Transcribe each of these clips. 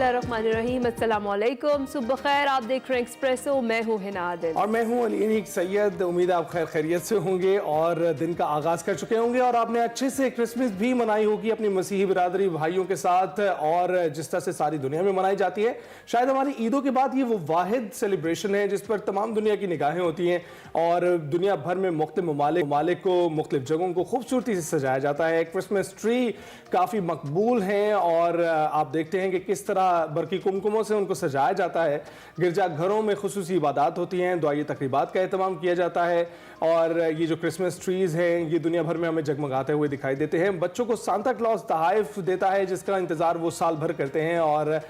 बिस्मिल्लाहिर्रहमानिर्रहीम, अस्सलाम वालेकुम, सुबह खैर। आप देख रहे हैं एक्सप्रेसो, मैं हूँ हिना आदिल और मैं हूँ अली सैयद। उम्मीद है आप खैर खैरियत से होंगे और दिन का आगाज़ कर चुके होंगे और आपने अच्छे से क्रिसमस भी मनाई होगी अपनी मसीही बिरादरी भाइयों के साथ, और जिस तरह से सारी दुनिया में मनाई जाती है। शायद हमारी ईदों के बाद ये वो वाहिद सेलिब्रेशन है जिस पर तमाम दुनिया की निगाहें होती हैं और दुनिया भर में मुख्तलिफ ममालिक को, मुख्तलिफ जगहों को खूबसूरती से सजाया जाता है। क्रिसमस ट्री काफ़ी मकबूल हैं और आप देखते हैं कि किस तरह बरकी कुमकुमों से उनको सजाया जाता है। गिरजाघरों में खुसूसी इबादत होती हैं, दुआई तकरीबात का एहतमाम किया जाता है और ये जो क्रिसमस ट्रीज़ हैं ये दुनिया भर में हमें जगमगाते हुए दिखाई देते हैं। बच्चों को सांता क्लॉज तहाइफ देता है जिसका इंतज़ार वो साल भर करते हैं। और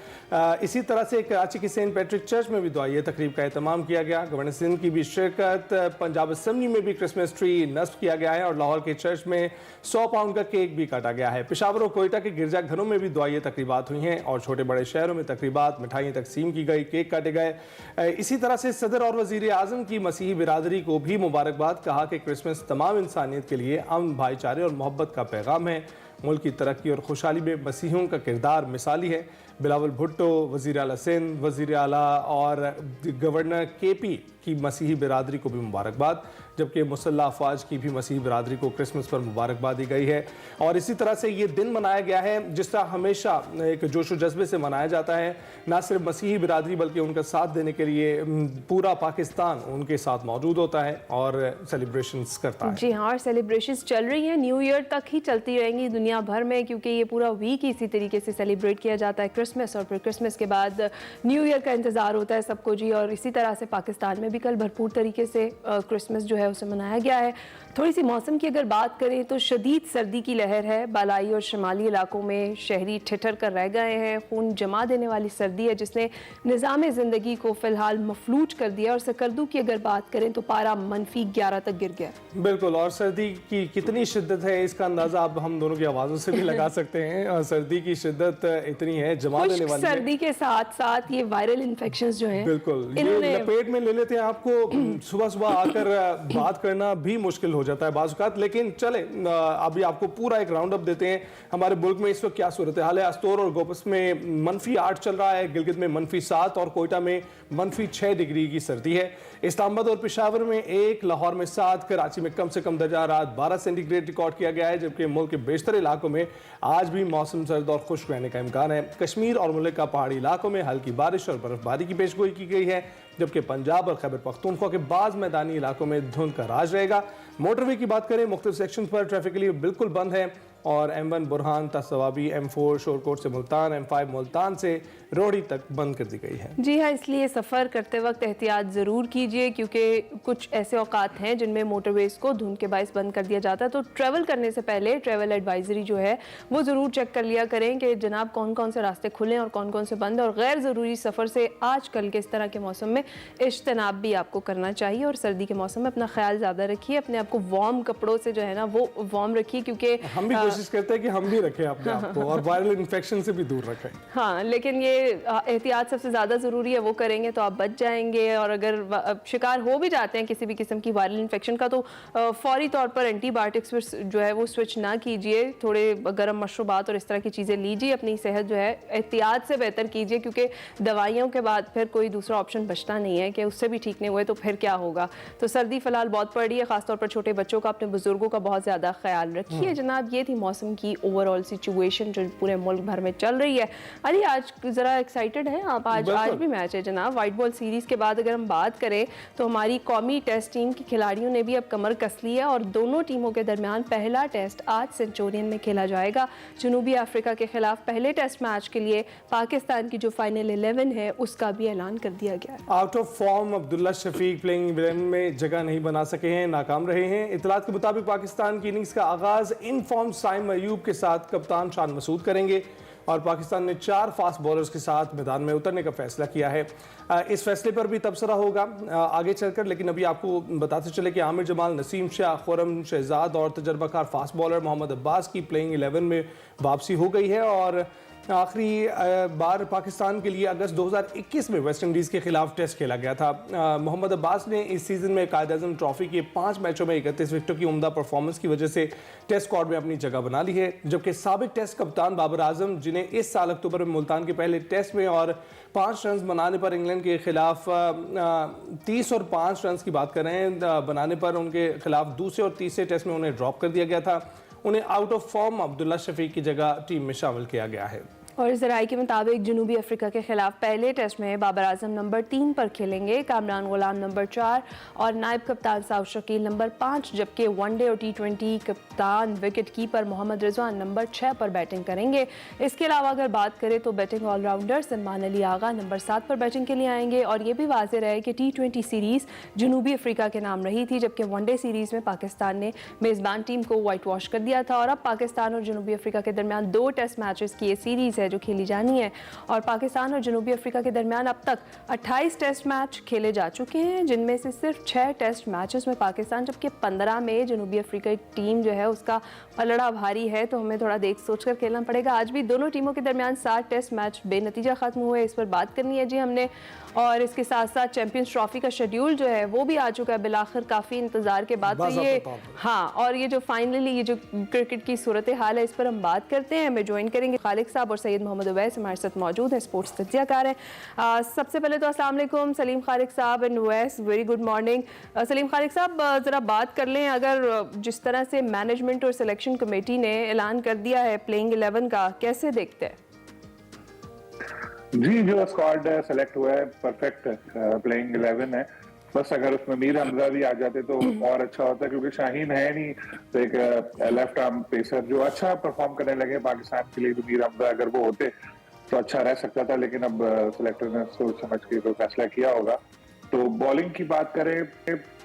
इसी तरह से कराची की सेंट पैट्रिक चर्च में भी दुआई तकरीब का एहतमाम किया गया। गवर्नर सिंध की भी शिरकत, पंजाब असम्बली में भी क्रिसमस ट्री नस्ब किया गया है और लाहौर के चर्च में 100 पाउंड का केक भी काटा गया है। पेशावर और कोयटा के गिरजाघरों में भी दुआई तकरीबात हुई हैं और छोटे बड़े शहरों में तकरीबात, मिठाइयाँ तकसीम की गई, केक काटे गए। इसी तरह से सदर और वज़ीर आज़म की मसीही बिरादरी को भी मुबारकबाद, कहा कि क्रिसमस तमाम इंसानियत के लिए अमन, भाईचारे और मोहब्बत का पैगाम है। मुल्क की तरक्की और खुशहाली में मसीहों का किरदार मिसाली है। बिलावल भुट्टो, वज़ीर आला सिंध, वज़ीर आला और गवर्नर KP की मसीही बिरादरी को भी मुबारकबाद, जबकि मुसल्लह अफवाज की भी मसीही बिरादरी को क्रिसमस पर मुबारकबाद दी गई है। और इसी तरह से ये दिन मनाया गया है जिस तरह हमेशा एक जोश व जज्बे से मनाया जाता है। ना सिर्फ मसीही बिरादरी बल्कि उनका साथ देने के लिए पूरा पाकिस्तान उनके साथ मौजूद होता है और सेलिब्रेशंस करता है। जी हाँ, और सेलिब्रेशंस चल रही हैं, न्यू ईयर तक ही चलती रहेंगी दुनिया भर में, क्योंकि ये पूरा वीक इसी तरीके से सेलिब्रेट किया जाता है क्रिसमस, और फिर क्रिसमस के बाद न्यू ईयर का इंतज़ार होता है सबको जी। और इसी तरह से पाकिस्तान में भी कल भरपूर तरीके से क्रिसमस जो है उसे मनाया गया है। थोड़ी सी मौसम की अगर बात करें तो शदीद सर्दी की लहर है। बालाई और शुमाली इलाकों में शहरी ठिठर कर रह गए हैं। खून जमा देने वाली सर्दी है जिसने निज़ाम ज़िंदगी को फ़िलहाल मफलूज कर दिया। और सकर्दू की अगर बात करें तो पारा -11 तक गिर गया। बिल्कुल, और सर्दी की कितनी शिद्दत है इसका अंदाज़ा अब हम दोनों की आवाज़ों से भी लगा सकते हैं। और सर्दी की शिद्दत इतनी है, जमा देने वाली सर्दी के साथ साथ ये वायरल इन्फेक्शंस जो हैं, बिल्कुल ये लपेट में ले लेते हैं। आपको सुबह सुबह आकर बात करना भी मुश्किल हो जाता है बाज़ औक़ात। लेकिन चले अभी आपको पूरा एक राउंड अप देते हैं हमारे मुल्क में इस वक्त क्या सूरत हाल है। अस्तोर और गोपस में -8 चल रहा है, गिलगित में -7 और कोयटा में -6 डिग्री की सर्दी है। इस्लामाबाद और पेशावर में 1, लाहौर में 7, कराची में कम से कम दर्जा रात 12 सेंटीग्रेड रिकॉर्ड किया गया है, जबकि मुल्क के बेशतर इलाकों में आज भी मौसम सर्द और खुश्क रहने का इम्कान है। कश्मीर और मुल्क का पहाड़ी इलाकों में हल्की बारिश और बर्फबारी की पेशगोई की गई है, जबकि पंजाब और खैबर पख्तूनख्वा के बाज़ मैदानी इलाकों में धुंध का राज रहेगा। मोटरवे की बात करें, मुख्तलिफ सेक्शन पर ट्रैफिक के लिए बिल्कुल बंद है और M1 बुरहान तसवाबी, M4 शोरकोट से मुल्तान, M5 मुल्तान से रोहड़ी तक बंद कर दी गई है। जी हाँ, इसलिए सफ़र करते वक्त एहतियात ज़रूर कीजिए क्योंकि कुछ ऐसे औकात हैं जिनमें मोटरवेज़ को धुंध के बायस बंद कर दिया जाता है। तो ट्रैवल करने से पहले ट्रैवल एडवाइजरी जो है वो ज़रूर चेक कर लिया करें कि जनाब कौन कौन से रास्ते खुले हैं और कौन कौन से बंद हैं। और गैर ज़रूरी सफ़र से आजकल के इस तरह के मौसम में इज्तनाब भी आपको करना चाहिए। और सर्दी के मौसम में अपना ख्याल ज़्यादा रखिए, अपने आपको वार्म कपड़ों से जो है ना वो वार्म रखिए, क्योंकि हम भी कोशिश करते हैं कि हम भी रखें अपने आप को और वायरल इन्फेक्शन से भी दूर रखें। हाँ, लेकिन ये एहतियात सबसे ज़्यादा ज़रूरी है, वो करेंगे तो आप बच जाएंगे। और अगर शिकार हो भी जाते हैं किसी भी किस्म की वायरल इन्फेक्शन का तो फौरी तौर पर एंटीबायोटिक्स पर जो है वो स्विच ना कीजिए। थोड़े गर्म मशरूबात और इस तरह की चीज़ें लीजिए, अपनी सेहत जो है एहतियात से बेहतर कीजिए, क्योंकि दवाइयों के बाद फिर कोई दूसरा ऑप्शन बचता नहीं है कि उससे भी ठीक नहीं हुए तो फिर क्या होगा। तो सर्दी फ़िलहाल बहुत पड़ रही है, ख़ासतौर पर छोटे बच्चों का, अपने बुजुर्गों का बहुत ज़्यादा ख्याल रखिए। जनाब, ये थी मौसम की ओवरऑल सिचुएशन जो पूरे मुल्क भर में चल रही है। अरे आज ज़रा एक्साइटेड हैं आप? आज भी मैच है जनाब। वाइट बॉल सीरीज़ के बाद अगर हम बात करें तो हमारी कौमी टेस्ट टीम के खिलाड़ियों ने भी अब कमर कस ली है और दोनों टीमों के दरमियान पहला टेस्ट आज सेंचुरियन में खेला जाएगा। जनूबी अफ्रीका के खिलाफ पहले टेस्ट मैच के लिए पाकिस्तान की जो फाइनल 11 है उसका भी ऐलान कर दिया गया है। Out of form Abdullah Shafique playing 11 में जगह नहीं बना सके हैं, नाकाम रहे हैं। इतलात के मुताबिक पाकिस्तान की इनिंग्स का आगाज इन फॉर्म साइम अयूब के साथ कप्तान शान मसूद करेंगे और पाकिस्तान ने 4 फास्ट बॉलर्स के साथ मैदान में उतरने का फैसला किया है। इस फैसले पर भी तबसरा होगा आगे चलकर, लेकिन अभी आपको बताते चले कि आमिर जमाल, नसीम शाह, खुरम शहजाद और तजर्बाकार फास्ट बॉलर मोहम्मद अब्बास की प्लेइंग 11 में वापसी हो गई है। और आखिरी बार पाकिस्तान के लिए अगस्त 2021 में वेस्ट इंडीज़ के खिलाफ टेस्ट खेला गया था। मोहम्मद अब्बास ने इस सीज़न में कायद-ए-आज़म ट्रॉफी के 5 मैचों में 31 विकेटों की उम्दा परफॉर्मेंस की वजह से टेस्ट स्क्वाड में अपनी जगह बना ली है, जबकि साबिक टेस्ट कप्तान बाबर आजम, जिन्हें इस साल अक्टूबर में मुल्तान के पहले टेस्ट में और 5 रन बनाने पर इंग्लैंड के खिलाफ 30 और 5 रन की बात कर रहे हैं, बनाने पर उनके खिलाफ दूसरे और तीसरे टेस्ट में उन्हें ड्रॉप कर दिया गया था। उन्हें out of form Abdullah Shafique की जगह टीम में शामिल किया गया है। और ज़राई के मुताबिक जनूबी अफ्रीका के खिलाफ पहले टेस्ट में बाबर आजम नंबर 3 पर खेलेंगे, कामरान गुलाम नंबर 4 और नायब कप्तान साउथ शकील नंबर 5, जबकि वनडे और T20 कप्तान wicket keeper Mohammad Rizwan number 6 पर बैटिंग करेंगे। इसके अलावा अगर बात करें तो batting allrounder Salman Ali Agha number 7 पर बैटिंग के लिए आएंगे। और ये भी वाज़ेह रहे कि T20 सीरीज़ जनूबी अफ्रीका के नाम रही थी, जबकि वनडे सीरीज़ में पाकिस्तान ने मेज़बान टीम को वाइट वॉश कर दिया था। और अब पाकिस्तान और जनूबी अफ्रीका के दरमियान 2 टेस्ट मैचेस की ये सीरीज़ है जो खेली जानी है। और पाकिस्तान और जनूबी अफ्रीका के दरमियान अब तक 28 टेस्ट मैच खेले जा चुके हैं, जिनमें से सिर्फ 6 टेस्ट मैचेस में पाकिस्तान, जबकि 15 में जनूबी अफ्रीका टीम जो है उसका पलड़ा भारी है, तो हमें थोड़ा देख सोच कर खेलना पड़ेगा। आज भी दोनों टीमों के दरमियान 7 टेस्ट मैच बेनतीजा खत्म हुए, इस पर बात करनी है जी हमने। और इसके साथ साथ चैंपियंस ट्रॉफी का शेड्यूल जो है वो भी आ चुका है बिलाखिर, काफ़ी इंतज़ार के बाद। तो ये हाँ, और ये जो फाइनली ये जो क्रिकेट की सूरत हाल है इस पर हम बात करते हैं। हमें ज्वाइन करेंगे खालिक साहब और सैयद मोहम्मद उवैस हमारे साथ मौजूद हैं, स्पोर्ट्स तज्ज़ियाकार हैं। सबसे पहले तो अस्सलाम वालेकुम सलीम खालिक साहब and Uwais, very good morning. Salim Khaliq साहब, ज़रा बात कर लें, अगर जिस तरह से मैनेजमेंट और सिलेक्शन कमेटी ने ऐलान कर दिया है प्लेइंग 11 का, कैसे देखते हैं? जी, जो स्क्वाड सेलेक्ट हुआ है परफेक्ट प्लेइंग 11 है। बस अगर उसमें मीर हमजा भी आ जाते तो और अच्छा होता, क्योंकि शाहीन है नहीं तो एक लेफ्ट आर्म पेसर जो अच्छा परफॉर्म करने लगे पाकिस्तान के लिए, तो मीर हमजा अगर वो होते तो अच्छा रह सकता था, लेकिन अब सिलेक्टर ने सोच समझ के तो फैसला किया होगा। तो बॉलिंग की बात करें,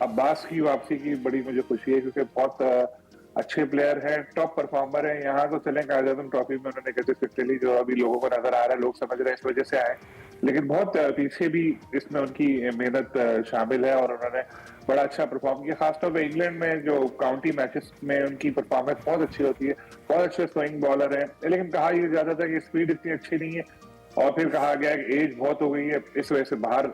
अब्बास की वापसी की बड़ी मुझे खुशी है, क्योंकि बहुत अच्छे प्लेयर हैं, टॉप परफॉर्मर हैं। यहाँ तो चलें कायद-ए-आज़म ट्रॉफी में उन्होंने कैसे फिट ली, जो अभी लोगों को नजर आ रहा है, लोग समझ रहे हैं इस वजह से आए, लेकिन बहुत पीछे भी इसमें उनकी मेहनत शामिल है और उन्होंने बड़ा अच्छा परफॉर्म किया। खासतौर पर इंग्लैंड में जो काउंटी मैचेस में उनकी परफॉर्मेंस बहुत अच्छी होती है, बहुत अच्छे स्विंग बॉलर है, लेकिन कहा यह जाता था कि स्पीड इतनी अच्छी नहीं है, और फिर कहा गया कि एज बहुत हो गई है इस वजह से बाहर।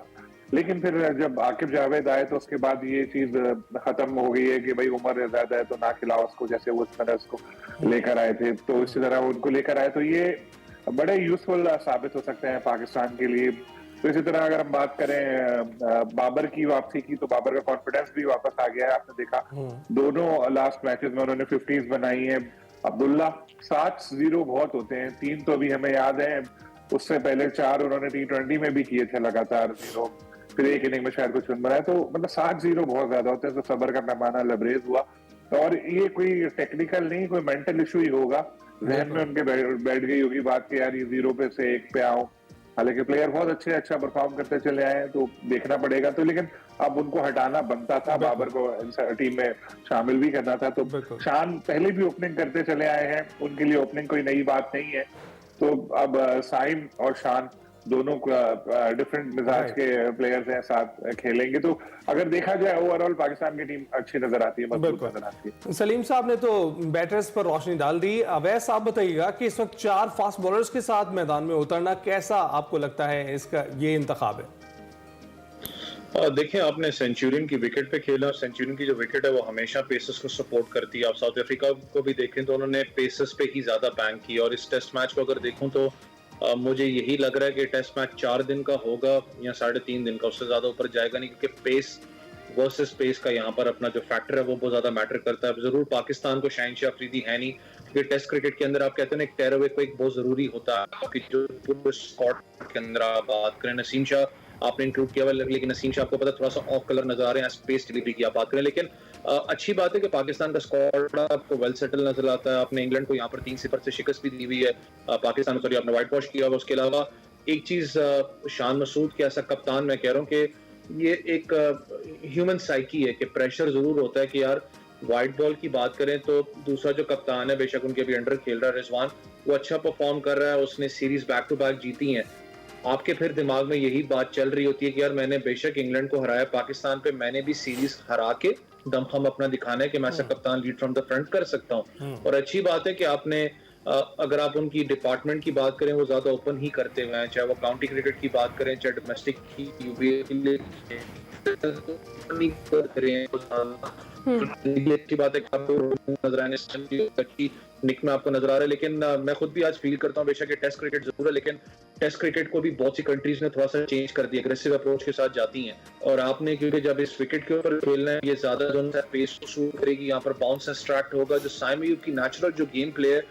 लेकिन फिर जब आकिब जावेद आए तो उसके बाद ये चीज खत्म हो गई है कि भाई उम्र ज्यादा है तो ना खिलाओ उसको, जैसे वो इस तरह उसको लेकर आए थे, तो इसी तरह उनको लेकर आए, तो ये बड़े यूजफुल साबित हो सकते हैं पाकिस्तान के लिए। तो इसी तरह अगर हम बात करें बाबर की वापसी की, तो बाबर का कॉन्फिडेंस भी वापस आ गया है। आपने देखा दोनों लास्ट मैचेस में उन्होंने 50s बनाई है। अब्दुल्ला 7-0 बहुत होते हैं, 3 तो अभी हमें याद है, उससे पहले 4 उन्होंने T20 में भी किए थे लगातार 0, फिर एक इनिंग में शायद कुछ रन बनाया, तो मतलब 7-0 बहुत ज्यादा होते हैं, तो सबर का पैमाना लबरेज हुआ। और ये कोई टेक्निकल नहीं, कोई मेंटल इशू ही होगा, जहन में उनके बैठ गई होगी बात कि यार ये 0 पे से 1 पे आऊं। हालांकि प्लेयर बहुत अच्छा परफॉर्म करते चले आए हैं, तो देखना पड़ेगा। तो लेकिन अब उनको हटाना बनता था, बाबर को टीम में शामिल भी करना था। तो शान पहले भी ओपनिंग करते चले आए हैं, उनके लिए ओपनिंग कोई नई बात नहीं है। तो अब साइम और शान दोनों डिफरेंट मिजाज के प्लेयर्स हैं, साथ खेलेंगे, तो अगर देखा जाए ओवरऑल पाकिस्तान की टीम अच्छी नजर आती है, मजबूत नजर आती है। सलीम साहब ने तो बैटर्स पर रोशनी डाल दी, अवैस आप बताइएगा कि इस वक्त 4 फास्ट बॉलर्स के साथ मैदान में उतरना कैसा आपको लगता है, इसका ये इंतखाब है? देखिए, आपने सेंचुरियन की विकेट पे खेला, सेंचुरियन की जो विकेट है वो हमेशा पेसर्स को सपोर्ट करती है। आप साउथ अफ्रीका को भी देखें तो उन्होंने पेसर्स पे ही ज्यादा बैंक किया, और इस टेस्ट मैच को अगर देखूं तो मुझे यही लग रहा है कि टेस्ट मैच 4 दिन का होगा या 3.5 दिन का, उससे ज्यादा ऊपर जाएगा नहीं, क्योंकि पेस वर्सेस पेस का यहाँ पर अपना जो फैक्टर है वो बहुत ज्यादा मैटर करता है। जरूर पाकिस्तान को शहनशाह अफरीदी है नहीं, क्योंकि टेस्ट क्रिकेट के अंदर आप कहते हैं ना, एक टेरअवे को एक बहुत जरूरी होता है, कि जो पूरे स्क्वाड के अंदर आप बात करें, नसीम शाह आपने इंक्लूड किया हुआ, लेकिन नसीम शाह आपको पता थोड़ा सा ऑफ कलर नजर आ रहे हैं, स्पेस डिलीवरी की आप बात करें, लेकिन अच्छी बात है कि पाकिस्तान का स्क्वाड आपको वेल सेटल नजर आता है। आपने इंग्लैंड को यहाँ पर 3-0 से शिकस्त भी दी हुई है, पाकिस्तान को आपने व्हाइट वॉश किया हुआ। उसके अलावा एक चीज शान मसूद के ऐसा कप्तान मैं कह रहा हूँ कि ये एक ह्यूमन साइकी है कि प्रेशर जरूर होता है कि यार व्हाइट बॉल की बात करें तो दूसरा जो कप्तान है, बेशक उनके अभी अंडर खेल रहा है रिजवान, वो अच्छा परफॉर्म कर रहा है, उसने सीरीज बैक टू बैक जीती हैं। आपके फिर दिमाग में यही बात चल रही होती है कि यार मैंने बेशक इंग्लैंड को हराया, पाकिस्तान पे मैंने भी सीरीज हरा के दमखम अपना दिखाना है कि मैं ऐसा कप्तान लीड फ्रॉम द फ्रंट कर सकता हूँ। और अच्छी बात है कि आपने अगर आप उनकी डिपार्टमेंट की बात करें वो ज्यादा ओपन ही करते हुए हैं, चाहे वो काउंटी क्रिकेट की बात करें चाहे डोमेस्टिक की यूबीए के लिए नहीं कर रहे हैं अच्छी बात है कि आपको नजर आने अच्छी निक में आपको नजर आ रहा है, लेकिन मैं खुद भी आज फील करता हूँ बेशक टेस्ट क्रिकेट जरूर है, लेकिन टेस्ट क्रिकेट को भी बहुत सी कंट्रीज ने थोड़ा सा चेंज कर दिया, एग्रेसिव अप्रोच के साथ जाती हैं। और आपने क्योंकि जब इस विकेट के ऊपर खेलना है ये ज्यादा जो है पेस को सूट करेगी, यहाँ पर बाउंस एक्सट्रैक्ट होगा, जो साइम अयूब की नेचुरल जो गेम प्ले है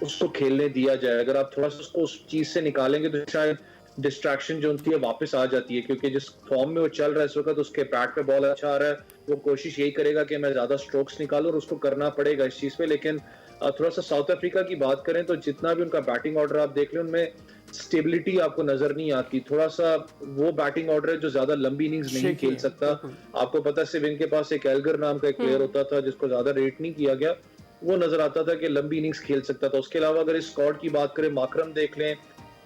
उसको खेलने दिया जाए। अगर आप थोड़ा सा उसको उस चीज से निकालेंगे तो शायद डिस्ट्रैक्शन जो होती है वापस आ जाती है, क्योंकि जिस फॉर्म में वो चल रहा है इस वक्त उसके बैट पे बॉल अच्छा आ रहा है, वो कोशिश यही करेगा कि मैं ज्यादा स्ट्रोक्स निकालूं और उसको करना पड़ेगा इस चीज पे। लेकिन थोड़ा सा साउथ अफ्रीका की बात करें तो जितना भी उनका बैटिंग ऑर्डर आप देख लें उनमें स्टेबिलिटी आपको नजर नहीं आती, थोड़ा सा वो बैटिंग ऑर्डर है जो ज्यादा लंबी इनिंग्स नहीं खेल सकता। आपको पता है सिर्फ इनके पास एक एल्गर नाम का एक प्लेयर होता था जिसको ज्यादा रेट नहीं किया गया, वो नजर आता था कि लंबी इनिंग्स खेल सकता था। उसके अलावा अगर इस स्क्वाड की बात करें, माकरम देख लें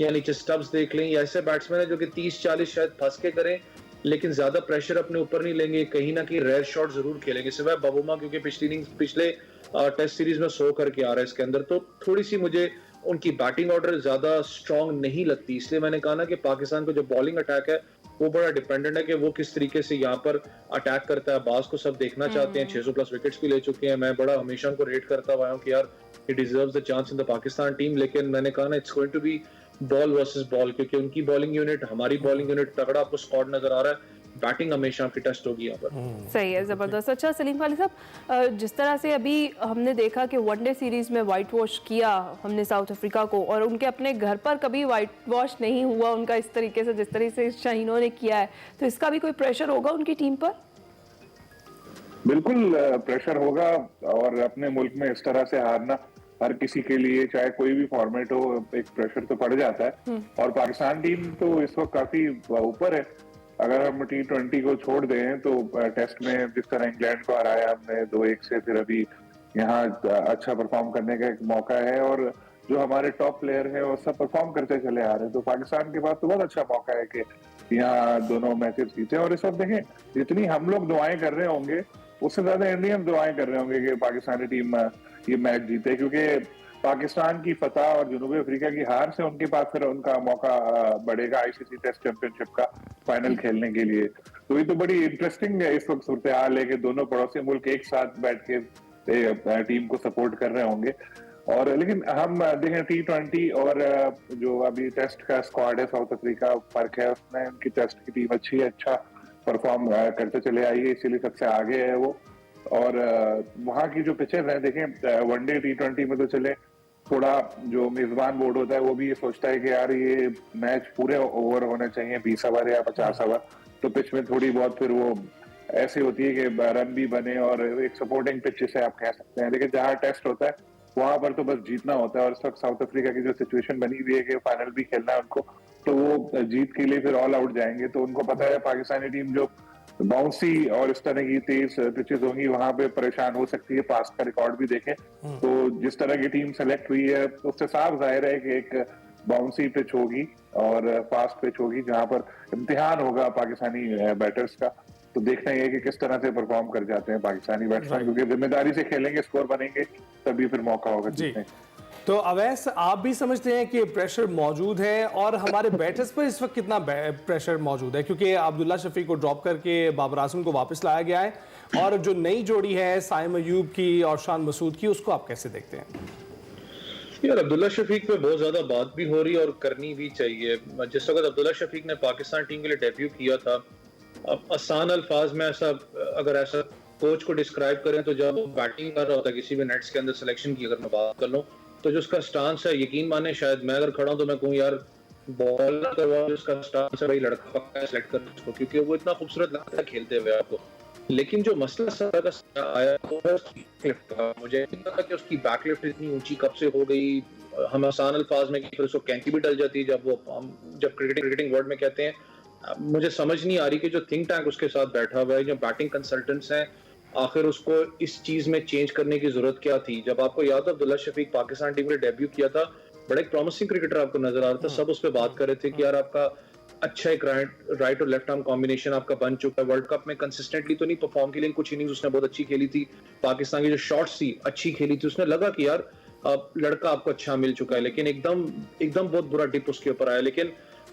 या नीचे स्टब्स देख लें, या ऐसे बैट्समैन है जो कि 30-40 शायद फंस के करें लेकिन ज्यादा प्रेशर अपने ऊपर नहीं लेंगे, कहीं ना कहीं रेयर शॉट जरूर खेलेंगे, सिवाय बबूमा क्योंकि पिछले टेस्ट सीरीज में 100 करके आ रहा है इसके अंदर, तो थोड़ी सी मुझे उनकी बैटिंग ऑर्डर ज्यादा स्ट्रांग नहीं लगती। इसलिए मैंने कहा ना कि पाकिस्तान का जो बॉलिंग अटैक है वो बड़ा डिपेंडेंट है कि वो किस तरीके से यहाँ पर अटैक करता है। बास को सब देखना चाहते हैं, 600 प्लस विकेट्स भी ले चुके हैं, मैं बड़ा हमेशा उनको रेट करता हुआ हूँ कि यार he deserves the chance in the Pakistan team, लेकिन मैंने कहा ना it's going to be ball versus ball, क्योंकि उनकी बॉलिंग यूनिट हमारी बॉलिंग यूनिट तगड़ा आपको स्क्वाड नजर आ रहा है, बैटिंग हमेशा आपकी टेस्ट होगी यहाँ पर। सही है, जबरदस्त। अच्छा सलीम खालिद साहब, जिस तरह से अभी हमने देखा कि वनडे सीरीज में वाइट वॉश किया हमने साउथ अफ्रीका को, और उनके अपने घर पर कभी वाइट वॉश नहीं हुआ उनका इस तरीके से जिस तरह से शाहीनों ने किया है, तो इसका भी कोई प्रेशर होगा उनकी टीम पर? बिल्कुल प्रेशर होगा, और अपने मुल्क में इस तरह से हारना हर किसी के लिए चाहे कोई भी फॉर्मेट हो एक प्रेशर तो पड़ जाता है। और पाकिस्तान टीम तो इस वक्त काफी ऊपर है। अगर हम T20 को छोड़ दें तो टेस्ट में जिस तरह इंग्लैंड को हराया हमने 2-1 से, फिर अभी यहाँ अच्छा परफॉर्म करने का एक मौका है, और जो हमारे टॉप प्लेयर है वो सब परफॉर्म करते चले आ रहे हैं, तो पाकिस्तान के पास तो बहुत अच्छा मौका है कि यहाँ दोनों मैचेस जीते। और इस वक्त देखें जितनी हम लोग दुआएं कर रहे होंगे उससे ज्यादा इंडियन दुआएं कर रहे होंगे कि पाकिस्तानी टीम ये मैच जीते, क्योंकि पाकिस्तान की फतह और जनूबी अफ्रीका की हार से उनके पास फिर उनका मौका बढ़ेगा ICC टेस्ट चैंपियनशिप का फाइनल खेलने के लिए। तो ये तो बड़ी इंटरेस्टिंग है इस वक्त सूरत हाल है कि दोनों पड़ोसी मुल्क एक साथ बैठ के टीम को सपोर्ट कर रहे होंगे। और लेकिन हम देखें T20 और जो अभी टेस्ट का स्क्वाड है साउथ अफ्रीका, फर्क है उसमें, उनकी टेस्ट की टीम अच्छी है, अच्छा परफॉर्म करते चले आई है, इसीलिए सबसे आगे है वो। और वहाँ की जो पिचेस हैं देखें, वनडे T20 में तो चले थोड़ा जो मेजबान बोर्ड होता है वो भी ये सोचता है कि यार ये मैच पूरे ओवर होने चाहिए, 20 ओवर या 50 ओवर, तो पिच में थोड़ी बहुत फिर वो ऐसी होती है कि रन भी बने और एक सपोर्टिंग पिच जिसे आप कह सकते हैं। लेकिन जहाँ टेस्ट होता है वहां पर तो बस जीतना होता है, और इस वक्त साउथ अफ्रीका की जो सिचुएशन बनी हुई है कि फाइनल भी खेलना है उनको, तो वो जीत के लिए फिर ऑल आउट जाएंगे। तो उनको पता है पाकिस्तानी टीम जो बाउंसी और इस तरह की तेज पिचेस होंगी वहां पे परेशान हो सकती है। पास्ट का रिकॉर्ड भी देखें तो जिस तरह की टीम सेलेक्ट हुई है उससे साफ जाहिर है कि एक बाउंसी पिच होगी और फास्ट पिच होगी जहां पर इम्तिहान होगा पाकिस्तानी बैटर्स का। तो देखना ही है कि किस तरह से परफॉर्म कर जाते हैं पाकिस्तानी बैट्समैन, क्योंकि जिम्मेदारी से खेलेंगे, स्कोर बनेंगे, तभी फिर मौका होगा जीतने। तो अवैस, आप भी समझते हैं कि प्रेशर मौजूद है, और हमारे बैटर्स पर इस वक्त कितना प्रेशर मौजूद है? क्योंकि अब्दुल्ला शफीक को ड्रॉप करके बाबर आजम को वापस लाया गया है, और जो नई जोड़ी है साइम अयूब की और शान मसूद की, उसको आप कैसे देखते हैं? यार अब्दुल्ला शफीक पे बहुत ज्यादा बात भी हो रही है और करनी भी चाहिए। जिस वक्त अब्दुल्ला शफीक ने पाकिस्तान टीम के लिए डेब्यू किया था, अब आसान अल्फाज में अगर ऐसा कोच को डिस्क्राइब करें तो जब वो बैटिंग कर रहा होता है किसी भी नेट्स के अंदर सिलेक्शन की अगर मैं बात कर लूं, तो जो उसका स्टांस है, यकीन माने शायद मैं अगर खड़ा हूं तो मैं कहूं यार बॉलर करवाओ, उसका स्टांस है भाई लड़का पक्का है, सेलेक्ट कर उसको, क्योंकि वो इतना खूबसूरत लगता है खेलते हुए आपको। लेकिन जो मसला सारा आया वो है उसकी बैकलिफ्ट का। मुझे नहीं पता कि उसकी बैकलिफ्ट इतनी ऊंची कब से हो गई। हम आसान अल्फाज में फिर उसको कैंकी भी डल जाती है जब क्रिकेटिंग वर्ल्ड में कहते हैं। मुझे समझ नहीं आ रही कि जो थिंक टैंक उसके साथ बैठा हुआ है, जो बैटिंग कंसल्टेंट्स हैं, आखिर उसको इस चीज में चेंज करने की जरूरत क्या थी? जब आपको याद है अब्दुल्ला शफीक पाकिस्तान टीम में डेब्यू किया था, बड़ा एक प्रॉमिसिंग क्रिकेटर आपको नजर आ रहा था, सब उस पर बात कर रहे थे कि यार आपका अच्छा एक राइट और लेफ्ट आर्म कॉम्बिनेशन आपका बन चुका है। वर्ल्ड कप में कंसिस्टेंटली तो नहीं परफॉर्म की, लेकिन कुछ इनिंग्स उसने बहुत अच्छी खेली थी। पाकिस्तान की जो शॉट्स थी अच्छी खेली थी, उसने लगा कि यार लड़का आपको अच्छा मिल चुका है, लेकिन एकदम बहुत बुरा डिप उसके ऊपर आया। लेकिन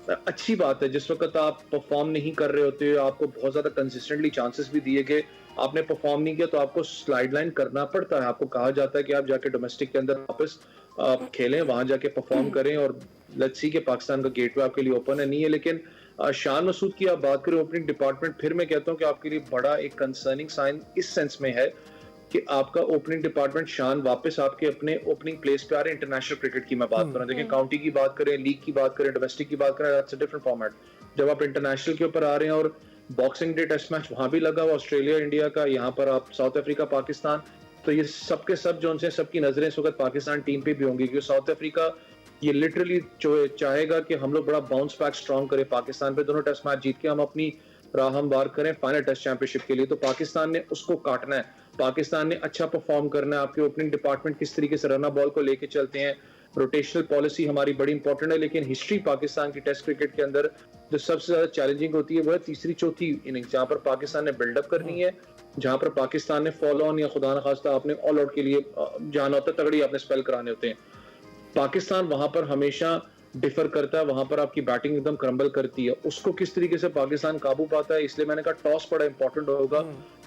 अच्छी बात है, जिस वक्त आप परफॉर्म नहीं कर रहे होते, आपको बहुत ज्यादा कंसिस्टेंटली चांसेस भी दिए गए, आपने परफॉर्म नहीं किया तो आपको स्लाइड लाइन करना पड़ता है। आपको कहा जाता है कि आप जाके डोमेस्टिक के अंदर वापस खेलें, वहां जाके परफॉर्म करें, और लेट्स सी कि पाकिस्तान का गेटवे आपके लिए ओपन है नहीं है। लेकिन शान मसूद की आप बात करें ओपनिंग डिपार्टमेंट, फिर मैं कहता हूं कि आपके लिए बड़ा एक कंसर्निंग साइन इस सेंस में है कि आपका ओपनिंग डिपार्टमेंट शान वापस आपके अपने ओपनिंग प्लेस पे आ रहे हैं। इंटरनेशनल क्रिकेट की मैं बात कर रहा हूं, देखिए काउंटी की बात करें, लीग की बात करें, डोमेस्टिक की बात करें, दैट्स अ डिफरेंट फॉर्मेट। जब आप इंटरनेशनल के ऊपर आ रहे हैं और बॉक्सिंग डे टेस्ट मैच वहां भी लगा हुआ ऑस्ट्रेलिया इंडिया का, यहाँ पर आप साउथ अफ्रीका पाकिस्तान, तो ये सबके सब जो उनसे सबकी नजरें इस वक्त पाकिस्तान टीम पे भी होंगी, क्योंकि साउथ अफ्रीका ये लिटरली चाहेगा कि हम लोग बड़ा बाउंस बैक स्ट्रॉन्ग करें पाकिस्तान पे, दोनों टेस्ट मैच जीत के हम अपनी राह हमवार करें फाइनल टेस्ट चैंपियनशिप के लिए। तो पाकिस्तान ने उसको काटना है, पाकिस्तान ने अच्छा परफॉर्म करना है। आपके ओपनिंग डिपार्टमेंट किस तरीके से रनर बॉल को लेके चलते हैं, रोटेशनल पॉलिसी हमारी बड़ी इंपॉर्टेंट है। लेकिन हिस्ट्री पाकिस्तान की टेस्ट क्रिकेट के अंदर जो सबसे ज्यादा चैलेंजिंग होती है वो है तीसरी चौथी इनिंग्स, जहां पर पाकिस्तान ने बिल्डअप करनी है, जहां पर पाकिस्तान ने फॉलो ऑन या खुदा न खास्ता आपने ऑल आउट के लिए जाना होता है, तगड़ी आपने स्पेल कराने होते हैं। पाकिस्तान वहां पर हमेशा डिफर करता है, वहां पर आपकी बैटिंग एकदम क्रम्बल करती है, उसको किस तरीके से पाकिस्तान काबू पाता है। इसलिए मैंने कहा टॉस बड़ा इंपॉर्टेंट होगा।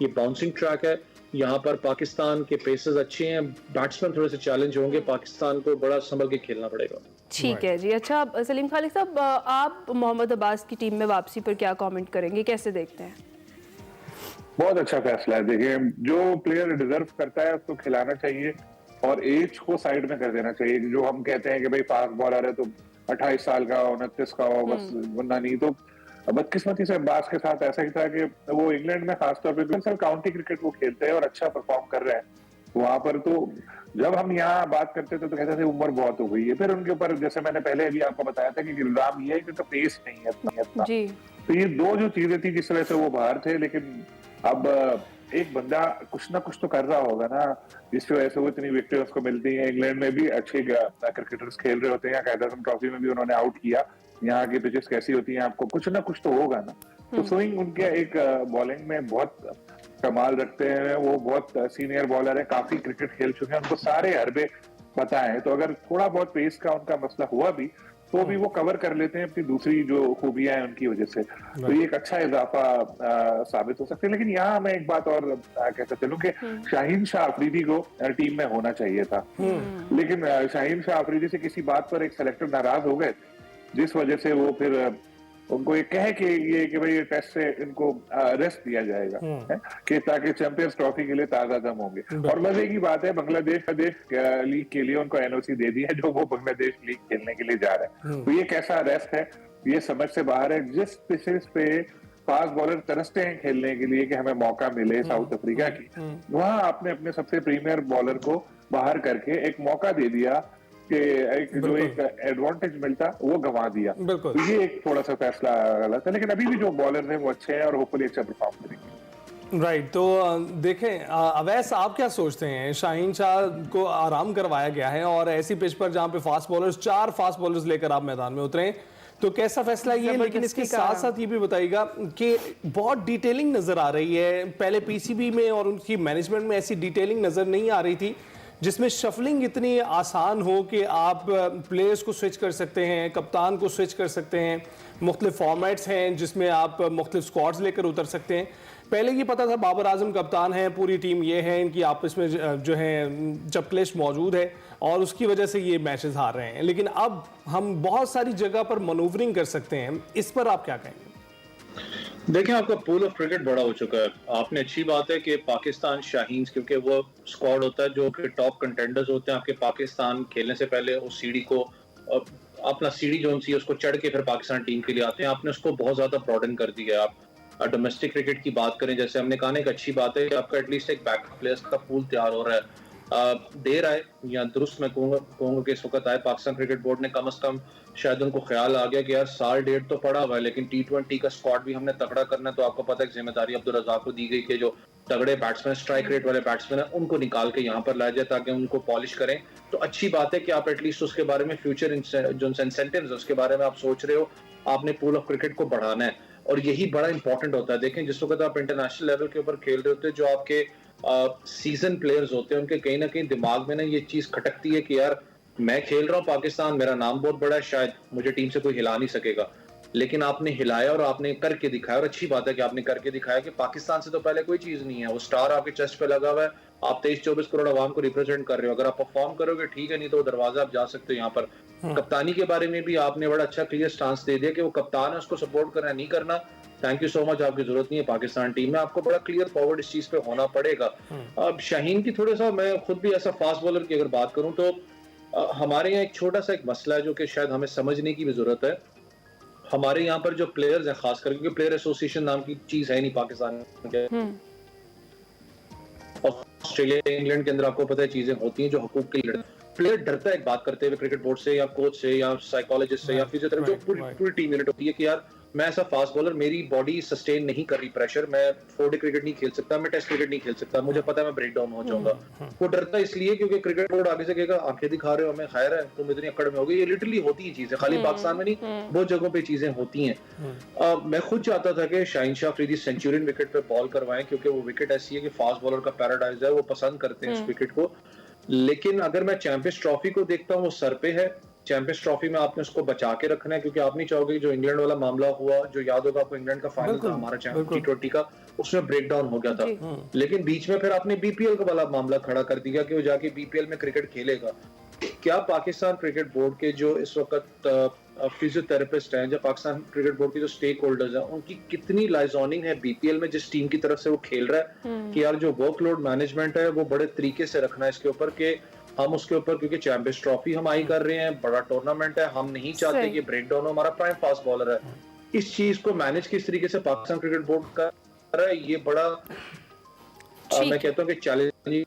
ये बाउंसिंग ट्रैक है, यहाँ पर पाकिस्तान के पेसर्स अच्छे हैं, बैट्समैन थोड़े से चैलेंज होंगे, पाकिस्तान को बड़ा संभल के खेलना पड़ेगा। ठीक है जी। अच्छा सलीम खालिक साहब, आप मोहम्मद अब्बास की टीम में वापसी पर क्या कमेंट करेंगे, कैसे देखते हैं? बहुत अच्छा फैसला है। देखिए, जो प्लेयर डिजर्व करता है उसको खिलाना चाहिए और एज को साइड में कर देना चाहिए। जो हम कहते हैं कि भाई फास्ट बॉलर है तो 28 साल का, 29 का हो बस, वरना नहीं। तो बदकिस्मती से अब्बास के साथ ऐसा ही था कि वो इंग्लैंड में खासतौर पे सर काउंटी क्रिकेट वो खेलते हैं और अच्छा परफॉर्म कर रहे हैं वहां पर। तो जब हम यहाँ बात करते थे तो कहते थे उम्र बहुत हो गई है। फिर उनके ऊपर जैसे मैंने पहले भी आपको बताया था कि इल्जाम ये है कि उनका पेस नहीं है इतना। तो ये दो जो चीजें थी जिस तरह से वो बाहर थे, लेकिन अब एक बंदा कुछ ना कुछ तो कर रहा होगा ना, जिसकी वजह से वो इतनी विक्ट्री उसको मिलती है। इंग्लैंड में भी अच्छे क्रिकेटर्स खेल रहे होते हैं, कायद आज़म ट्रॉफी में भी उन्होंने आउट किया। यहाँ की पिचेस कैसी होती हैं आपको कुछ ना कुछ तो होगा ना। तो स्विंग उनके एक बॉलिंग में बहुत कमाल रखते हैं, वो बहुत सीनियर बॉलर है, काफी क्रिकेट खेल चुके हैं, उनको सारे हरबे पता है। तो अगर थोड़ा बहुत पेस का उनका मसला हुआ भी तो भी वो कवर कर लेते हैं अपनी दूसरी जो खूबियां हैं उनकी वजह से। तो ये एक अच्छा इजाफा साबित हो सकता है। लेकिन यहाँ मैं एक बात और कहता चलूं कि शाहीन शाह अफरीदी को टीम में होना चाहिए था, लेकिन शाहीन शाह अफरीदी से किसी बात पर एक सेलेक्टर नाराज हो गए, जिस वजह से वो फिर उनको ये कहे कि ये कि भाई टेस्ट से इनको रेस्ट दिया जाएगा है कि ताकि चैंपियंस ट्रॉफी के लिए ताजा दम होंगे। और मजे की बात है बांग्लादेश लीग के लिए उनको एनओसी दे दी है, जो वो बांग्लादेश लीग खेलने के लिए जा रहे हैं। तो ये कैसा रेस्ट है, ये समझ से बाहर है। जिस पिचेस पे फास्ट बॉलर तरसते हैं खेलने के लिए कि हमें मौका मिले साउथ अफ्रीका की, वहां आपने अपने सबसे प्रीमियर बॉलर को बाहर करके एक मौका दे दिया कि जो एक एडवांटेज मिलता वो गंवा दिया। तो ये एक थोड़ा सा फैसला गलत है, लेकिन अभी भी जो बॉलर हैं वो अच्छे हैं और होपफुली अच्छा परफॉर्म करेंगे। राइट। तो देखें अवैस, आप क्या सोचते हैं? शाहीन शाह को आराम करवाया गया है और ऐसी पिच पर जहां पे फास्ट बॉलर्स 4 फास्ट बॉलर्स लेकर आप मैदान में उतरे, तो कैसा फैसला ये है? लेकिन इसके साथ साथ ये भी बताइएगा कि बहुत डिटेलिंग नजर आ रही है। पहले पीसीबी में और उनकी मैनेजमेंट में ऐसी डिटेलिंग नजर नहीं आ रही थी जिसमें शफलिंग इतनी आसान हो कि आप प्लेयर्स को स्विच कर सकते हैं, कप्तान को स्विच कर सकते हैं, मुख्तलिफ फॉर्मेट्स हैं जिसमें आप मुख्तलिफ स्क्वाड्स लेकर उतर सकते हैं। पहले ये पता था बाबर आजम कप्तान है, पूरी टीम ये है, इनकी आपस में जो है चपक्लेश मौजूद है और उसकी वजह से ये मैचेस हार रहे हैं। लेकिन अब हम बहुत सारी जगह पर मनूवरिंग कर सकते हैं, इस पर आप क्या कहेंगे? देखिए, आपका पूल ऑफ क्रिकेट बड़ा हो चुका है। आपने अच्छी बात है कि पाकिस्तान शाहीन्स, क्योंकि वो स्क्वाड होता है जो कि टॉप कंटेंडर्स होते हैं। आपके पाकिस्तान खेलने से पहले उस सीढ़ी को अपना सीढ़ी जो सी उसको चढ़ के फिर पाकिस्तान टीम के लिए आते हैं। आपने उसको बहुत ज्यादा ब्रॉडन कर दिया है। आप डोमेस्टिक क्रिकेट की बात करें, जैसे हमने कहा, एक अच्छी बात है कि आपका एटलीस्ट एक बैकअप प्लेयर्स का पूल तैयार हो रहा है। देर आए या दुरुस्त मैं कहूंगा कि इस वक्त आए। पाकिस्तान क्रिकेट बोर्ड ने कम से कम शायद उनको ख्याल आ गया कि यार साल डेढ़ तो पड़ा हुआ है, लेकिन T20 का स्क्वाड भी हमने तगड़ा करना है। तो आपको पता है जिम्मेदारी अब्दुल रज़ाक को दी गई कि जो तगड़े बैट्समैन, स्ट्राइक रेट वाले बैट्समैन है, उनको निकाल के यहाँ पर लाया जाए ताकि उनको पॉलिश करें। तो अच्छी बात है कि आप एटलीस्ट उसके बारे में फ्यूचर जो इंसेंटिव्स है उसके बारे में आप सोच रहे हो। आपने पूल ऑफ क्रिकेट को बढ़ाना है और यही बड़ा इंपॉर्टेंट होता है। देखें, जिस वक्त आप इंटरनेशनल लेवल के ऊपर खेल रहे होते हैं, जो आपके सीजन प्लेयर्स होते हैं उनके कहीं ना कहीं दिमाग में ना ये चीज खटकती है कि यार मैं खेल रहा हूँ पाकिस्तान, मेरा नाम बहुत बड़ा है, शायद मुझे टीम से कोई हिला नहीं सकेगा, लेकिन आपने हिलाया और आपने करके दिखाया, और अच्छी बात है कि आपने करके दिखाया कि पाकिस्तान से तो पहले कोई चीज नहीं है, वो स्टार आपके चेस्ट पे लगा हुआ है, आप 23-24 करोड़ आवाम को रिप्रेजेंट कर रहे हो, अगर आप परफॉर्म करोगे ठीक है, नहीं तो दरवाजा आप जा सकते हो। यहाँ पर कप्तानी के बारे में भी आपने बड़ा अच्छा क्लियर स्टांस दे दिया कि वो कप्तान है, उसको सपोर्ट करना नहीं करना, थैंक यू सो मच, आपकी जरूरत नहीं है पाकिस्तान टीम में, आपको बड़ा क्लियर फॉरवर्ड इस चीज पे होना पड़ेगा। अब शाहीन की थोड़ा सा, मैं खुद भी ऐसा फास्ट बॉलर की अगर बात करूं तो हमारे यहाँ एक छोटा सा एक मसला है जो कि शायद हमें समझने की भी जरूरत है। हमारे यहाँ पर जो प्लेयर्स हैं, खास करके क्योंकि प्लेयर एसोसिएशन नाम की चीज है नहीं पाकिस्तान के, ऑस्ट्रेलिया इंग्लैंड के अंदर आपको पता है चीजें होती हैं जो हकूक के लिए, प्लेयर डरता है एक बात करते हुए क्रिकेट बोर्ड से या कोच से या साइकोलॉजिस्ट से या फिजियोथेरेपिस्ट, जो पूरी टीम यूनिट होती है कि यार मैं ऐसा फास्ट बॉलर, मेरी बॉडी सस्टेन नहीं कर रही प्रेशर, मैं 4-डे क्रिकेट नहीं खेल सकता, मैं टेस्ट क्रिकेट नहीं खेल सकता, मुझे पता है मैं ब्रेक डाउन हो जाऊंगा। वो डरता इसलिए क्योंकि क्रिकेट बोर्ड आगे से कहेगा आंखें दिखा रहे हो हमें, खैर है तुम इतनी अकड़ में हो गई। ये लिटरली होती है चीजें, खाली पाकिस्तान में नहीं, बहुत जगहों पे चीजें होती हैं। मैं खुद चाहता था कि शाहीन शाह अफरीदी सेंचुरियन विकेट पे बॉल करवाएं, क्योंकि वो विकेट ऐसी है कि फास्ट बॉलर का पैराडाइज है, वो पसंद करते हैं इस विकेट को। लेकिन अगर मैं चैंपियंस ट्रॉफी को देखता हूँ, वो सर पे है, चैंपियंस ट्रॉफी में आपने उसको बचा के रखना है, क्योंकि आप नहीं चाहोगे जो इंग्लैंड वाला मामला हुआ, जो याद होगा आपको, इंग्लैंड का फाइनल था हमारा T20 का, उसमें ब्रेक डाउन हो गया था, लेकिन बीच में फिर आपने बीपीएल का वाला मामला खड़ा कर दिया कि वो जाके बीपीएल में क्रिकेट खेलेगा। क्या पाकिस्तान क्रिकेट बोर्ड के जो इस वक्त फिजियोथेरेपिस्ट हैं, जो पाकिस्तान क्रिकेट बोर्ड के जो स्टेक होल्डर्स हैं, उनकी कितनी लाइजॉनिंग है बीपीएल में जिस टीम की तरफ से वो खेल रहा है कि यार जो वर्कलोड मैनेजमेंट है वो बड़े तरीके से रखना है इसके ऊपर, कि हम उसके ऊपर, क्योंकि चैंपियंस ट्रॉफी हम आई कर रहे हैं, बड़ा टूर्नामेंट है, हम नहीं चाहते कि ब्रेक डाउन हो, हमारा प्राइम फास्ट बॉलर है। इस चीज को मैनेज किस तरीके से पाकिस्तान क्रिकेट बोर्ड कर रहा है, ये बड़ा मैं कहता हूँ कि चैलेंजिंग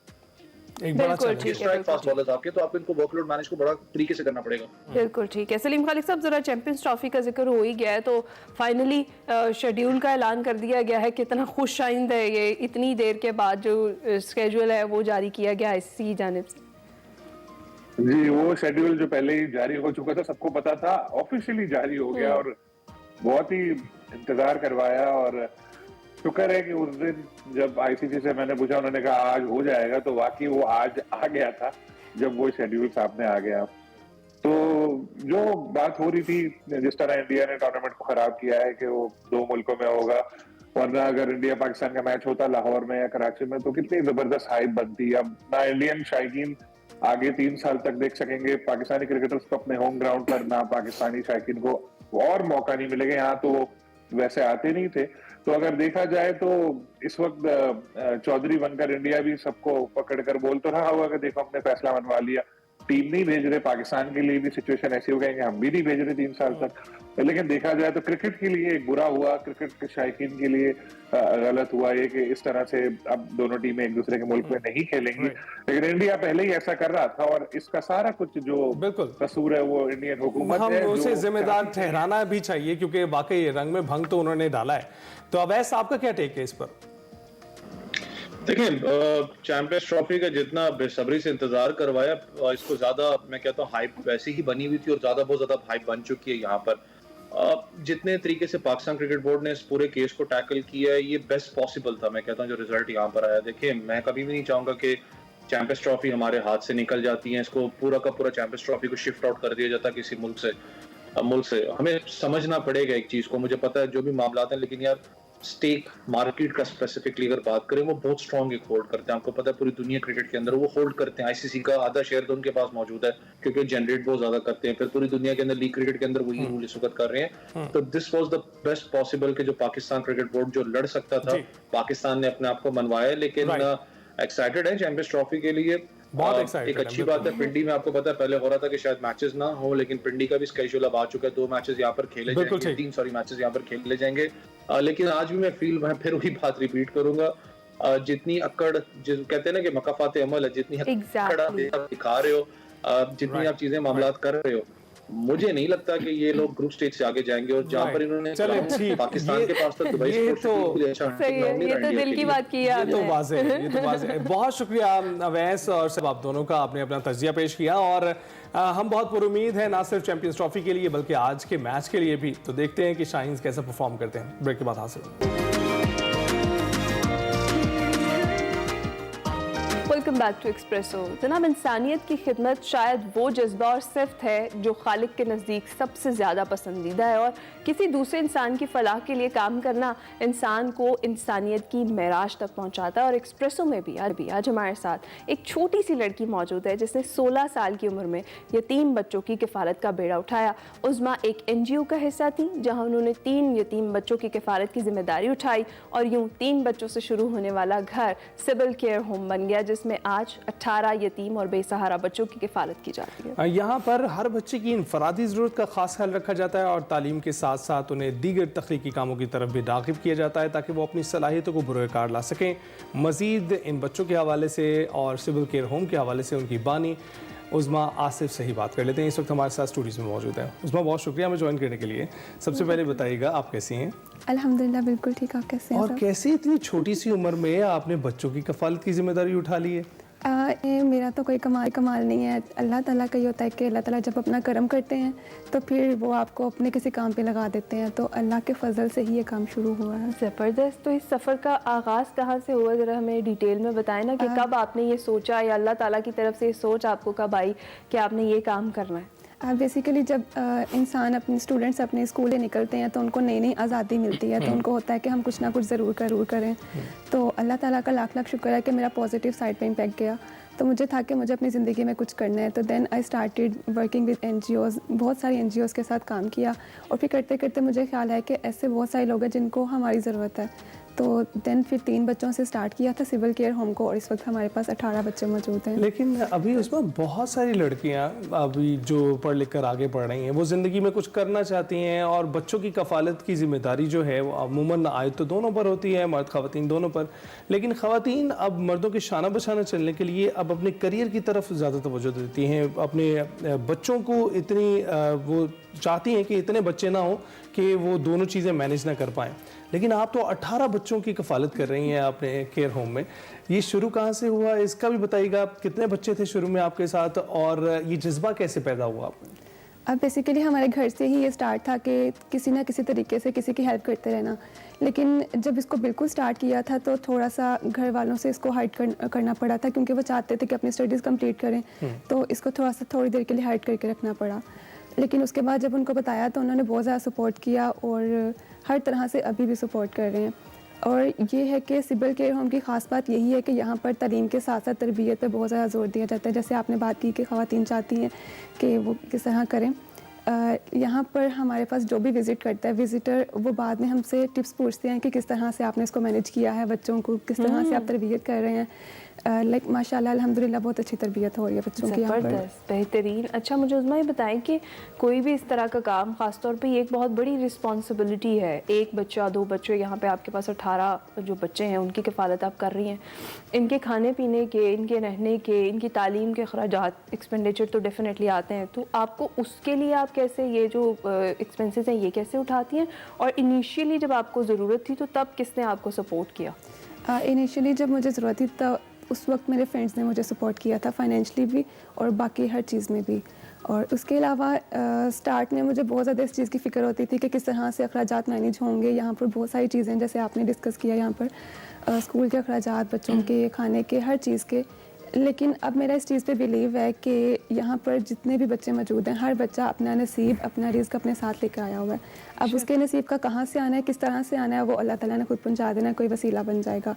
एक बड़ा बिल्कुल फास्ट बॉलर्स आपके, तो आपको इनको वर्कलोड मैनेज को बड़ा तरीके से करना पड़ेगा। बिल्कुल ठीक है। सलीम खालिक साहब, जरा चैंपियंस ट्रॉफी का जिक्र हो ही गया है, तो फाइनली शेड्यूल का ऐलान कर दिया गया है, कितना खुशाइंद है ये, इतनी देर के बाद जो स्केड्यूल है वो जारी किया गया ICC जानिब से। जी, वो शेड्यूल जो पहले ही जारी हो चुका था, सबको पता था, ऑफिशियली जारी हो गया और बहुत ही इंतजार करवाया, और शुक्र है कि उस दिन जब ICC से मैंने पूछा, उन्होंने कहा आज हो जाएगा, तो वाकई वो आज आ गया था जब वो शेड्यूल सामने आ गया। तो जो बात हो रही थी, जिस तरह इंडिया ने टूर्नामेंट को खराब किया है कि वो 2 मुल्कों में होगा, वरना अगर इंडिया पाकिस्तान का मैच होता लाहौर में या कराची में तो कितनी जबरदस्त हाइप बनती। अब ना इंडियन शायकीन आगे 3 साल तक देख सकेंगे पाकिस्तानी क्रिकेटर्स को अपने होम ग्राउंड पर, ना पाकिस्तानी शायकीन को और मौका नहीं मिलेगा, यहाँ तो वैसे आते नहीं थे। तो अगर देखा जाए तो इस वक्त चौधरी बनकर इंडिया भी सबको पकड़कर बोल तो रहा होगा कि देखो हमने फैसला मनवा लिया, टीम नहीं भेज रहे, पाकिस्तान के लिए भी सिचुएशन ऐसी हो गई, हम भी नहीं भेज रहे 3 साल तक। लेकिन देखा जाए तो क्रिकेट के लिए एक बुरा हुआ, क्रिकेट के शायकीन के लिए गलत हुआ ये कि इस तरह से अब दोनों टीमें एक दूसरे के मुल्क में नहीं खेलेंगी। लेकिन इंडिया पहले ही ऐसा कर रहा था, और इसका सारा कुछ जो कसूर है वो इंडियन हुकूमत हम है, उसे जिम्मेदार ठहराना भी चाहिए, क्योंकि वाकई रंग में भंग तो उन्होंने डाला है। तो अवैध साहब का क्या टेक है इस पर? देखिए, चैंपियंस ट्रॉफी का जितना बेसब्री से इंतजार करवाया, इसको ज्यादा मैं कहता हूँ हाइप वैसी ही बनी हुई थी, और बहुत ज्यादा हाइप बन चुकी है यहाँ पर। जितने तरीके से पाकिस्तान क्रिकेट बोर्ड ने इस पूरे केस को टैकल किया है, ये बेस्ट पॉसिबल था। मैं कहता हूँ जो रिजल्ट यहाँ पर आया, देखिए मैं कभी भी नहीं चाहूंगा कि चैंपियंस ट्रॉफी हमारे हाथ से निकल जाती है, इसको पूरा का पूरा चैंपियंस ट्रॉफी को शिफ्ट आउट कर दिया जाता किसी मुल्क से। हमें समझना पड़ेगा एक चीज को, मुझे पता है जो भी मामला हैं, लेकिन यार स्टेक मार्केट का स्पेसिफिकली अगर बात करें, वो बहुत स्ट्रॉन्ग एक होल्ड करते हैं, आपको पता है पूरी दुनिया क्रिकेट के अंदर वो होल्ड करते हैं। ICC का आधा शेयर तो उनके पास मौजूद है, क्योंकि जनरेट बहुत ज्यादा करते हैं, फिर पूरी दुनिया के अंदर लीग क्रिकेट के अंदर वही रूल इस वक्त कर रहे हैं। तो this was the best possible कि जो पाकिस्तान क्रिकेट बोर्ड जो लड़ सकता था, पाकिस्तान ने अपने आप को मनवाया। लेकिन एक्साइटेड है चैंपियंस ट्रॉफी के लिए, एक अच्छी बात है। पिंडी में आपको पता है पहले हो रहा था कि शायद मैचेस ना हो, लेकिन पिंडी का भी स्केड्यूल अब आ चुका है, 2 मैचेस यहाँ पर खेले जाएंगे, 3 मैचेस यहाँ पर खेले जाएंगे। लेकिन आज भी मैं फिर वही बात रिपीट करूंगा, जितनी अकड़, कहते हैं ना कि मकाफात अमल है, जितनी अकड़ आप दिखा रहे हो, जितनी आप चीजें मामलात कर रहे हो, मुझे नहीं लगता कि ये लोग ग्रुप स्टेज से आगे जाएंगे। और जहां पर इन्होंने पाकिस्तान के पास तक दुबई ये तो दिल की बात की है, ये तो वाज़ेह है। बहुत शुक्रिया अवैस और सब आप दोनों का, आपने अपना तज्जिया पेश किया, और हम बहुत पुरुमीद हैं ना सिर्फ चैंपियंस ट्रॉफी के लिए बल्कि आज के मैच के लिए भी। तो देखते हैं कि शाहीन कैसे परफॉर्म करते हैं। ब्रेक के बाद हासिल। Welcome back to Expresso. जनाब, इंसानियत की खिदमत शायद वो जज्बा और सिफ्त है जो खालिक के नज़दीक सबसे ज़्यादा पसंदीदा है, और किसी दूसरे इंसान की फलाह के लिए काम करना इंसान को इंसानियत की मेराज तक पहुंचाता है। और एक्सप्रेसो में भी आज हमारे साथ एक छोटी सी लड़की मौजूद है जिसने 16 साल की उम्र में यतीम बच्चों की किफ़ालत का बेड़ा उठाया। उज़मा एक NGO का हिस्सा थी जहाँ उन्होंने 3 यतीम बच्चों की किफ़ालत की जिम्मेदारी उठाई, और यूँ 3 बच्चों से शुरू होने वाला घर सिविल केयर होम बन गया जिसमें आज 18 यतीम और बेसहारा बच्चों की किफ़ालत की जाती है। यहाँ पर हर बच्चे की इनफरादी ज़रूरत का खास ख्याल रखा जाता है और तालीम के साथ साथ उन्हें दीगर तख्लीकी कामों की तरफ भी राग़िब किया जाता है ताकि वो अपनी सलाहियतों को बुरोकार ला सकें। मज़ीद इन बच्चों के हवाले से और सिविल केयर होम के हवाले से उनकी बानी उज़मा आसिफ से ही बात कर लेते हैं। इस वक्त हमारे साथ स्टूडियोज़ में मौजूद हैं। उज़मा, बहुत शुक्रिया हमें ज्वाइन करने के लिए। सबसे पहले बताइएगा, आप कैसी हैं? अल्हम्दुलिल्लाह बिल्कुल ठीक। आप कैसे हैं? और कैसे इतनी छोटी सी उम्र में आपने बच्चों की कफ़ालत की जिम्मेदारी उठा ली है? मेरा तो कोई कमाल नहीं है। अल्लाह ताला का ये होता है कि अल्लाह ताला जब अपना करम करते हैं तो फिर वो आपको अपने किसी काम पे लगा देते हैं, तो अल्लाह के फजल से ही ये काम शुरू हुआ है। ज़बरदस्त। तो इस सफ़र का आगाज़ कहाँ से हुआ, ज़रा हमें डिटेल में बताएं ना कि कब आपने ये सोचा या अल्लाह ताला की तरफ से ये सोच आपको कब आई कि आपने ये काम करना है? बेसिकली जब इंसान अपने स्टूडेंट्स अपने स्कूल से निकलते हैं तो उनको नई नई आज़ादी मिलती है, तो उनको होता है कि हम कुछ ना कुछ ज़रूर करें। तो अल्लाह ताला का लाख लाख शुक्र है कि मेरा पॉजिटिव साइड पे इम्पैक्ट गया। तो मुझे था कि मुझे अपनी ज़िंदगी में कुछ करना है, तो then I started working with NGOs। बहुत सारी NGOs के साथ काम किया और फिर करते करते मुझे ख्याल है कि ऐसे बहुत सारे लोग हैं जिनको हमारी ज़रूरत है। तो देन फिर 3 बच्चों से स्टार्ट किया था सिविल केयर होम को, और इस वक्त हमारे पास 18 बच्चे मौजूद हैं। लेकिन अभी उसमें बहुत सारी लड़कियां अभी जो पढ़ लिख कर आगे बढ़ रही हैं, वो ज़िंदगी में कुछ करना चाहती हैं और बच्चों की कफ़ालत की ज़िम्मेदारी जो है वो अमूमन आयत तो दोनों पर होती है, मर्द ख़वातीन दोनों पर। लेकिन ख़वातीन अब मर्दों के शाना बशाना चलने के लिए अब अपने करियर की तरफ ज़्यादा तवज्जो देती हैं, अपने बच्चों को इतनी वो चाहती हैं कि इतने बच्चे ना हो कि वो दोनों चीज़ें मैनेज ना कर पाएँ। लेकिन आप तो 18 बच्चों की कफ़ालत कर रही हैं अपने केयर होम में। ये शुरू कहाँ से हुआ, इसका भी बताइएगा। कितने बच्चे थे शुरू में आपके साथ और ये जज्बा कैसे पैदा हुआ आपको? अब बेसिकली हमारे घर से ही ये स्टार्ट था कि किसी ना किसी तरीके से किसी की हेल्प करते रहना। लेकिन जब इसको बिल्कुल स्टार्ट किया था तो थोड़ा सा घर वालों से इसको हाइड करना पड़ा था, क्योंकि वो चाहते थे कि अपनी स्टडीज़ कंप्लीट करें, तो इसको थोड़ी देर के लिए हाइड करके रखना पड़ा। लेकिन उसके बाद जब उनको बताया तो उन्होंने बहुत ज़्यादा सपोर्ट किया और हर तरह से अभी भी सपोर्ट कर रहे हैं। और ये है कि सिविल केयर होम की ख़ास बात यही है कि यहाँ पर तालीम के साथ साथ तरबियत पे बहुत ज़्यादा ज़ोर दिया जाता है। जैसे आपने बात की कि ख़वातीन चाहती हैं कि वो किस तरह करें। यहाँ पर हमारे पास जो भी विज़िट करता है विज़िटर, वो बाद में हमसे टिप्स पूछते हैं कि किस तरह से आपने इसको मैनेज किया है, बच्चों को किस तरह से आप तरबियत कर रहे हैं। लाइक माशाल्लाह अल्हम्दुलिल्लाह बहुत अच्छी तरबियत हो रही है बच्चों की यहाँ पर। ज़बरदस्त, बेहतरीन। अच्छा, मुझे उज़मा ये बताएं कि कोई भी इस तरह का काम, ख़ासतौर पे ये एक बहुत बड़ी रिस्पॉन्सिबिलिटी है। एक बच्चा, 2 बच्चे, यहाँ पे आपके पास 18 जो बच्चे हैं उनकी किफ़ालत आप कर रही हैं। इनके खाने पीने के, इनके रहने के, इनकी तालीम के अखराजात, एक्सपेंडिचर तो डेफिनेटली आते हैं। तो आपको उसके लिए आप कैसे ये जो एक्सपेंसेस हैं ये कैसे उठाती हैं, और इनिशियली जब आपको ज़रूरत थी तो तब किसने आपको सपोर्ट किया? इनिशियली जब मुझे ज़रूरत थी तो उस वक्त मेरे फ्रेंड्स ने मुझे सपोर्ट किया था, फाइनेंशली भी और बाकी हर चीज़ में भी। और उसके अलावा स्टार्ट में मुझे बहुत ज़्यादा इस चीज़ की फ़िक्र होती थी कि किस तरह से अखराजात मैनेज होंगे। यहाँ पर बहुत सारी चीज़ें जैसे आपने डिस्कस किया, यहाँ पर स्कूल के अखराजात, बच्चों के खाने के, हर चीज़ के। लेकिन अब मेरा इस चीज़ पे बिलीव है कि यहाँ पर जितने भी बच्चे मौजूद हैं, हर बच्चा अपना नसीब, अपना रिज़्क अपने साथ लेकर आया हुआ है। अब उसके नसीब का कहाँ से आना है, किस तरह से आना है, वो अल्लाह ताला ने खुद पहुँचा देना, कोई वसीला बन जाएगा।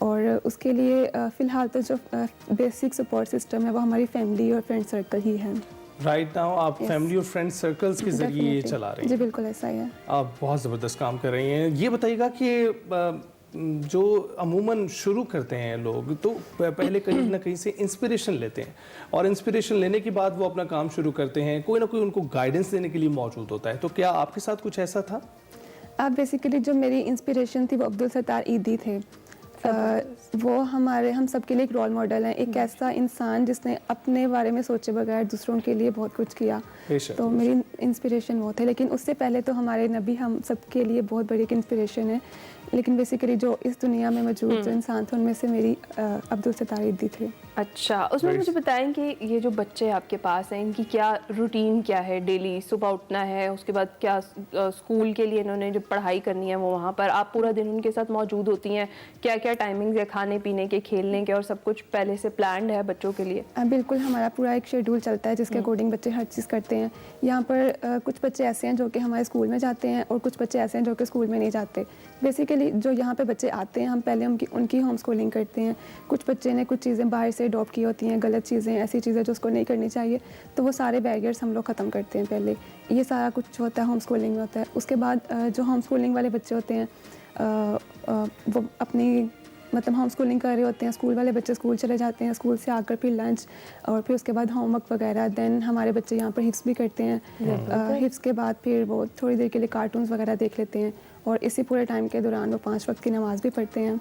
और उसके लिए फ़िलहाल तो जो बेसिक सपोर्ट सिस्टम है वो हमारी फैमिली और फ्रेंड सर्कल ही है। राइट नाउ आप फैमिली और फ्रेंड सर्कल्स के ज़रिए ये चला रही हैं? जी बिल्कुल ऐसा ही है। आप बहुत ज़बरदस्त काम कर रही हैं। ये बताइएगा कि जो अमूमन शुरू करते हैं लोग तो पहले कहीं ना कहीं से इंस्पिरेशन लेते हैं, और इंस्पिरेशन लेने के बाद वो अपना काम शुरू करते हैं, कोई ना कोई उनको गाइडेंस देने के लिए मौजूद होता है। तो क्या आपके साथ कुछ ऐसा था? अब बेसिकली जो मेरी इंस्पिरेशन थी वो अब्दुल सत्तार ईदी थे। वो हम सब के लिए एक रोल मॉडल हैं, एक ऐसा इंसान जिसने अपने बारे में सोचे बगैर दूसरों के लिए बहुत कुछ किया। तो मेरी इंस्पिरेशन वो थे। लेकिन उससे पहले तो हमारे नबी हम सब के लिए बहुत बड़ी एक इंस्पिरेशन है। लेकिन बेसिकली जो इस दुनिया में मौजूद जो इंसान थे उनमें से मेरी अब्दुल सत्तार ईदी थे। अच्छा, उसमें मुझे बताएं कि ये जो बच्चे आपके पास हैं इनकी क्या रूटीन क्या है? डेली सुबह उठना है, उसके बाद क्या स्कूल के लिए इन्होंने जो पढ़ाई करनी है वो वहाँ पर आप पूरा दिन उनके साथ मौजूद होती हैं? क्या क्या टाइमिंग्स है खाने पीने के, खेलने के, और सब कुछ पहले से प्लान्ड है बच्चों के लिए? बिल्कुल, हमारा पूरा एक शेड्यूल चलता है जिसके अकॉर्डिंग बच्चे हर चीज़ करते हैं। यहाँ पर कुछ बच्चे ऐसे हैं जो कि हमारे स्कूल में जाते हैं और कुछ बच्चे ऐसे हैं जो कि स्कूल में नहीं जाते। बेसिकली जो यहाँ पे बच्चे आते हैं हम पहले उनकी होम स्कूलिंग करते हैं। कुछ बच्चे ने कुछ चीज़ें बाहर से अडॉप्ट की होती हैं, गलत चीज़ें, ऐसी चीज़ें जो उसको नहीं करनी चाहिए, तो वो सारे बैरियर्स हम लोग ख़त्म करते हैं पहले। ये सारा कुछ होता है होम स्कूलिंग में होता है। उसके बाद जो होम स्कूलिंग वाले बच्चे होते हैं वो अपनी मतलब होम स्कूलिंग कर रहे होते हैं। स्कूल वाले बच्चे स्कूल चले जाते हैं, स्कूल से आकर फिर लंच और फिर उसके बाद होमवर्क वगैरह। देन हमारे बच्चे यहाँ पर हिफ्स भी करते हैं। हिफ्स के बाद फिर वो थोड़ी देर के लिए कार्टून्स वगैरह देख लेते हैं और इसी पूरे टाइम के दौरान वो 5 वक्त की नमाज भी पढ़ते हैं।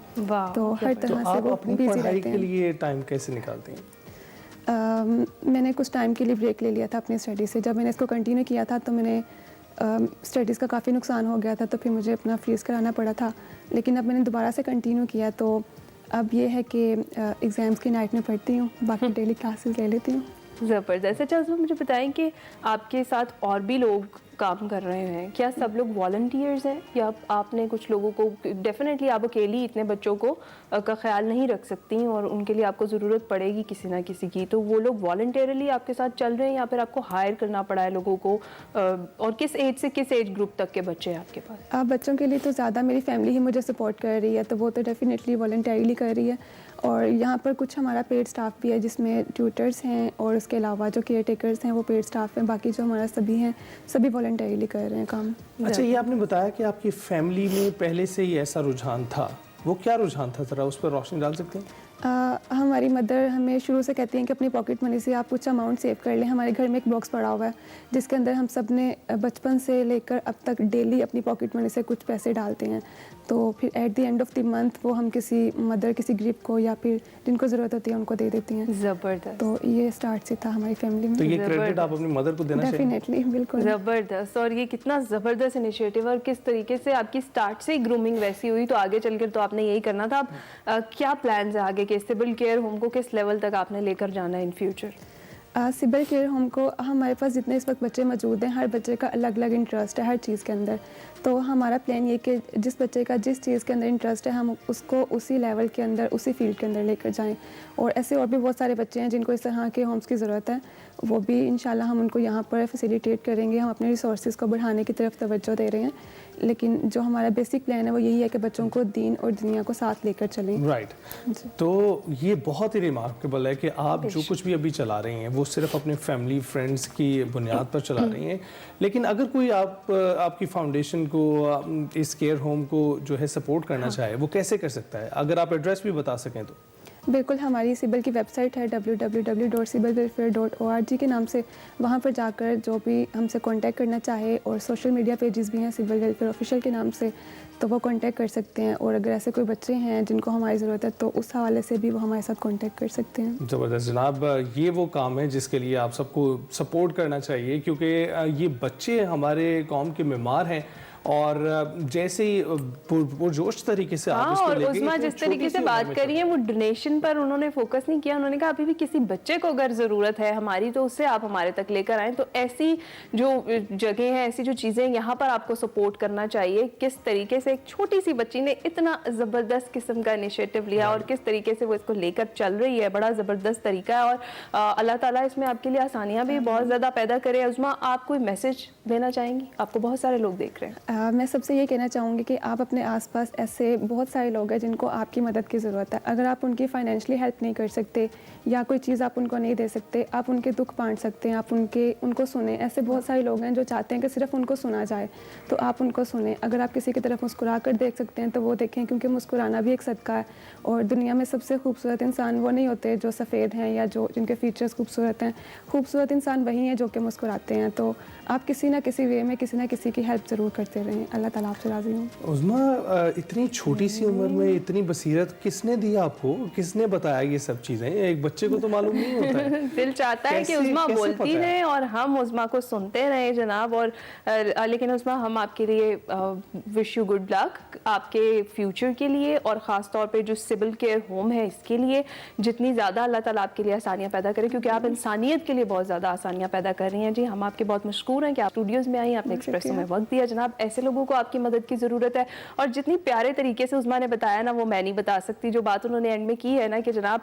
तो हर तरह से वो अपनी बिजी पढ़ाई रहते के हैं। लिए टाइम कैसे निकालती हैं? मैंने कुछ टाइम के लिए ब्रेक ले लिया था अपनी स्टडी से। जब मैंने इसको कंटिन्यू किया था तो मैंने स्टडीज़ का काफ़ी नुकसान हो गया था, तो फिर मुझे अपना फ्रीज़ कराना पड़ा था। लेकिन अब मैंने दोबारा से कंटिन्यू किया तो अब ये है कि एग्ज़ाम्स की नाइट में पढ़ती हूँ, बाकी डेली क्लासेस ले लेती हूँ। ज़बरदस्त। अच्छा, उसमें मुझे बताएं कि आपके साथ और भी लोग काम कर रहे हैं, क्या सब लोग वॉलंटियर्स हैं या आपने कुछ लोगों को, डेफिनेटली आप अकेली इतने बच्चों को का ख्याल नहीं रख सकती और उनके लिए आपको ज़रूरत पड़ेगी किसी ना किसी की, तो वो लोग वॉलंटियरली आपके साथ चल रहे हैं या फिर आपको हायर करना पड़ा है लोगों को? और किस एज से किस एज ग्रुप तक के बच्चे हैं आपके पास? बच्चों के लिए तो ज़्यादा मेरी फैमिली ही मुझे सपोर्ट कर रही है, तो वो तो डेफिनेटली वॉलंटियरली कर रही है। और यहाँ पर कुछ हमारा पेड स्टाफ भी है जिसमें ट्यूटर्स हैं और उसके अलावा जो केयर टेकर्स हैं वो पेड स्टाफ हैं। बाकी जो हमारा सभी हैं सभी वॉलंटियरली कर रहे हैं काम। अच्छा, ये आपने बताया कि आपकी फैमिली में पहले से ही ऐसा रुझान था, वो क्या रुझान था, ज़रा उस पर रोशनी डाल सकते हैं? हमारी मदर हमें शुरू से कहती हैं कि अपनी पॉकेट मनी से आप कुछ अमाउंट सेव कर लें। हमारे घर में एक बॉक्स पड़ा हुआ है जिसके अंदर हम सब ने बचपन से लेकर अब तक डेली अपनी पॉकेट मनी से कुछ पैसे डालते हैं। तो फिर at the end of the month वो हम किसी मदर, किसी गरीब को या फिर जिनको ज़रूरत होती है उनको दे देती हैं। ज़बरदस्त। तो ये स्टार्ट से था हमारी फैमिली में। तो ये क्रेडिट आप अपनी मदर को देना चाहिए? डेफिनेटली, बिल्कुल। ज़बरदस्त। और ये कितना ज़बरदस्त इनिशिएटिव और किस तरीके से आपकी स्टार्ट से ही ग्रूमिंग वैसी हुई, तो आगे चलकर तो आपने यही करना था। अब क्या प्लान्स है आगे के? सिबिल केयर होम को किस लेवल तक आपने लेकर जाना है in future? CIBIL care home को हमारे पास जितने इस वक्त बच्चे मौजूद हैं, हर बच्चे का अलग अलग इंटरेस्ट है हर चीज़ के अंदर। तो हमारा प्लान ये कि जिस बच्चे का जिस चीज़ के अंदर इंटरेस्ट है हम उसको उसी लेवल के अंदर, उसी फील्ड के अंदर लेकर जाएं। और ऐसे और भी बहुत सारे बच्चे हैं जिनको इस तरह के होम्स की ज़रूरत है, वो भी इंशाल्लाह हम उनको यहाँ पर फैसिलिटेट करेंगे। हम अपने रिसोर्सेज को बढ़ाने की तरफ तवज्जो दे रहे हैं, लेकिन जो हमारा बेसिक प्लान है वो यही है कि बच्चों को दीन और दुनिया को साथ लेकर चलें। राइट। तो ये बहुत ही रिमार्केबल है कि आप जो कुछ भी अभी चला रही हैं वो सिर्फ अपने फैमिली फ्रेंड्स की बुनियाद पर चला रही हैं, लेकिन अगर कोई आपकी फाउंडेशन को, इस केयर होम को जो है सपोर्ट करना चाहे, वो कैसे कर सकता है? अगर आप एड्रेस भी बता सकें तो। बिल्कुल, हमारी सिबिल की वेबसाइट है www.sibilwelfare.org के नाम से। वहाँ पर जाकर जो भी हमसे कांटेक्ट करना चाहे, और सोशल मीडिया पेजेस भी हैं सिबिल वेलफेयर ऑफिशियल के नाम से, तो वो कांटेक्ट कर सकते हैं। और अगर ऐसे कोई बच्चे हैं जिनको हमारी ज़रूरत है तो उस हवाले से भी वो हमारे साथ कांटेक्ट कर सकते हैं। ज़बरदस्त जनाब, ये वो काम है जिसके लिए आप सबको सपोर्ट करना चाहिए, क्योंकि ये बच्चे हमारे कौम के मेमार हैं और जैसे ही पुरजोश तरीके से आप इसको लेके, उस्मा जिस तरीके से बात करी है वो डोनेशन पर उन्होंने फोकस नहीं किया। उन्होंने कहा अभी भी किसी बच्चे को अगर ज़रूरत है हमारी तो उससे आप हमारे तक लेकर आएँ। तो ऐसी जो जगह है, ऐसी जो चीज़ें, यहाँ पर आपको सपोर्ट करना चाहिए। किस तरीके से एक छोटी सी बच्ची ने इतना ज़बरदस्त किस्म का इनिशिएटिव लिया और किस तरीके से वो इसको लेकर चल रही है, बड़ा ज़बरदस्त तरीका है। और अल्लाह ताला इसमें आपके लिए आसानियाँ भी बहुत ज़्यादा पैदा करे। उस्मा, आप कोई मैसेज देना चाहेंगी? आपको बहुत सारे लोग देख रहे हैं। मैं सबसे ये कहना चाहूँगी कि आप अपने आसपास ऐसे बहुत सारे लोग हैं जिनको आपकी मदद की ज़रूरत है। अगर आप उनकी फाइनेंशियली हेल्प नहीं कर सकते या कोई चीज़ आप उनको नहीं दे सकते, आप उनके दुख बांट सकते हैं, आप उनको सुने। ऐसे बहुत सारे लोग हैं जो चाहते हैं कि सिर्फ उनको सुना जाए, तो आप उनको सुने। अगर आप किसी की तरफ मुस्कुरा कर देख सकते हैं तो वो देखें, क्योंकि मुस्कुराना भी एक सदका है। और दुनिया में सबसे खूबसूरत इंसान वो नहीं होते जो सफ़ेद हैं या जो जिनके फीचर्स खूबसूरत हैं। खूबसूरत इंसान वही हैं जो कि मुस्कुराते हैं। तो आप किसी ना किसी वे में किसी ना किसी की हेल्प ज़रूर करते करते रहें। अल्लाह ताला आपसे राज़ी हूँ। उज़्मा, इतनी छोटी सी उम्र में इतनी बसीरत किसने दी आपको? किसने बताया ये सब चीज़ें? एक बच्चे को तो मालूम नहीं होता है। दिल चाहता है कि उज़्मा कैसे बोलती पता है? रहे और हम उज़्मा को सुनते रहें जनाब। और लेकिन उज़्मा, हम आपके लिए विश यू गुड लक आपके फ्यूचर के लिए, और ख़ास तौर पे जो सिविल केयर होम है इसके लिए जितनी ज़्यादा अल्लाह ताला आपके लिए आसानियाँ पैदा करें, क्योंकि आप इंसानियत के लिए बहुत ज़्यादा आसानियाँ पैदा कर रही हैं। जी, हम आपके बहुत मशकूर हैं कि आप स्टूडियोज़ में आई, आपने एक्सप्रेसो में वक्त दिया जनाब। ऐसे लोगों को आपकी मदद की ज़रूरत है, और जितनी प्यारे तरीके से उज़्मा ने बताया ना, वो मैं नहीं बता सकती। जो बात उन्होंने एंड में की है ना कि जनाब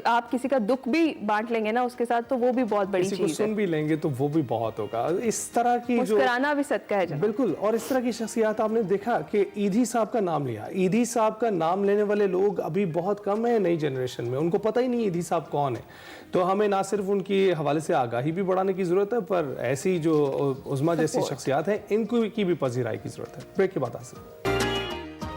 आप किसी का दुख भी बांट लेंगे ना उसके साथ, तो वो भी बहुत बड़ी किसी को चीज़ है। सुन भी लेंगे तो वो भी बहुत होगा। इस तरह की जो मुस्कुराना भी सदका है जनाब। बिल्कुल, और इस तरह की शख्सियत आपने देखा कि ईदी साहब का नाम लिया। ईदी साहब का नाम लेने वाले लोग अभी बहुत कम है नई जनरेशन में, उनको पता ही नहीं ईदी साहब कौन है। तो हमें ना सिर्फ उनकी हवाले से आगाही भी बढ़ाने की ज़रूरत है, पर ऐसी जो उज़्मा जैसी शख्सियात हैं इनको की भी पजीराई की ज़रूरत है। ब्रेक के बाद हासिल।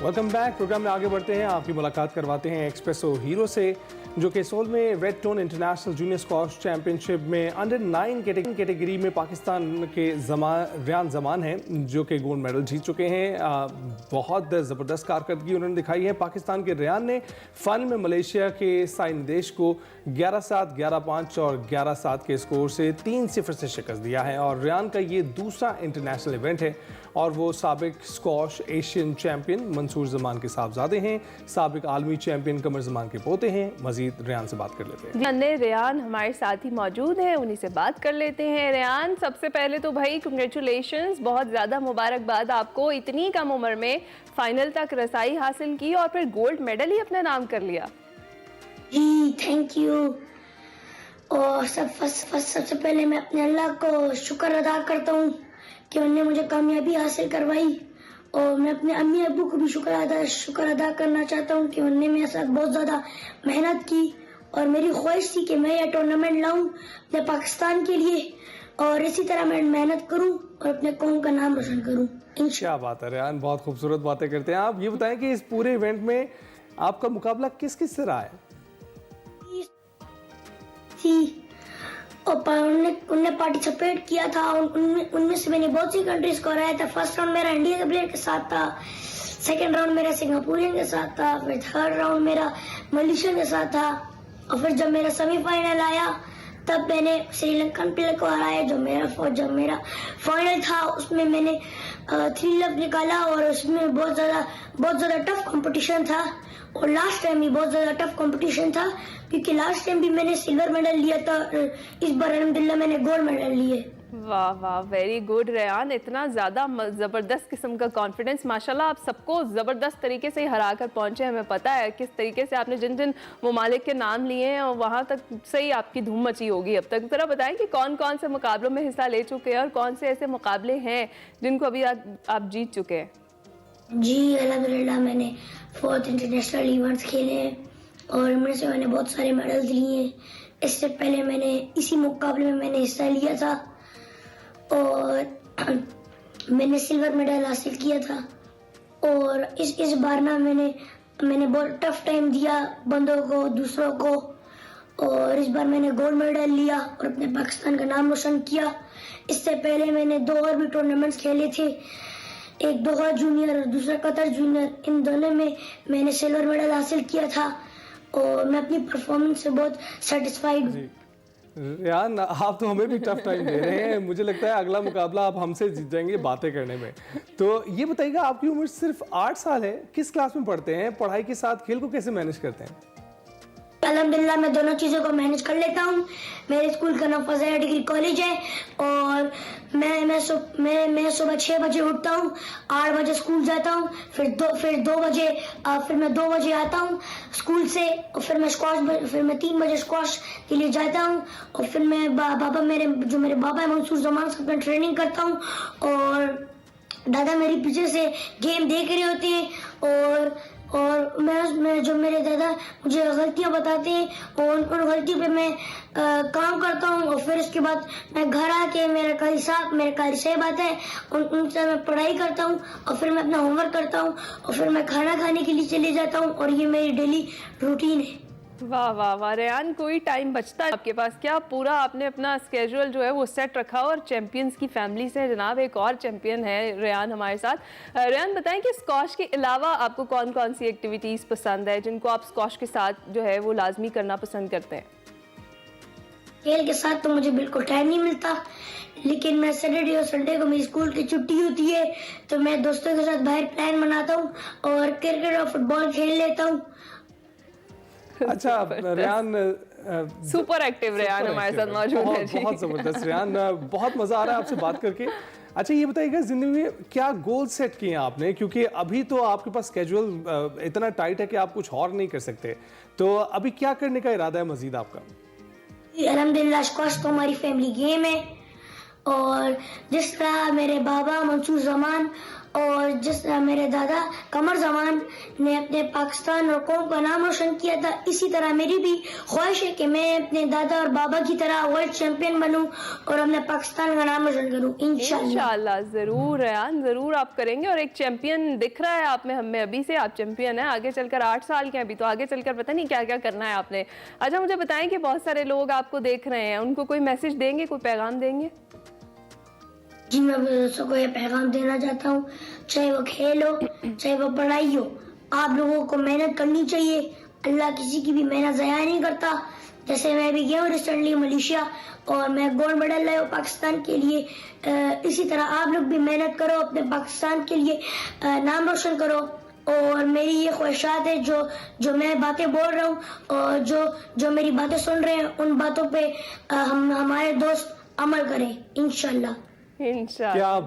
Welcome back. प्रोग्राम में आगे बढ़ते हैं, आपकी मुलाकात करवाते हैं एक्सप्रेसो हीरो से, जो कि सोल में red tone international junior squash championship में अंडर 9 कैटेगरी में पाकिस्तान के रियान जमान हैं जो कि गोल्ड मेडल जीत चुके हैं। बहुत ज़बरदस्त कारकर्दगी उन्होंने दिखाई है। पाकिस्तान के रियान ने फाइनल में मलेशिया के साइन देश को 11-7, 11-5 और 11-7 के स्कोर से 3-0 से शिकस्त दिया है। और रियान का ये दूसरा इंटरनेशनल इवेंट है और वो साबिक squash Asian champion Mansoor Zaman के साहबजादे हैं, साबिक आलमी चैंपियन कमर जमान के पोते हैं। मजीद रियान से बात कर लेते हैं। अन्य रियान हमारे साथ ही मौजूद हैं, उन्हीं से बात कर लेते हैं। रियान, सबसे पहले तो भाई कंग्रेचुलेशंस, बहुत ज़्यादा मुबारकबाद आपको, इतनी कम उम्र में फाइनल तक रसाई हासिल की और फिर गोल्ड मेडल ही अपना नाम कर लिया। जी थैंक यू। और सबसे पहले मैं अपने अल्लाह को शुक्र अदा करता हूँ कि उन्होंने मुझे कामयाबी हासिल करवाई, और मैं अपने अम्मी अब्बू को भी शुक्र अदा करना चाहता हूँ कि उन्होंने मेरे साथ बहुत ज़्यादा मेहनत की, और मेरी ख्वाहिश थी कि मैं यह टूर्नामेंट लाऊं अपने पाकिस्तान के लिए, और इसी तरह मैं मेहनत करूं और अपने कौम का नाम रोशन करूं। क्या बात है रियान, बहुत खूबसूरत बातें करते हैं आप। ये बताएं कि इस पूरे इवेंट में आपका मुकाबला किस किस से रहा है? उनने पार्टिसिपेट किया था, उनमें से मैंने बहुत सी कंट्रीज को हराया था। फर्स्ट राउंड मेरा इंडिया के प्लेयर के साथ था, सेकंड राउंड मेरा सिंगापुरियन के साथ था, फिर थर्ड राउंड मेरा मलेशियन के साथ था, और फिर जब मेरा सेमीफाइनल आया तब मैंने श्रीलंकन प्लेयर को हराया। जब मेरा फाइनल था उसमें मैंने 3 लव निकाला, और उसमें बहुत ज़्यादा टफ कंपटीशन था, और लास्ट टाइम भी बहुत ज़्यादा टफ कंपटीशन था, क्योंकि लास्ट टाइम भी मैंने सिल्वर मेडल लिया था, इस बार अल्हम्दुलिल्लाह मैंने गोल्ड मेडल लिए। वाह वाह, वेरी गुड रेयान, इतना ज़्यादा ज़बरदस्त किस्म का कॉन्फिडेंस, माशाल्लाह आप सबको ज़बरदस्त तरीके से हरा कर पहुँचे। हमें पता है किस तरीके से आपने जिन जिन ममालिक के नाम लिए हैं और वहाँ तक सही आपकी धूम मची होगी अब तक। ज़रा बताएं कि कौन कौन से मुकाबलों में हिस्सा ले चुके हैं और कौन से ऐसे मुकाबले हैं जिनको अभी आप जीत चुके हैं। जी अल्हम्दुलिल्लाह मैंने 4th इंटरनेशनल इवेंट्स खेले हैं, और उनमें से मैंने बहुत सारे मेडल्स लिए हैं। इससे पहले मैंने इसी मुकाबले में मैंने हिस्सा लिया था, और मैंने सिल्वर मेडल हासिल किया था। और इस बार ना मैंने बहुत टफ टाइम दिया बंदों को, दूसरों को, और इस बार मैंने गोल्ड मेडल लिया और अपने पाकिस्तान का नाम रोशन किया। इससे पहले मैंने 2 और भी टूर्नामेंट्स खेले थे, एक दोहा जूनियर और दूसरा कतर जूनियर। इन दोनों में मैंने सिल्वर मेडल हासिल किया था, और मैं अपनी परफॉर्मेंस से बहुत सेटिस्फाइड हूँ। यार आप तो हमें भी टफ टाइम दे रहे हैं, मुझे लगता है अगला मुकाबला आप हमसे जीत जाएंगे बातें करने में। तो ये बताइएगा, आपकी उम्र सिर्फ 8 साल है, किस क्लास में पढ़ते हैं? पढ़ाई के साथ खेल को कैसे मैनेज करते हैं? अल्हम्दुलिल्लाह मैं दोनों चीज़ों को मैनेज कर लेता हूँ। मेरे स्कूल का नाम फज़ाइल डिग्री कॉलेज है, और मैं सुबह 6 बजे उठता हूँ, 8 बजे स्कूल जाता हूँ, फिर मैं 2 बजे आता हूँ स्कूल से, और फिर मैं 3 बजे स्क्वाश के लिए जाता हूँ, और फिर मैं मेरे बाबा है मंसूर जमान से मैं ट्रेनिंग करता हूँ, और दादा मेरे पीछे से गेम देख रहे होते हैं, और मैं जो मेरे दादा मुझे गलतियां बताते हैं, और उन गलतियों पे मैं काम करता हूँ, और फिर उसके बाद मैं घर आके मेरे कारी साहब आते हैं, उनसे मैं पढ़ाई करता हूँ, और फिर मैं अपना होमवर्क करता हूँ, और फिर मैं खाना खाने के लिए चले जाता हूँ, और ये मेरी डेली रूटीन है। वाह वाह वाह रेयान, कोई टाइम बचता है आपके पास क्या? पूरा आपने अपना स्केड्यूल जो है वो सेट रखा और चैंपियंस की फैमिली से जनाब एक और चैंपियन है रेयान हमारे साथ। रेयान बताएं कि स्क्वॉश के अलावा आपको कौन कौन सी एक्टिविटीज़ पसंद है जिनको आप स्क्वॉश के साथ जो है वो लाजमी करना पसंद करते हैं? खेल के साथ तो मुझे बिल्कुल टाइम नहीं मिलता, लेकिन मैं सैटरडे और संडे को मेरी स्कूल की छुट्टी होती है तो मैं दोस्तों के साथ बाहर प्लान बनाता हूँ और क्रिकेट और फुटबॉल खेल लेता हूँ। अच्छा रेयान, सुपर एक्टिव रेयान हमारे साथ मौजूद है जी। बहुत जबरदस्त रेयान, बहुत मजा आ रहा है आपसे बात करके। अच्छा ये बताइएगा, जिंदगी में क्या गोल सेट किए हैं आपने, क्योंकि अभी तो आपके पास स्केड्यूल इतना टाइट है कि आप कुछ और नहीं कर सकते, तो अभी क्या करने का इरादा है मजीद आपका? अल्हम्दुलिल्लाह स्क्वॉश तो हमारी फैमिली गेम है, और जिस तरह मेरे बाबा मंसूर जमान और जिस तरह मेरे दादा कमर जमान ने अपने पाकिस्तान और कौम का नाम रोशन किया था, इसी तरह मेरी भी ख्वाहिश है कि मैं अपने दादा और बाबा की तरह वर्ल्ड चैंपियन बनूं और अपने पाकिस्तान का नाम रोशन करूं इंशाल्लाह। जरूर रेयान, जरूर आप करेंगे, और एक चैंपियन दिख रहा है आप में, हमें अभी से आप चैंपियन हैं, आगे चलकर 8 साल के हैं अभी, तो आगे चलकर पता नहीं क्या क्या करना है आपने। अच्छा मुझे बताएं कि बहुत सारे लोग आपको देख रहे हैं, उनको कोई मैसेज देंगे, कोई पैगाम देंगे? जी मैं दोस्तों को ये पैगाम देना चाहता हूँ, चाहे वो खेल हो चाहे वो पढ़ाई हो, आप लोगों को मेहनत करनी चाहिए। अल्लाह किसी की भी मेहनत ज़ाया नहीं करता। जैसे मैं भी गया हूँ रिसेंटली मलेशिया और मैं गोल्ड मेडल लाया हूँ पाकिस्तान के लिए, इसी तरह आप लोग भी मेहनत करो, अपने पाकिस्तान के लिए नाम रोशन करो। और मेरी ये ख्वाहिशात है जो मैं बातें बोल रहा हूँ और जो मेरी बातें सुन रहे हैं, उन बातों पे हम हमारे दोस्त अमल करें इंशाल्लाह। क्या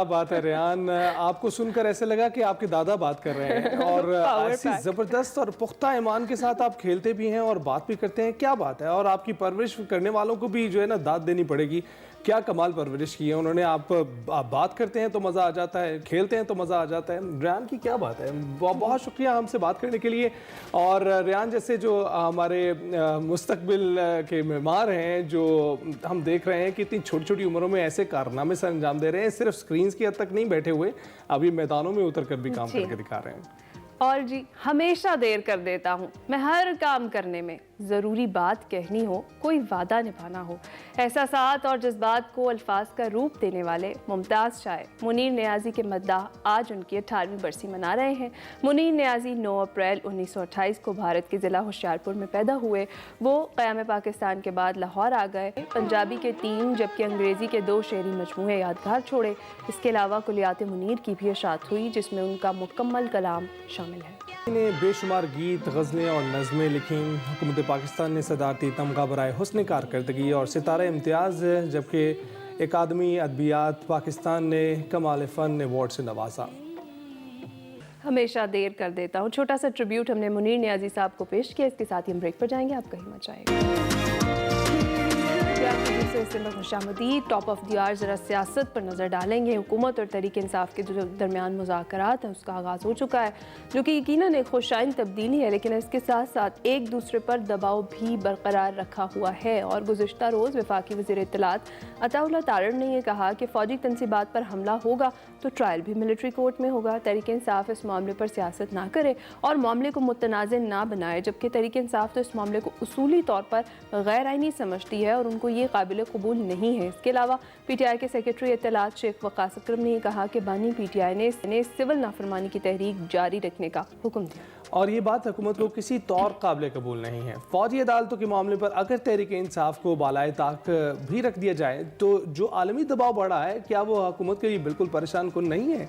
बात है रेयान, आपको सुनकर ऐसे लगा कि आपके दादा बात कर रहे हैं और ऐसी जबरदस्त और पुख्ता ईमान के साथ आप खेलते भी हैं और बात भी करते हैं, क्या बात है। और आपकी परवरिश करने वालों को भी जो है ना दाद देनी पड़ेगी, क्या कमाल परवरिश की है उन्होंने। आप बात करते हैं तो मज़ा आ जाता है, खेलते हैं तो मज़ा आ जाता है। रेयान की क्या बात है, बहुत शुक्रिया हमसे बात करने के लिए। और रेयान जैसे जो हमारे मुस्तकबिल के मेहमान हैं, जो हम देख रहे हैं कि इतनी छोटी छोटी उम्रों में ऐसे कारनामे से अंजाम दे रहे हैं, सिर्फ स्क्रीन की हद तक नहीं बैठे हुए, अभी मैदानों में उतर कर भी काम करके दिखा रहे हैं। और जी हमेशा देर कर देता हूँ मैं हर काम करने में, ज़रूरी बात कहनी हो, कोई वादा निभाना हो, एहसासात और जज्बात को अल्फाज का रूप देने वाले मुमताज़ शायर मुनीर नियाज़ी के मद्दाह आज उनकी 18वीं बरसी मना रहे हैं। मुनीर नियाज़ी 9 अप्रैल 1928 को भारत के ज़िला होशियारपुर में पैदा हुए। वो क़याम पाकिस्तान के बाद लाहौर आ गए। पंजाबी के 3 जबकि अंग्रेज़ी के 2 शेरी मजमूए यादगार छोड़े। इसके अलावा कुलियात मुनीर की भी इशाअत हुई जिसमें उनका मुकम्मल कलाम शामिल है। ने बेशुमार गीत, गज़लें और नज़में लिखीं। हुकूमत पाकिस्तान ने सदारती तमगा बराए हुस्न कारकर्दगी और सितारा इम्तियाज़, जबकि अकादमी अदबियात पाकिस्तान ने कमाल फ़न अवार्ड से नवाजा। हमेशा देर कर देता हूँ, छोटा सा ट्रिब्यूट हमने मुनीर नियाज़ी साहब को पेश किया। इसके साथ ही हम ब्रेक पर जाएंगे, आप कहीं मत जाएंगे। खुशामदीद। टॉप ऑफ द आवर ज़रा सियासत पर नज़र डालेंगे। हुकूमत और तहरीक इंसाफ के जो दरमियान मुज़ाकरात हैं उसका आगाज़ हो चुका है, जो कि यकीनन एक खुशाइन तब्दीली है, लेकिन इसके साथ साथ एक दूसरे पर दबाव भी बरकरार रखा हुआ है। और गुज़िश्ता रोज़ वफाकी वज़ीर इत्तलात अताउल्लाह तारड़ ने यह कहा कि फ़ौजी तनसीबात पर हमला होगा तो ट्रायल भी मिलिट्री कोर्ट में होगा। तहरीक इंसाफ इस मामले पर सियासत ना करे और मामले को मुतनाज़ ना बनाए, जबकि तहरीक इंसाफ तो इस मामले को उसूली तौर पर गैर आइनी समझती है और उनको ये काबिल कबूल नहीं है। इसके अलावा पीटीआई के सेक्रेटरी इत्तलात शेख वक़ास अकरम ने कहा कि बानी पीटीआई ने सिविल नाफरमानी की तहरीक जारी रखने का हुक्म दिया और ये बात हुकूमत को किसी तौर काबिल कबूल नहीं है। फौजी अदालतों के मामले पर अगर तहरीक इंसाफ को बालाए ताक भी रख दिया जाए तो जो आलमी दबाव बढ़ा है, क्या वो हुकूमत के लिए बिल्कुल परेशान कुन नहीं है?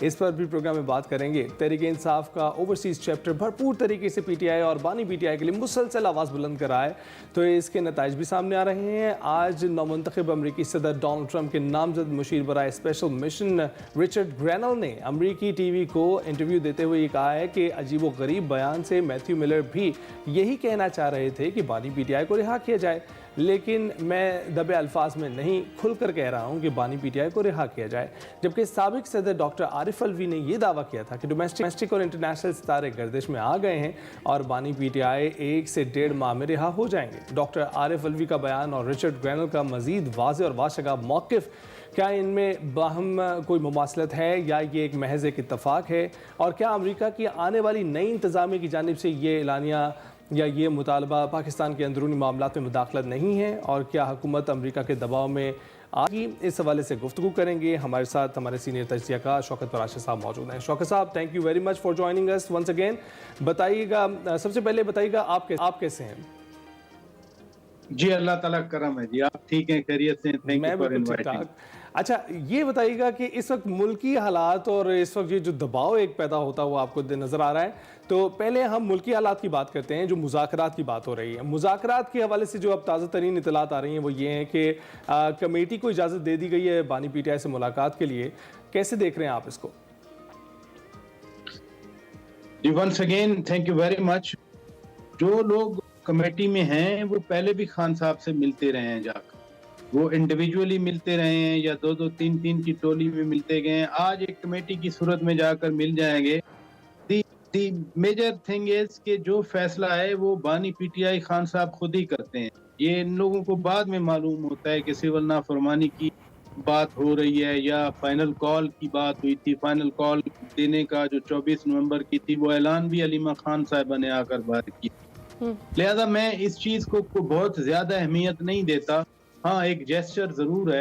इस पर भी प्रोग्राम में बात करेंगे। तहरीक इंसाफ का ओवरसीज़ चैप्टर भरपूर तरीके से पीटीआई और बानी पीटीआई के लिए मुसलसल आवाज़ बुलंद कर रहा है, तो इसके नताइज भी सामने आ रहे हैं। आज नौमुंतखब अमरीकी सदर डोनाल्ड ट्रंप के नामजद मुशीर बराए स्पेशल मिशन रिचर्ड ग्रैनल ने अमरीकी टीवी को इंटरव्यू देते हुए कहा है कि अजीब व गरीब बयान से मैथ्यू मिलर भी यही कहना चाह रहे थे कि बानी पीटीआई को रिहा किया जाए, लेकिन मैं दबे अल्फाज में नहीं, खुलकर कह रहा हूं कि बानी पीटीआई को रिहा किया जाए। जबकि साबिक सदर डॉक्टर आरिफ अलवी ने यह दावा किया था कि डोमेस्टिक और इंटरनेशनल सितारे गर्दिश में आ गए हैं और बानी पीटीआई 1 से 1.5 माह में रिहा हो जाएंगे। डॉक्टर आरिफ अलवी का बयान और रिचर्ड ग्रैनल का मजीद वाज़ेह और वाशगा मौक़िफ़, क्या इनमें बाहम कोई मुमासलत है या ये एक महज एक इत्तफाक है? और क्या अमेरिका की आने वाली नई इंतज़ामिया की जानिब से ये एलानिया या ये मुतालबा पाकिस्तान के अंदरूनी मामलात में मुदाखलत नहीं है, और क्या हुकूमत अमेरिका के दबाव में आगे? इस हवाले से गुफ्तगू करेंगे। हमारे साथ हमारे सीनियर तजियाकार शौकत फराशद साहब मौजूद हैं। शौकत साहब, thank you very much for joining us once again. बताइएगा, सबसे पहले बताइएगा आप कैसे हैं? जी, अल्लाह ताला करम है जी। आप ठीक हैं, खैरियत से? Thank you for inviting. अच्छा, ये बताइएगा कि इस वक्त मुल्की हालात और इस वक्त ये जो दबाव एक पैदा होता हुआ आपको नज़र आ रहा है, तो पहले हम मुल्की हालात की बात करते हैं, जो मुज़ाकरात की बात हो रही है। मुज़ाकरात के हवाले से जो अब ताज़ा तरीन इतलात आ रही हैं वो ये हैं कि कमेटी को इजाज़त दे दी गई है बानी PTI से मुलाकात के लिए। कैसे देख रहे हैं आप इसको? जी, once again thank you very much. जो लोग कमेटी में हैं वो पहले भी खान साहब से मिलते रहे हैं, जाकर वो इंडिविजुअली मिलते रहे हैं या 2-2, 3-3 की टोली में मिलते गए हैं। आज एक कमेटी की सूरत में जाकर मिल जाएंगे। दी मेजर थिंग इज कि जो फैसला है वो बानी PTI खान साहब खुद ही करते हैं। ये इन लोगों को बाद में मालूम होता है कि सिविल नाफरमानी की बात हो रही है या फाइनल कॉल की बात हुई थी। फाइनल कॉल देने का जो 24 नवंबर की थी, वो ऐलान भी अलीमा खान साहबा ने आकर बात की। लिहाजा मैं इस चीज को बहुत ज्यादा अहमियत नहीं देता। हाँ, एक जेस्चर जरूर है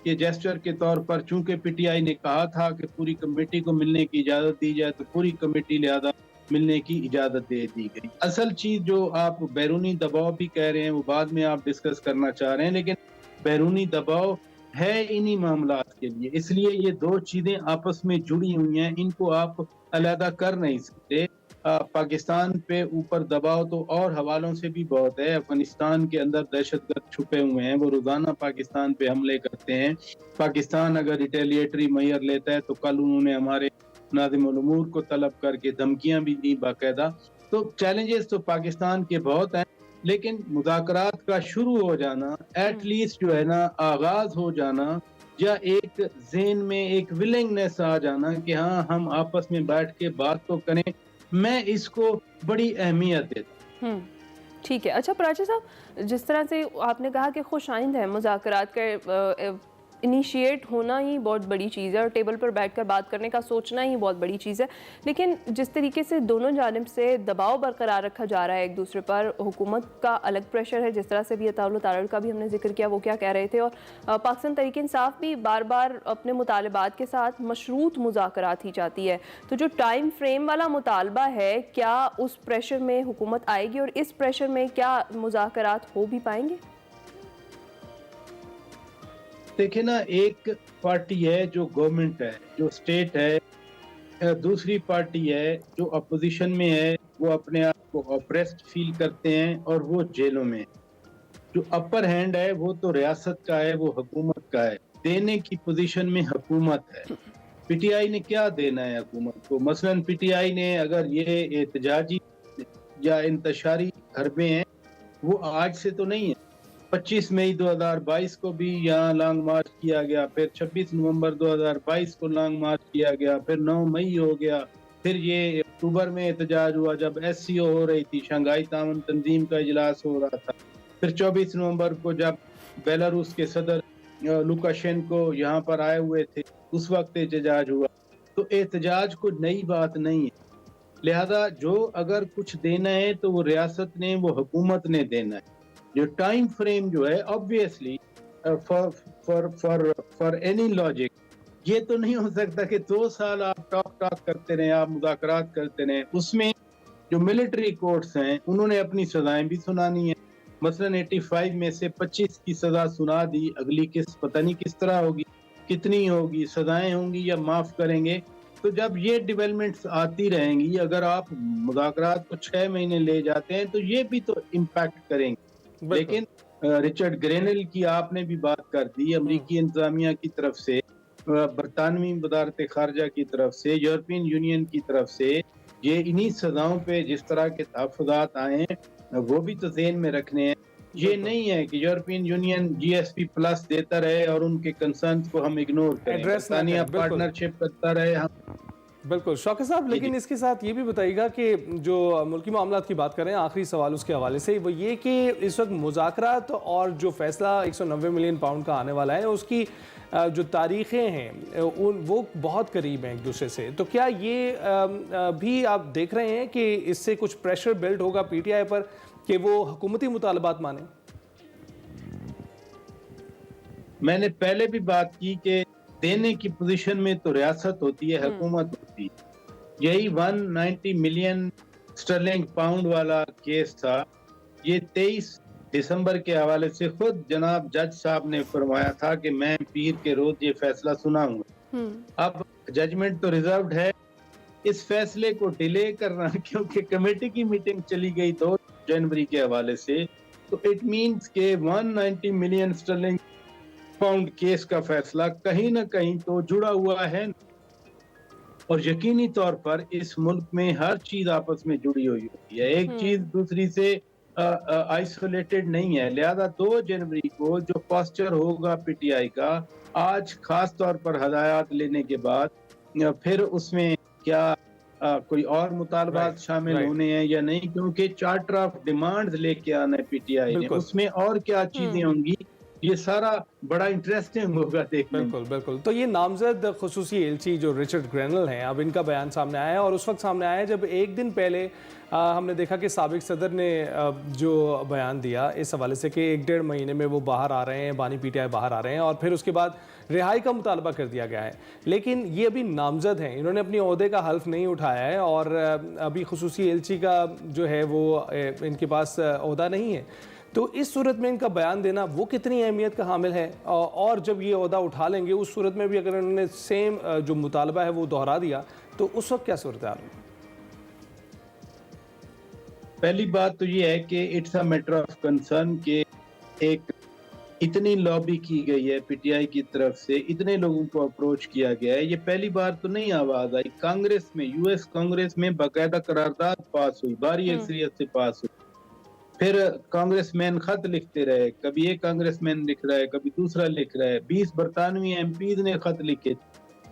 कि जेस्चर के तौर पर चूंकि PTI ने कहा था कि पूरी कमेटी को मिलने की इजाजत दी जाए, तो पूरी कमेटी लिहाजा मिलने की इजाजत दे दी गई। असल चीज जो आप बैरूनी दबाव भी कह रहे हैं वो बाद में आप डिस्कस करना चाह रहे हैं, लेकिन बैरूनी दबाव है इन्हीं मामलात के लिए, इसलिए ये दो चीजें आपस में जुड़ी हुई हैं, इनको आप अलहदा कर नहीं सकते। पाकिस्तान पे ऊपर दबाव तो और हवालों से भी बहुत है। अफगानिस्तान के अंदर दहशतगर्द छुपे हुए हैं, वो रोजाना पाकिस्तान पे हमले करते हैं। पाकिस्तान अगर रिटेलिएटरी मैयर लेता है तो कल उन्होंने हमारे नाज़िमुल उमूर को तलब करके धमकियां भी दी बाकायदा। तो चैलेंजेस तो पाकिस्तान के बहुत हैं, लेकिन मुज़ाकरात का शुरू हो जाना, एटलीस्ट जो है ना आगाज हो जाना, या एक ज़हन में एक विलिंगनेस आ जाना कि हाँ हम आपस में बैठ के बात तो करें, मैं इसको बड़ी अहमियत देता हूँ। ठीक है। अच्छा पराचा साहब, जिस तरह से आपने कहा कि खुश आइंद है मुज़ाकरात का इनिशिएट होना ही बहुत बड़ी चीज़ है और टेबल पर बैठकर बात करने का सोचना ही बहुत बड़ी चीज़ है, लेकिन जिस तरीके से दोनों जानिब से दबाव बरकरार रखा जा रहा है एक दूसरे पर, हुकूमत का अलग प्रेशर है, जिस तरह से भी अताउल तारड़ का भी हमने जिक्र किया, वो क्या कह रहे थे, और पाकिस्तान तहरीक इंसाफ भी बार बार अपने मुतालबात के साथ मशरूत मुज़ाकरात ही चाहती है। तो जो टाइम फ्रेम वाला मुतालबा है, क्या उस प्रेशर में हुकूमत आएगी और इस प्रेशर में क्या मुज़ाकरात हो भी पाएंगे? देखिए ना, एक पार्टी है जो गवर्नमेंट है, जो स्टेट है, दूसरी पार्टी है जो अपोजिशन में है, वो अपने आप को ऑप्रेस्ड फील करते हैं और वो जेलों में। जो अपर हैंड है वो तो रियासत का है, वो हुकूमत का है, देने की पोजीशन में हुकूमत है। PTI ने क्या देना है हुकूमत को? मसलन PTI ने अगर ये एहतजाजी या इंतशारी हरबे हैं, वो आज से तो नहीं है। 25 मई 2022 को भी यहाँ लॉन्ग मार्च किया गया, फिर 26 नवंबर 2022 को लॉन्ग मार्च किया गया, फिर 9 मई हो गया, फिर ये अक्टूबर में एहतजाज हुआ जब SCO हो रही थी, शंघाई ताउन तंजीम का इजलास हो रहा था, फिर 24 नवंबर को जब बेलारूस के सदर लुकाशेंको यहाँ पर आए हुए थे, उस वक्त एहतजाज हुआ। तो एहतजाज को नई बात नहीं है। लिहाजा जो अगर कुछ देना है तो वो रियासत ने, वो हुकूमत ने देना है। जो टाइम फ्रेम जो है, ऑब्वियसली फॉर एनी लॉजिक, ये तो नहीं हो सकता कि 2 साल आप टॉक करते रहे, आप मुज़ाकरात करते रहे। उसमें जो मिलिट्री कोर्ट्स हैं उन्होंने अपनी सजाएं भी सुनानी है। मसलन 85 में से 25 की सजा सुना दी, अगली किस्त पता नहीं किस तरह होगी, कितनी होगी, सजाएं होंगी या माफ करेंगे। तो जब ये डेवलपमेंट्स आती रहेंगी, अगर आप मुज़ाकरात को 6 महीने ले जाते हैं तो ये भी तो इम्पैक्ट करेंगे। लेकिन रिचर्ड ग्रेनल की आपने भी बात कर दी, अमरीकी इंतजामिया की तरफ से, बरतानवी वजारत खारजा की तरफ से, यूरोपियन यूनियन की तरफ से, ये इन्हीं सजाओं पे जिस तरह के तहफ़्फ़ुज़ात आए हैं वो भी तो ज़हन में रखने हैं। ये नहीं है कि यूरोपियन यूनियन GSP+ देता रहे और उनके कंसर्न्स को हम इग्नोर करें, बरतानिया पार्टनरशिप करता रहे, हम बिल्कुल शौकत साहब, लेकिन इसके साथ ये भी बताइएगा कि जो मुल्की मामलात की बात कर रहे हैं, आखिरी सवाल उसके हवाले से वो ये कि इस वक्त मुज़ाकरात और जो फैसला 190 मिलियन पाउंड का आने वाला है उसकी जो तारीखें हैं वो बहुत करीब हैं एक दूसरे से, तो क्या ये भी आप देख रहे हैं कि इससे कुछ प्रेशर बिल्ड होगा पीटीआई पर कि वो हुकूमती मुतालबात माने? मैंने पहले भी बात की कि देने की पोजीशन में तो रियासत होती है, हुकूमत होती है। यही 190 मिलियन स्टर्लिंग पाउंड वाला केस था। ये 23 दिसंबर के हवाले से खुद जनाब जज साहब ने फरमाया था कि मैं पीर के रोज ये फैसला सुनाऊंगा। अब जजमेंट तो रिजर्व्ड है, इस फैसले को डिले करना क्योंकि कमेटी की मीटिंग चली गई 2 जनवरी के हवाले से, तो इट मींस के 190 मिलियन स्टर्लिंग पाउंड केस का फैसला कहीं ना कहीं तो जुड़ा हुआ है, और यकीनी तौर पर इस मुल्क में हर चीज आपस में जुड़ी हुई होती है, एक चीज दूसरी से आइसोलेटेड नहीं है। लिहाजा 2 जनवरी को जो पोस्चर होगा पीटीआई का, आज खास तौर पर हदायत लेने के बाद फिर उसमें क्या कोई और मुतालबात शामिल होने हैं या नहीं, क्योंकि चार्टर ऑफ डिमांड्स लेके आना है पीटीआई ने, उसमें और क्या चीजें होंगी, ये सारा बड़ा इंटरेस्टिंग होगा देखने में। बिल्कुल बिल्कुल। तो ये नामजद खुसूसी एलची जो रिचर्ड ग्रेनल हैं, अब इनका बयान सामने आया है और उस वक्त सामने आया है जब एक दिन पहले हमने देखा कि साबिक सदर ने जो बयान दिया इस हवाले से कि 1-1.5 महीने में वो बाहर आ रहे हैं, बानी पीटीआई बाहर आ रहे हैं, और फिर उसके बाद रिहाई का मुतालबा कर दिया गया है। लेकिन ये अभी नामजद हैं, इन्होंने अपनी ओहदे का हल्फ नहीं उठाया है और अभी खुसूसी एलची का जो है वो इनके पास ओहदा नहीं है। तो इस सूरत में इनका बयान देना वो कितनी अहमियत का हामिल है, और जब ये ओहदा उठा लेंगे उस सूरत में भी अगर इन्होंने सेम जो मुतालबा है वो दोहरा दिया तो उस वक्त क्या सूरत हाल होगी? पहली बात तो ये है कि it's a matter of concern कि एक इतनी लॉबी की गई है पीटीआई की तरफ से, इतने लोगों को अप्रोच किया गया है, ये पहली बार तो नहीं आवाज आई। कांग्रेस में, यूएस कांग्रेस में बाकायदा करारदाद पास हुई, भारी अक्सरियत से पास हुई, फिर कांग्रेसमैन खत लिखते रहे, कभी एक कांग्रेसमैन लिख रहा है, कभी दूसरा लिख रहा है, 20 बरतानवी एमपीज ने खत लिखे,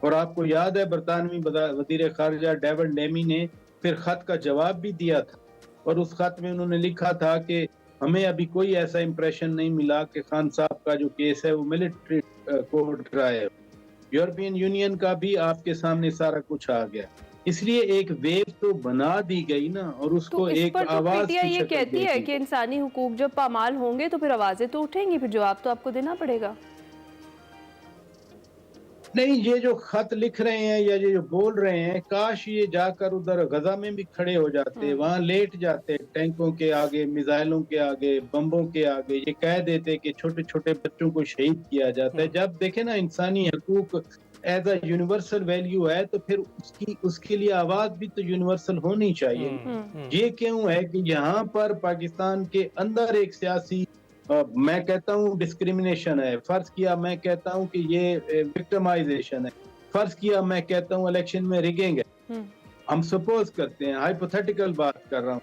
और आपको याद है बरतानवी वजीर खारजा डेविड लेमी ने फिर खत का जवाब भी दिया था, और उस खत में उन्होंने लिखा था कि हमें अभी कोई ऐसा इंप्रेशन नहीं मिला कि खान साहब का जो केस है वो मिलिट्री कोर्ट का है। यूरोपियन यूनियन का भी आपके सामने सारा कुछ आ गया, इसलिए एक वेव तो बना दी गई ना, और उसको तो एक आवाज पीटीआई ये कहती है कि इंसानी हुकूक जब पामाल होंगे तो फिर आवाजें तो उठेंगी, फिर जवाब तो आपको देना पड़ेगा। नहीं, ये जो खत लिख रहे हैं या ये जो बोल रहे हैं, काश ये जाकर उधर गजा में भी खड़े हो जाते, वहां लेट जाते, टैंकों के आगे, मिसाइलों के आगे, बम्बों के आगे, ये कह देते कि छोटे छोटे बच्चों को शहीद किया जाता है। जब देखे ना इंसानी हकूक एज अ यूनिवर्सल वैल्यू है तो फिर उसके लिए आवाज भी तो यूनिवर्सल होनी चाहिए। ये क्यों है कि यहाँ पर पाकिस्तान के अंदर एक सियासी मैं कहता हूँ डिस्क्रिमिनेशन है, फर्ज किया मैं कहता हूँ कि ये विक्टिमाइजेशन है, फर्ज किया मैं कहता हूँ इलेक्शन में रिगिंग है, हम सपोज करते हैं, हाइपोथेटिकल बात कर रहा हूँ,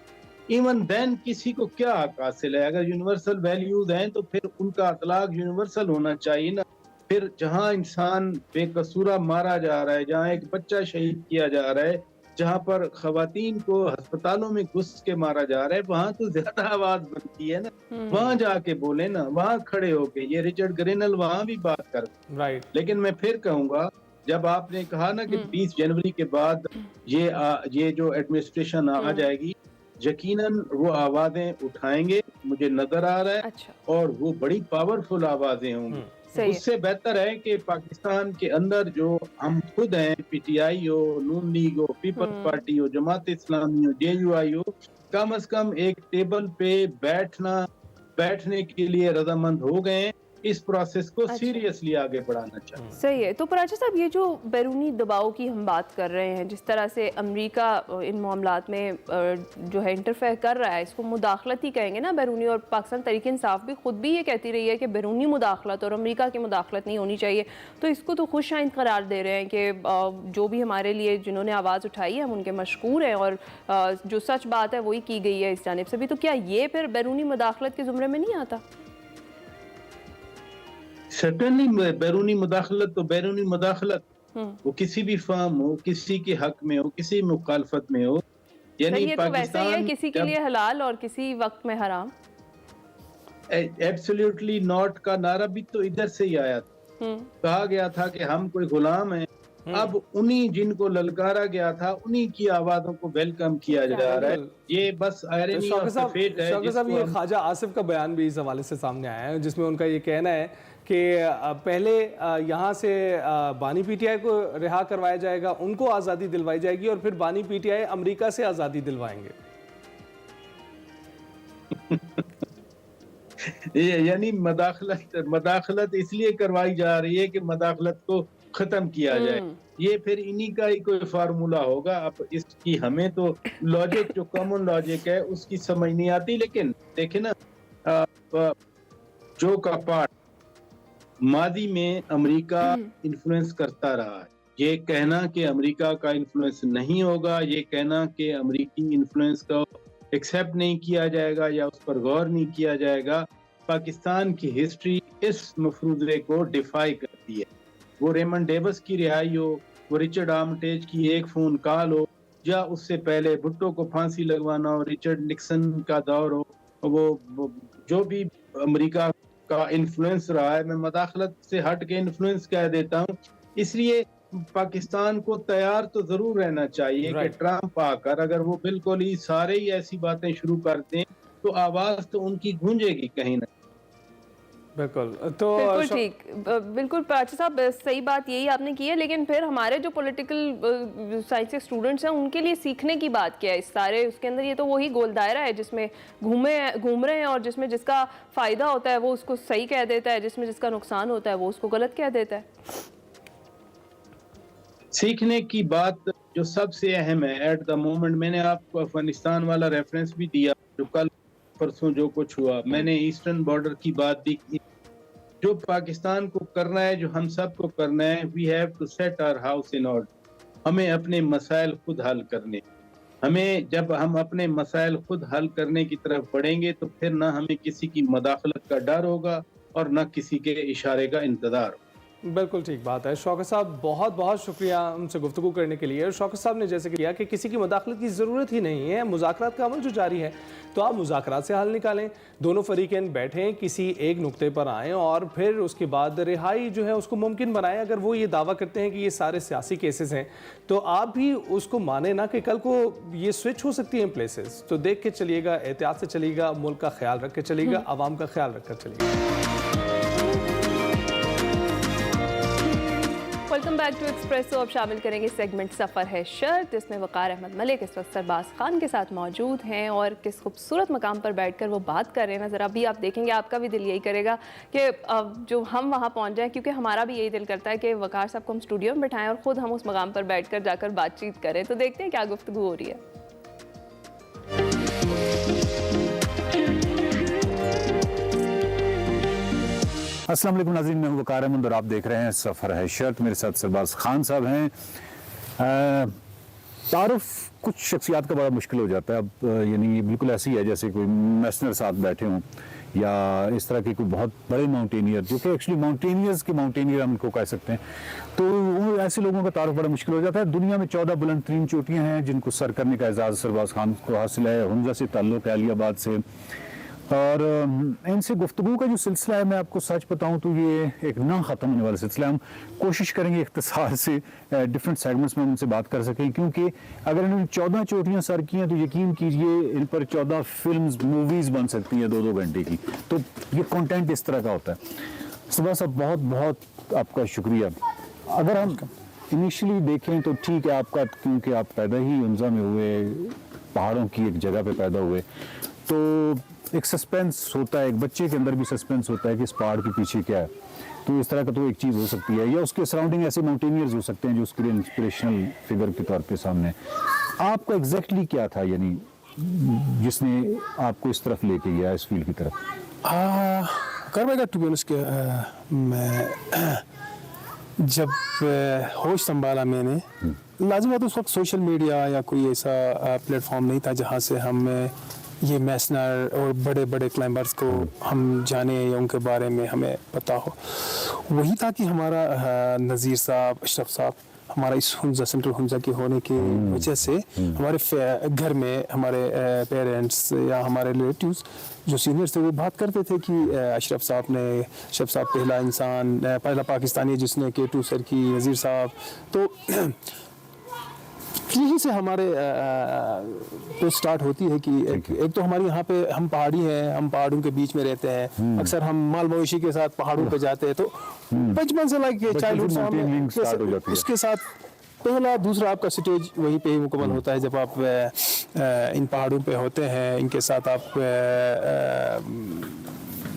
इवन देन किसी को क्या हक हासिल है? अगर यूनिवर्सल वैल्यूज हैं तो फिर उनका अतलाक यूनिवर्सल होना चाहिए ना। फिर जहाँ इंसान बेकसूरा मारा जा रहा है, जहाँ एक बच्चा शहीद किया जा रहा है, जहाँ पर खवातीन को अस्पतालों में घुस के मारा जा रहा है, वहां तो ज्यादा आवाज बनती है ना, वहां जाके बोले ना, वहां खड़े होके। ये रिचर्ड ग्रेनल वहां भी बात कर, राइट। लेकिन मैं फिर कहूंगा, जब आपने कहा ना कि 20 जनवरी के बाद ये जो एडमिनिस्ट्रेशन आ जाएगी, यकीनन वो आवाजें उठाएंगे, मुझे नजर आ रहा है। अच्छा। और वो बड़ी पावरफुल आवाजें होंगी। उससे बेहतर है कि पाकिस्तान के अंदर जो हम खुद हैं, पीटीआई हो, नून लीग हो, पीपल्स पार्टी हो, जमात इस्लामी हो, जेयूआई हो, कम से कम एक टेबल पे बैठने के लिए रजामंद हो गए, इस प्रोसेस को सीरियसली आगे बढ़ाना चाहिए। सही है। तो पराचा साहब, ये जो बैरूनी दबाव की हम बात कर रहे हैं, जिस तरह से अमेरिका इन मामलात में जो है इंटरफेयर कर रहा है, इसको मुदाखलत ही कहेंगे ना बैरूनी, और पाकिस्तान तहरीक इंसाफ भी खुद भी ये कहती रही है कि बैरूनी मुदाखलत और अमेरिका की मुदाखलत नहीं होनी चाहिए। तो इसको तो खुश आइंद करार दे रहे हैं कि जो भी हमारे लिए जिन्होंने आवाज़ उठाई है हम उनके मशकूर हैं, और जो सच बात है वही की गई है इस जानिब से भी। तो क्या ये फिर बैरूनी मुदाखलत के ज़ुमरे में नहीं आता? सर्टेनली बैरूनी मुदाखलत तो बैरूनी मुदाखलत, वो किसी भी फर्म हो, किसी के हक में हो, किसी मुखालफत में हो, सर यानी ये तो वैसे ही है, पाकिस्तान किसी के लिए हलाल और किसी वक्त में हराम। एब्सोल्युटली नॉट का नारा भी तो इधर से ही आया था। कहा गया था कि हम कोई गुलाम हैं। अब उन्हीं जिनको ललकारा गया था उन्हीं की आवाजों को वेलकम किया जा रहा है। ये बस आयरनी ऑफ द फेट है। शौकत साहब, ये ख्वाजा आसिफ का बयान भी इस हवाले से सामने आया है, जिसमें उनका ये कहना है कि पहले यहाँ से बानी पीटीआई को रिहा करवाया जाएगा, उनको आज़ादी दिलवाई जाएगी और फिर बानी पीटीआई अमेरिका से आज़ादी दिलवाएंगे। यानी मदाखलत इसलिए करवाई जा रही है कि मदाखलत को खत्म किया जाए। ये फिर इन्हीं का ही कोई फार्मूला होगा। अब इसकी हमें तो लॉजिक, जो कॉमन लॉजिक है, उसकी समझ नहीं आती। लेकिन देखे ना, जो का पार्ट मादी में अमेरिका इन्फ्लुएंस करता रहा है, ये कहना कि अमेरिका का इन्फ्लुएंस नहीं होगा, ये कहना कि अमेरिकी इन्फ्लुएंस को एक्सेप्ट नहीं किया जाएगा या उस पर गौर नहीं किया जाएगा, पाकिस्तान की हिस्ट्री इस मफरूजे को डिफाई करती है। वो रेमंड डेविस की रिहाई हो, वो रिचर्ड आर्मिटेज की एक फोन कॉल हो, या उससे पहले भुट्टो को फांसी लगवाना हो, रिचर्ड निक्सन का दौर हो, वो जो भी अमेरिका का इन्फ्लुएंस रहा है, मैं मदाखलत से हट के इन्फ्लुएंस कह देता हूँ। इसलिए पाकिस्तान को तैयार तो जरूर रहना चाहिए कि ट्रंप आकर अगर वो बिल्कुल ही सारे ही ऐसी बातें शुरू कर दें तो आवाज तो उनकी गूंजेगी कहीं ना। बिल्कुल, तो बिल्कुल ठीक, बिल्कुल पाचा साहब, सही बात यही आपने की है। लेकिन फिर हमारे जो पॉलिटिकल साइंस के स्टूडेंट्स हैं उनके लिए सीखने की बात क्या है इस सारे उसके अंदर? ये तो वही गोल दायरा है जिसमें घूम रहे हैं, और जिसमें जिसका फायदा होता है वो उसको सही कह देता है, जिसमें जिसका नुकसान होता है वो उसको गलत कह देता है। सीखने की बात जो सबसे अहम है एट द मोमेंट, मैंने आपको अफगानिस्तान वाला रेफरेंस भी दिया, जो कल परसों जो कुछ हुआ, मैंने ईस्टर्न बॉर्डर की बात भी की। जो पाकिस्तान को करना है, जो हम सब को करना है, we have to set our house in order. हमें अपने मसाइल खुद हल करने, हमें जब हम अपने मसाइल खुद हल करने की तरफ बढ़ेंगे तो फिर ना हमें किसी की मदाखलत का डर होगा और ना किसी के इशारे का इंतजार होगा। बिल्कुल ठीक बात है। शौकत साहब, बहुत बहुत शुक्रिया हमसे गुफ्तगू करने के लिए। शौकत साहब ने जैसे किया कि किसी की मदाखलत की ज़रूरत ही नहीं है, मुज़ाकरात का अमल जो जारी है तो आप मुज़ाकरात से हल निकालें, दोनों फरीक़ैन बैठें, किसी एक नुक्ते पर आएँ और फिर उसके बाद रिहाई जो है उसको मुमकिन बनाएं। अगर वो ये दावा करते हैं कि ये सारे सियासी केसेस हैं तो आप भी उसको माने ना कि कल को ये स्विच हो सकती हैं प्लेसेस। तो देख के चलिएगा, एहतियात से चलिएगा, मुल्क का ख्याल रख के चलिएगा, आवाम का ख्याल रख कर चलिएगा। Welcome back to Expresso. अब शामिल करेंगे सेगमेंट सफ़र है शर्त, जिसमें वक़ार अहमद मलिक इस वक्त सरबाज खान के साथ मौजूद हैं और किस खूबसूरत मकाम पर बैठकर वो बात कर रहे हैं। ज़रा भी आप देखेंगे, आपका भी दिल यही करेगा कि जो हम वहाँ पहुँच जाएँ, क्योंकि हमारा भी यही दिल करता है कि वक़ार साहब को हम स्टूडियो में बिठाएं और ख़ुद हम उस मकाम पर बैठ कर जाकर बातचीत करें। तो देखते हैं क्या गुफ्तगू हो रही है। अस्सलाम वालेकुम नाज़रीन, मैं हूं वक़ार अहमद और आप देख रहे हैं सफ़र है शर्त। मेरे साथ सरबाज खान साहब हैं। तारुफ कुछ शख्सियात का बड़ा मुश्किल हो जाता है। अब यानी ये बिल्कुल ऐसी है जैसे कोई मैसनर साथ बैठे हों या इस तरह के कोई बहुत बड़े माउंटेनियर, जो कि एक्चुअली माउंटेनियर्स के माउंटेनियर हम इनको कह सकते हैं। तो वो ऐसे लोगों का तारुफ बड़ा मुश्किल हो जाता है। दुनिया में 14 बुलंद तरीन चोटियाँ हैं जिनको सर करने का एजाज़ सरबाज खान को हासिल है। हुंजा से ताल्लुक़ है, अलियाबाद से, और इनसे गुफ्तगू का जो सिलसिला है, मैं आपको सच बताऊं तो ये एक ना ख़त्म होने वाला सिलसिला। हम कोशिश करेंगे इख्तिसार से डिफरेंट सेगमेंट्स में उनसे बात कर सकें, क्योंकि अगर इन्होंने 14 चोटियां सर की हैं तो यकीन कीजिए इन पर 14 फिल्म्स, मूवीज़ बन सकती हैं 2-2 घंटे की। तो ये कंटेंट इस तरह का होता है। सुबह साहब, बहुत बहुत आपका शुक्रिया। अगर हम इनिशियली देखें तो ठीक है, आपका क्योंकि आप पैदा ही हुंजा में हुए, पहाड़ों की एक जगह पे पैदा हुए, तो एक सस्पेंस होता है, एक बच्चे के अंदर भी सस्पेंस होता है कि इस पहाड़ के पीछे क्या है। तो इस तरह का तो एक चीज़ हो सकती है, या उसके सराउंडिंग ऐसे माउंटेनियर्स हो सकते हैं जो उसके लिए इंस्पिरेशनल फिगर के तौर पे सामने। आपका एग्जैक्टली क्या था, यानी जिसने आपको इस तरफ लेके गया, इस फील्ड की तरफ? कर टू बी ऑनेस्ट, मैं जब होश संभाला मैंने, लाजिम बात उस वक्त सोशल मीडिया या कोई ऐसा प्लेटफॉर्म नहीं था जहाँ से हम ये मैसनर और बड़े बड़े क्लाइंबर्स को हम जाने या उनके बारे में हमें पता हो। वही था कि हमारा नज़ीर साहब, अशरफ साहब, हमारा इस हुंजा सेंट्रल हुंजा के होने की वजह से हमारे घर में हमारे पेरेंट्स या हमारे रिलेटिव्स जो सीनियर्स थे वो बात करते थे कि अशरफ साहब पहला इंसान, पहला पाकिस्तानी जिसने K2 सर की, नज़ीर साहब। तो यहीं से हमारे तो स्टार्ट होती है कि एक तो हमारे यहाँ पे हम पहाड़ी हैं, हम पहाड़ों के बीच में रहते हैं, अक्सर हम माल मवेशी के साथ पहाड़ों पे जाते हैं, तो बचपन से लाइक चाइल्डहुड से हम उसके साथ पहला दूसरा आपका स्टेज वहीं पे ही मुकम्मल होता है जब आप इन पहाड़ों पे होते हैं, इनके साथ आप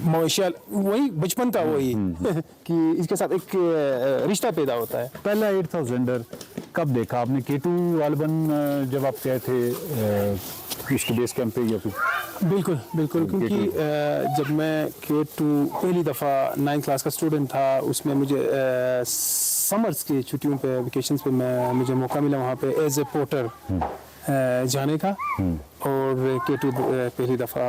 मवेशिया, वही बचपन का वही कि इसके साथ एक रिश्ता पैदा होता है। पहला 8000 कब देखा आपने? K2 वालबन जब आप गए थे इसके बेस कैंप पे या फिर? बिल्कुल क्योंकि जब मैं K2 पहली दफ़ा 9th क्लास का स्टूडेंट था, उसमें मुझे समर्स की छुट्टियों पे, वेकेशंस पे मुझे मौका मिला वहाँ पे एज ए पोर्टर जाने का। और K2 पहली दफ़ा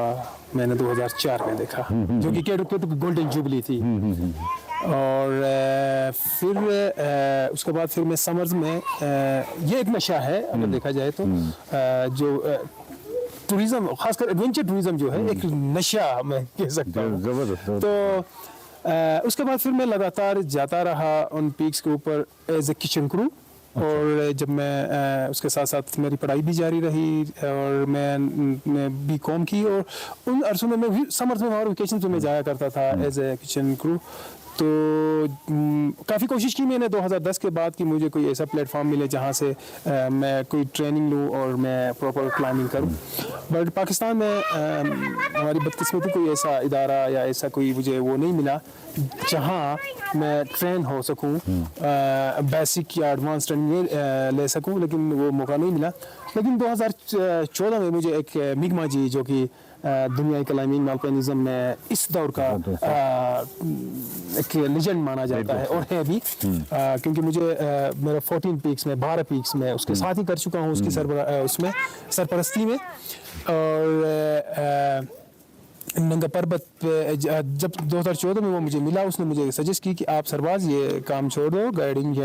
मैंने 2004 में देखा, जो कि K2 की गोल्डन जुबली थी। और फिर उसके बाद फिर मैं समर्स में, ये एक नशा है अगर देखा जाए तो, जो टूरिज्म, खासकर एडवेंचर टूरिज्म जो है एक नशा मैं कह सकता हूँ। तो उसके बाद फिर मैं लगातार जाता रहा उन पीक्स के ऊपर एज ए किचन क्रू। और जब मैं उसके साथ साथ मेरी पढ़ाई भी जारी रही और मैं BCom की, और उन अरसों में मैं भी समर्स में और वेकेशन में जाया करता था एज ए किचन क्रू। तो काफ़ी कोशिश की मैंने 2010 के बाद कि मुझे कोई ऐसा प्लेटफॉर्म मिले जहाँ से मैं कोई ट्रेनिंग लूँ और मैं प्रॉपर क्लाइंबिंग करूँ। बट पाकिस्तान में हमारी बदकिस्मती कोई ऐसा इदारा या ऐसा कोई मुझे वो नहीं मिला जहाँ मैं ट्रेन हो सकूँ, बेसिक या एडवांस ट्रेनिंग ले सकूँ, लेकिन वो मौका नहीं मिला। लेकिन 2014 में मुझे एक मिगमा जी, जो कि दुनियाई क्लाइंबिंग अल्पाइनिज्म में इस दौर का एक लेजेंड माना जाता है और है भी, क्योंकि मुझे मेरा 14 पीक्स में, 12 पीक्स में उसके साथ ही कर चुका हूँ, उसकी उसमें सरपरस्ती में। और नंगा पर्वत पे जब 2014 में वो मुझे मिला, उसने मुझे सजेस्ट की कि आप सरबाज ये काम छोड़ दो, गाइडिंग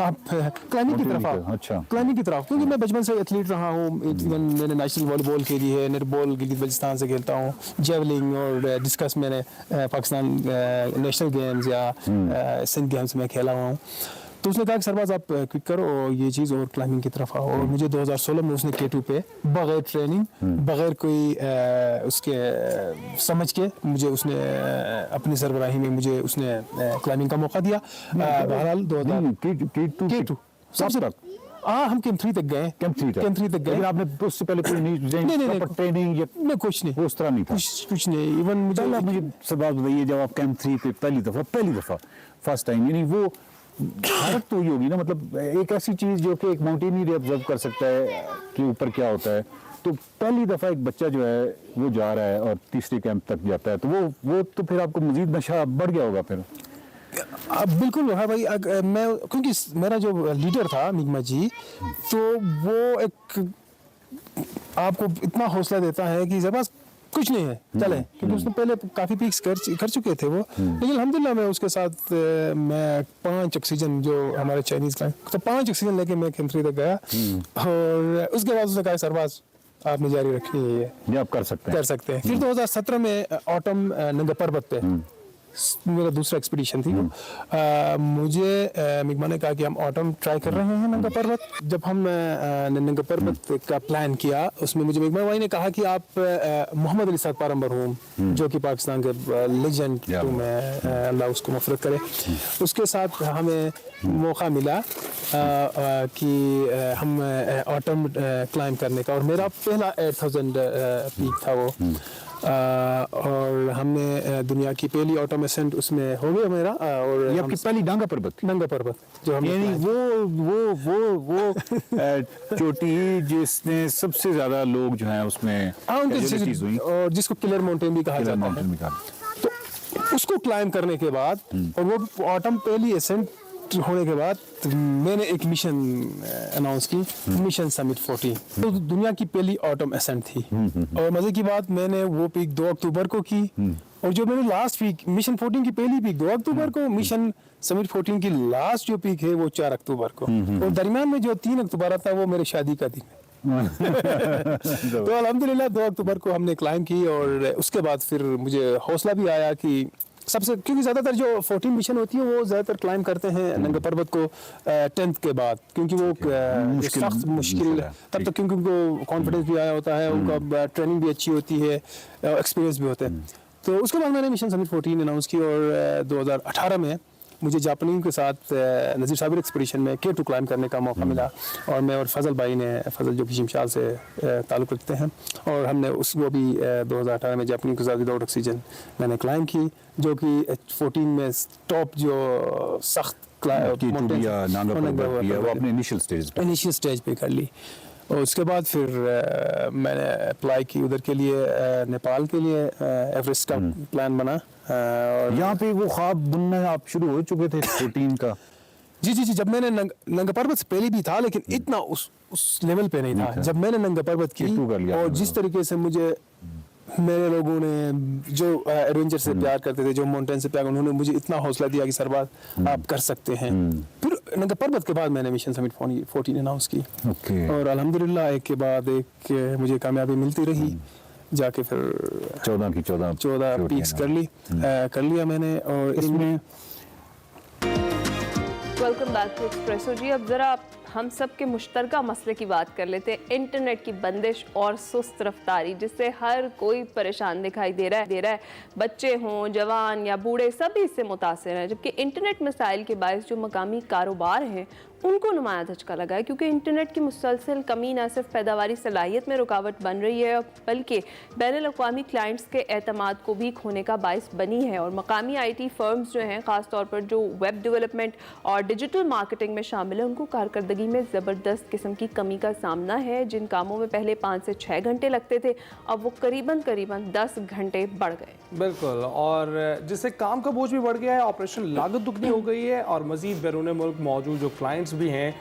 आप क्लाइंबिंग की तरफ आओ। अच्छा, क्लाइंबिंग की तरफ, क्योंकि मैं बचपन से एथलीट रहा हूँ। मैंने नेशनल वॉलीबॉल खेली है, नेटबॉल गिलगित बल्चिस्तान से खेलता हूँ, जेवलिंग और डिस्कस मैंने पाकिस्तान नेशनल गेम्स या सिंध गेम्स में खेला हुआ हूँ। तो उसने कहा कि सरबाज आप क्विक करो और ये चीज़ और क्लाइंबिंग की तरफ आओ। और मुझे 2016 में उसने K2 पे बगैर ट्रेनिंग, बगैर कोई उसके समझ के मुझे उसने अपनी सरबराही में मुझे उसने क्लाइंबिंग का मौका दिया। बहरहाल K2 सबसे हम कैंप 3 तक गए। कैंप 3 तक गए। आपने उससे पहले कोई नहीं ट्रेनिंग या कुछ नहीं, उस तरह नहीं था? कुछ नहीं। इवन मुझे सरबाज बताइए, जब आप कैंप 3 पे पहली दफ़ा फर्स्ट टाइम, यानी वो भारत तो ही होगी ना, मतलब एक ऐसी चीज जो कि एक माउंटेनियर ऑब्जर्व कर सकता है कि ऊपर क्या होता है। तो पहली दफा एक बच्चा जो है वो जा रहा है और तीसरे कैंप तक जाता है, तो वो तो फिर आपको मजीद नशा बढ़ गया होगा फिर? बिल्कुल हाँ भाई। मैं, क्योंकि मेरा जो लीडर था मिगमा जी, तो वो एक आपको इतना हौसला देता है कि जबरदस्त कुछ नहीं है, चले, क्योंकि उसने पहले काफ़ी पीक्स कर चुके थे वो। लेकिन अल्हम्दुलिल्लाह मैं उसके साथ मैं 5 ऑक्सीजन जो हमारे चाइनीज़ का, तो 5 ऑक्सीजन लेके मैं कैंप 3 तक गया। और उसके बाद उसने कहा सरबाज आपने जारी रखनी है, ये आप कर सकते हैं। फिर 2017 में ऑटम नंगा पर्वत पे मेरा दूसरा एक्सपीडिशन थी। मुझे मिगमा ने कहा कि हम ऑटम ट्राई कर रहे हैं नंगा पर्वत। जब हम नंगा पर्वत का प्लान किया, उसमें मुझे मिगमा भाई ने कहा कि आप मोहम्मद अली साद पारंबर हूँ, जो कि पाकिस्तान के लेजेंड में अल्लाह उसको मफ़रत करे, उसके साथ हमें मौका मिला कि हम ऑटम क्लाइंब करने का। और मेरा पहला 8000 पीक था वो। और हमने दुनिया की पहली ऑटम असेंट उसमें हो गया मेरा। और ये आपकी पहली नंगा पर्वत जो हम, यानी वो चोटी जिसने सबसे ज्यादा लोग जो हैं उसमें और जिसको किलर माउंटेन भी कहा जाता है, तो उसको क्लाइंब करने के बाद, और वो ऑटम पहली असेंट होने के बाद मैंने एक मिशन अनाउंस की, मिशन समिट 14। तो दुनिया की पहली ऑटम एसेंट थी और मजे की बात मैंने वो पीक 2 अक्टूबर को की और जो मैंने लास्ट पीक मिशन 14 की पहली पीक 2 अक्टूबर को, मिशन समिट 14 की लास्ट जो पीक है वो 4 अक्टूबर को और दरमियान में जो 3 अक्टूबर आता है वो मेरे शादी का दिन है। तो अल्हम्दुलिल्लाह 2 अक्टूबर को हमने क्लाइम की और उसके बाद फिर मुझे हौसला भी आया कि सबसे, क्योंकि ज़्यादातर जो 14 मिशन होती है वो ज़्यादातर क्लाइम करते हैं नंगा पर्वत को 10th के बाद, क्योंकि वो सख्त मुश्किल तब तक, क्योंकि उनको कॉन्फिडेंस भी आया होता है, उनका ट्रेनिंग भी अच्छी होती है, एक्सपीरियंस भी होता है। तो उसके बाद मैंने मिशन समिट 14 अनाउंस की और 2018 में मुझे जापानियों के साथ नज़ीर साबिर एक्सपीडिशन में K2 क्लाइम करने का मौका मिला और मैं और फजल भाई ने, फजल जो कि शिमशाल से ताल्लुक़ रखते हैं, और हमने उसको भी 2018 में जापानियों के साथ विदाउट ऑक्सीजन मैंने क्लाइम की, जो कि 14 में टॉप जो सख्त आपने इनिशियल स्टेज पे कर ली। और उसके बाद फिर मैंने अप्लाई की उधर के लिए, नेपाल के लिए एवरेस्ट का प्लान बना और यहाँ पे वो ख्वाब बुनना आप शुरू हो चुके थे 14 का? जी, जब मैंने नंगा पर्वत से पहले भी था लेकिन इतना उस लेवल पे नहीं था। जब मैंने नंगा पर्वत की और जिस तरीके से मुझे मेरे लोगों ने जो एडवेंचर से प्यार करते थे, जो माउंटेन से प्यार, उन्होंने मुझे इतना हौसला दिया कि सरबाज आप कर सकते हैं। फिर नंगा पर्वत के बाद मैंने मिशन समिट 14 अनाउंस की और अल्हम्दुलिल्लाह एक के बाद एक मुझे कामयाबी मिलती रही, जाके फिर 14 पीक्स कर लिया मैंने। और इसमें वेलकम बैक टू एक्सप्रेसो जी। अब ज़रा हम सब के मुश्तरका मसले की बात कर लेते हैं, इंटरनेट की बंदिश और सुस्त रफ्तारी, जिससे हर कोई परेशान दिखाई दे रहा है। बच्चे हों, जवान या बूढ़े, सभी इससे मुतासिर हैं, जबकि इंटरनेट मसाइल के बायस जो मकामी कारोबार हैं उनको नुमाया धचका लगा है, क्योंकि इंटरनेट की मुसलसल कमी न सिर्फ पैदावारी सलाहियत में रुकावट बन रही है बल्कि बैनुल अक़वामी क्लाइंट्स के एतमाद को भी खोने का बायस बनी है। और मकामी IT फर्म्स जो हैं, ख़ास तौर पर जो वेब डेवलपमेंट और डिजिटल मार्केटिंग में शामिल है, उनको कारकर्दगी में ज़बरदस्त किस्म की कमी का सामना है। जिन कामों में पहले 5 से 6 घंटे लगते थे, अब वो करीबन 10 घंटे बढ़ गए। बिल्कुल, और जिससे काम का बोझ भी बढ़ गया है, ऑपरेशन लागत दुगनी हो गई है और मज़ीद बैरून मुल्क मौजूद जो क्लाइंट्स भी हैं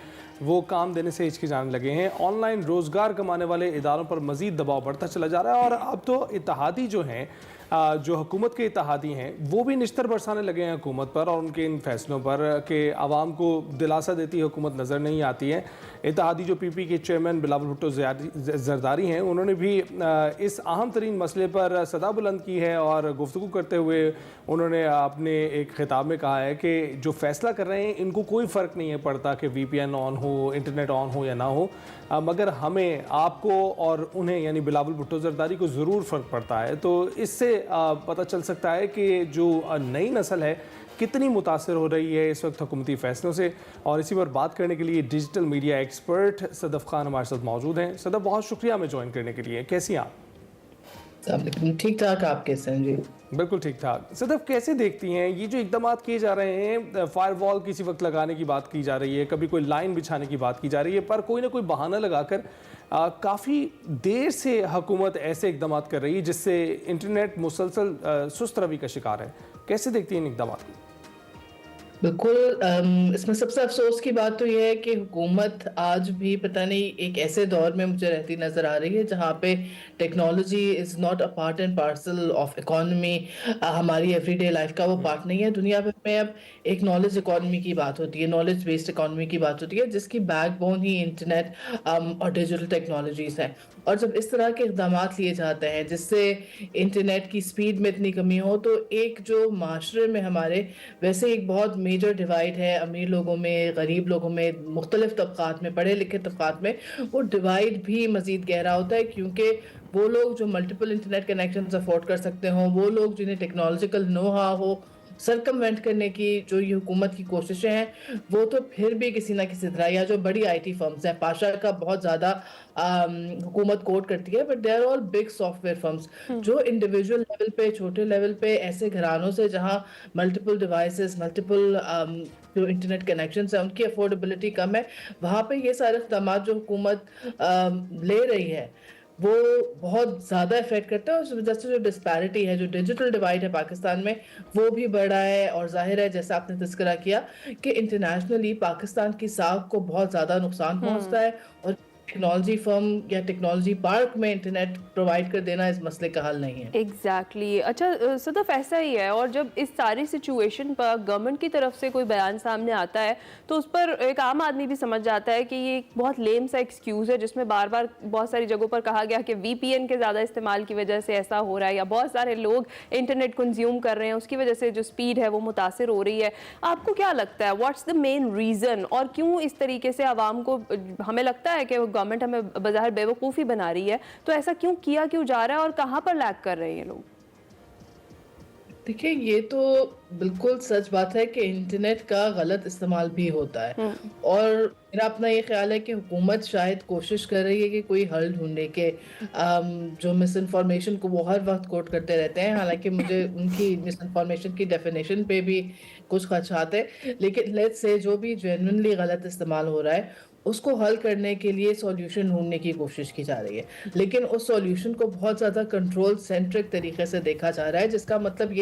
वो काम देने से हिचकिचाने लगे हैं। ऑनलाइन रोज़गार कमाने वाले इदारों पर मज़ीद दबाव बढ़ता चला जा रहा है और अब तो इत्तेहादी जो हैं, जो हुकूमत के इत्तेहादी हैं, वो भी निश्तर बरसाने लगे हैं हुकूमत पर और उनके इन फैसलों पर कि आवाम को दिलासा देती हुकूमत नज़र नहीं आती है। इत्तेहादी जो PP के चेयरमैन बिलावल भुट्टो जरदारी हैं, उन्होंने भी इस अहम तरीन मसले पर सदा बुलंद की है और गुफ्तगू करते हुए उन्होंने अपने एक खिताब में कहा है कि जो फैसला कर रहे हैं इनको कोई फ़र्क नहीं है पड़ता कि VPN ऑन हो, इंटरनेट ऑन हो या ना हो, मगर हमें, आपको और उन्हें यानी बिलावल भुट्टो जरदारी को ज़रूर फ़र्क पड़ता है। तो इससे पता चल सकता है कि जो नई नस्ल है कितनी मुतासिर हो रही है इस वक्त हुकूमती फ़ैसलों से। और इसी पर बात करने के लिए digital media expert Sadaf Khan हमारे साथ मौजूद हैं। सदफ़, बहुत शुक्रिया हमें ज्वाइन करने के लिए। कैसी हैं आप? ठीक ठाक, आप कैसे हैं जी? बिल्कुल ठीक ठाक। सदफ़, कैसे देखती हैं ये जो इक़दाम किए जा रहे हैं, फायरवॉल किसी वक्त लगाने की बात की जा रही है, कभी कोई लाइन बिछाने की बात की जा रही है, पर कोई ना कोई बहाना लगाकर काफ़ी देर से हुकूमत ऐसे इक़दाम कर रही है जिससे इंटरनेट मुसलसल सुस्त रवि का शिकार है। कैसे देखती हैं इन इक़दाम को? बिल्कुल, इसमें सबसे अफसोस की बात तो यह है कि हुकूमत आज भी पता नहीं एक ऐसे दौर में मुझे रहती नज़र आ रही है जहाँ पे technology is not a part and parcel of economy. हमारी एवरीडे लाइफ का वो पार्ट नहीं है। दुनिया भर में अब एक नॉलेज इकॉनमी की बात होती है, नॉलेज बेस्ड इकॉनमी की बात होती है, जिसकी बैकबोन ही इंटरनेट और डिजिटल टेक्नोलॉजीज़ हैं। और जब इस तरह के इक़दाम लिए जाते हैं जिससे इंटरनेट की स्पीड में इतनी कमी हो, तो एक जो माशरे में हमारे वैसे एक बहुत मेजर डिवाइड है अमीर लोगों में, गरीब लोगों में, मुख्तलिफ तबकात में, पढ़े लिखे तबकात में, वो डिवाइड भी मज़ीद गहरा होता है, क्योंकि वो लोग जो मल्टीपल इंटरनेट कनेक्शन अफोर्ड कर सकते हों, वो लोग जिन्हें टेक्नोलॉजिकल नो हाउ हो, सरकमवेंट करने की जो ये हुकूमत की कोशिशें हैं, वो तो फिर भी किसी ना किसी तरह, या जो बड़ी IT फर्म्स हैं, पाशा का बहुत ज़्यादा हुकूमत कोट करती है, but they are all big software firms जो इंडिविजुअल लेवल पे, छोटे लेवल पे, ऐसे घरानों से जहाँ मल्टीपल डिवाइसेस, मल्टीपल जो इंटरनेट कनेक्शन है, उनकी अफोर्डेबिलिटी कम है, वहाँ पे ये सारे इक़दाम जो हुकूमत ले रही है वो बहुत ज़्यादा इफ़ेक्ट करता है और उस वजह से जो डिस्पैरिटी है, जो डिजिटल डिवाइड है पाकिस्तान में, वो भी बढ़ा है और ज़ाहिर है जैसा आपने तज़किरा किया कि इंटरनेशनली पाकिस्तान की साख को बहुत ज़्यादा नुकसान पहुँचता है और टेक्नोलॉजी फर्म या टेक्नोलॉजी पार्क में इंटरनेट प्रोवाइड कर देना इस मसले का हल नहीं है। एग्जैक्टली अच्छा सदफ ऐसा ही है और जब इस सारी सिचुएशन पर गवर्नमेंट की तरफ से कोई बयान सामने आता है तो उस पर एक आम आदमी भी समझ जाता है कि ये एक बहुत लेम सा एक्सक्यूज़ है जिसमें बार बार बहुत सारी जगहों पर कहा गया कि VPN के ज़्यादा इस्तेमाल की वजह से ऐसा हो रहा है या बहुत सारे लोग इंटरनेट कंज्यूम कर रहे हैं उसकी वजह से जो स्पीड है वो मुतासिर हो रही है। आपको क्या लगता है व्हाट्स द मेन रीज़न और क्यों इस तरीके से आवाम को, हमें लगता है कि गवर्नमेंट हमें बाज़ाहिर बेवकूफ़ी बना रही है, तो ऐसा किया क्यों जा रहा है और कहाँ पर लैग कर रहे हैं ये लोग? देखिए ये तो बिल्कुल सच बात है कि इंटरनेट का गलत इस्तेमाल भी होता है और मेरा अपना ये ख्याल है कि हुकूमत शायद कोशिश कर रही है कि कोई हल ढूंढे के जो मिस इन्फॉर्मेशन को वो हर वक्त कोट करते रहते हैं, हालांकि मुझे उनकी मिस इन्फॉर्मेशन की डेफिनेशन पे भी कुछ खदशात है, लेकिन लेट्स से जो भी जेन्युइनली गलत इस्तेमाल हो रहा है उसको हल करने के लिए सॉल्यूशन ढूंढने की कोशिश की जा रही है, लेकिन उस सॉल्यूशन को बहुत ज़्यादा कंट्रोल सेंट्रिक तरीके से देखा जा रहा है, जिसका मतलब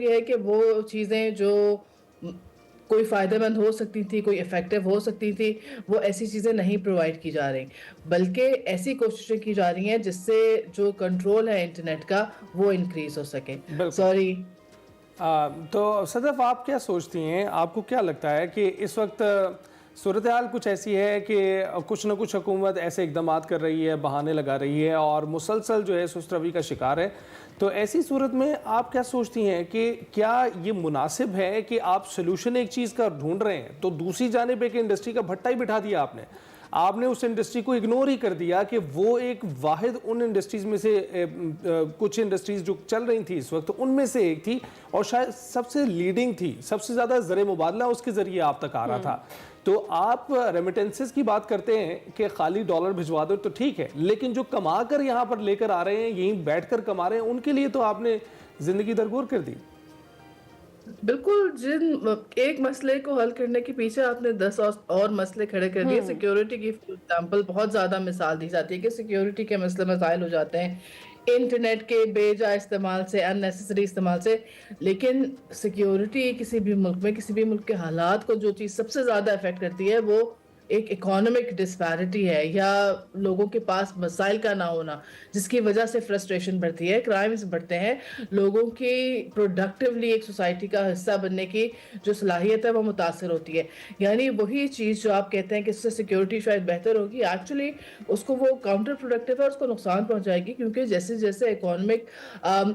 ये है कि वो चीज़ें जो कोई फ़ायदेमंद हो सकती थी, कोई इफ़ेक्टिव हो सकती थी, वो ऐसी चीज़ें नहीं प्रोवाइड की जा रही, बल्कि ऐसी कोशिशें की जा रही हैं जिससे जो कंट्रोल है इंटरनेट का वो इंक्रीज़ हो सके। सॉरी। तो सदफ आप क्या सोचती हैं, आपको क्या लगता है कि इस वक्त सूरत हाल कुछ ऐसी है कि कुछ न कुछ हुकूमत ऐसे इकदाम कर रही है, बहाने लगा रही है और मुसलसल जो है सुस्त रवि का शिकार है, तो ऐसी सूरत में आप क्या सोचती हैं कि क्या ये मुनासिब है कि आप सोल्यूशन एक चीज़ का ढूंढ रहे हैं तो दूसरी जानिब एक इंडस्ट्री का भट्टा ही बिठा दिया आपने उस इंडस्ट्री को इग्नोर ही कर दिया कि वो एक वाहिद उन इंडस्ट्रीज़ में से कुछ इंडस्ट्रीज़ जो चल रही थी इस वक्त उनमें से एक थी और शायद सबसे लीडिंग थी, सबसे ज़्यादा ज़र मुबादला उसके ज़रिए आप तक आ रहा था। तो आप रेमिटेंसेस की बात करते हैं कि खाली डॉलर भिजवा दो तो ठीक है, लेकिन जो कमा कर यहाँ पर लेकर आ रहे हैं, यहीं बैठ कर कमा रहे हैं, उनके लिए तो आपने ज़िंदगी दरगोर कर दी। बिल्कुल, जिन एक मसले को हल करने के पीछे आपने 10 और मसले खड़े कर दिए। सिक्योरिटी की फॉर एग्जांपल बहुत ज़्यादा मिसाल दी जाती है कि सिक्योरिटी के मसले मसाइल हो जाते हैं इंटरनेट के बेजा इस्तेमाल से, अननेसेसरी इस्तेमाल से, लेकिन सिक्योरिटी किसी भी मुल्क के हालात को जो चीज़ सबसे ज़्यादा अफेक्ट करती है वो एक इकोनॉमिक डिस्पैरिटी है या लोगों के पास मसाइल का ना होना, जिसकी वजह से फ्रस्ट्रेशन बढ़ती है, क्राइम्स बढ़ते हैं, लोगों की प्रोडक्टिवली एक सोसाइटी का हिस्सा बनने की जो सलाहियत है वो मुतासर होती है। यानी वही चीज़ जो आप कहते हैं कि इससे सिक्योरिटी शायद बेहतर होगी, एक्चुअली उसको वो काउंटर प्रोडक्टिव है, उसको नुकसान पहुंचाएगी, क्योंकि जैसे जैसे इकोनॉमिक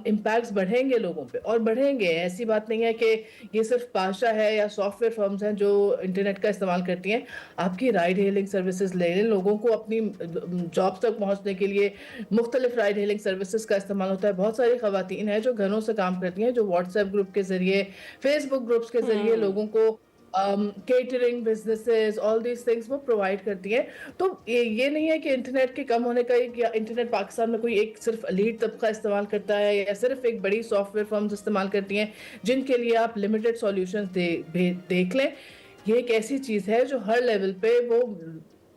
इम्पैक्ट्स बढ़ेंगे लोगों पे और बढ़ेंगे, ऐसी बात नहीं है कि ये सिर्फ पाशा है या सॉफ्टवेयर फर्म्स हैं जो इंटरनेट का इस्तेमाल करती हैं। आपकी राइड हेलिंग सर्विसेज ले लें, लोगों को अपनी जॉब्स तक पहुंचने के लिए मुख्तलिफ राइड हेलिंग सर्विसेज का इस्तेमाल होता है। बहुत सारी खवातीन हैं जो घरों से काम करती हैं, जो व्हाट्सएप ग्रुप के जरिए, फेसबुक ग्रुप्स के जरिए लोगों को catering businesses, all these things वो प्रोवाइड करती हैं। तो ये नहीं है कि इंटरनेट के कम होने का या इंटरनेट पाकिस्तान में कोई एक सिर्फ एलीट तबका इस्तेमाल करता है या सिर्फ एक बड़ी सॉफ्टवेयर फर्म्स इस्तेमाल करती हैं, जिनके लिए आप लिमिटेड सॉल्यूशंस देख लें। ये एक ऐसी चीज़ है जो हर लेवल पे, वो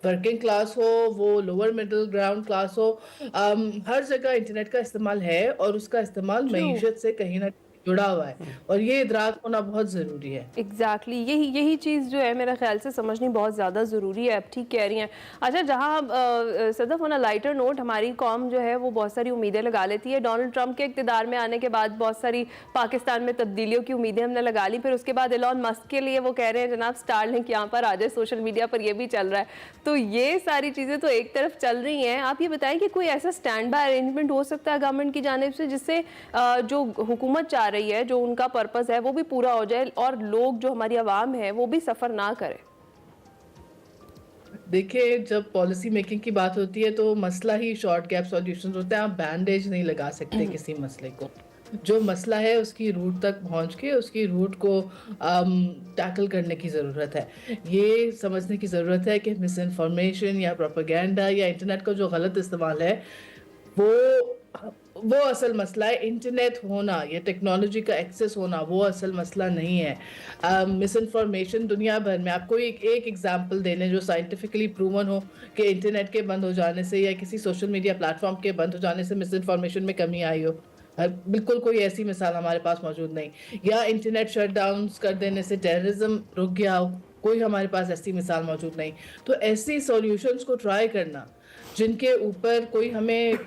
वर्किंग क्लास हो, वो लोअर मिडिल ग्राउंड क्लास हो, हर जगह इंटरनेट का इस्तेमाल है और उसका इस्तेमाल मईशत से कहीं ना जुड़ा हुआ है और ये इदराक होना बहुत ज़रूरी है। एग्जैक्टली यही चीज़ जो है मेरा ख्याल से समझनी बहुत ज़्यादा ज़रूरी है। आप ठीक कह रही हैं। अच्छा, जहाँ Sadaf on a lighter note हमारी कौम जो है वो बहुत सारी उम्मीदें लगा लेती है। डोनाल्ड ट्रंप के इक़्तिदार में आने के बाद बहुत सारी पाकिस्तान में तब्दीलियों की उम्मीदें हमने लगा ली, फिर उसके बाद एलॉन मस्क के लिए वो कह रहे हैं जनाब स्टारलिंक यहाँ पर आ जाए, सोशल मीडिया पर ये भी चल रहा है। तो ये सारी चीज़ें तो एक तरफ चल रही हैं। आप ये बताएं कि कोई ऐसा स्टैंड बाय अरेंजमेंट हो सकता है गवर्नमेंट की जानिब से जिससे जो हुकूमत चाह रही है, जो उनका पर्पस है, वो भी पूरा हो जाए और लोग, जो हमारी आवाम है, वो भी सफर ना करे? देखिए, जब पॉलिसी मेकिंग की बात होती है तो मसला ही शॉर्ट गैप सॉल्यूशंस होते हैं। आप बैंडेज नहीं लगा सकते किसी मसले को। जो मसला है उसकी रूट तक पहुंच के उसकी रूट को टैकल करने की ज़रूरत है। ये समझने की ज़रूरत है कि मिस इन्फॉर्मेशन या प्रोपेगेंडा या इंटरनेट का जो गलत इस्तेमाल है वो वो असल मसला है। इंटरनेट होना या टेक्नोलॉजी का एक्सेस होना वो असल मसला नहीं है। मिस इन्फॉर्मेशन दुनिया भर में, आपको एक एग्जांपल देने जो साइंटिफिकली प्रूवन हो कि इंटरनेट के बंद हो जाने से या किसी सोशल मीडिया प्लेटफॉर्म के बंद हो जाने से मिस इन्फॉर्मेशन में कमी आई हो, बिल्कुल कोई ऐसी मिसाल हमारे पास मौजूद नहीं। या इंटरनेट शटडाउन कर देने से टेररिज्म रुक गया हो, कोई हमारे पास ऐसी मिसाल मौजूद नहीं। तो ऐसी सॉल्यूशंस को ट्राई करना जिनके ऊपर कोई हमें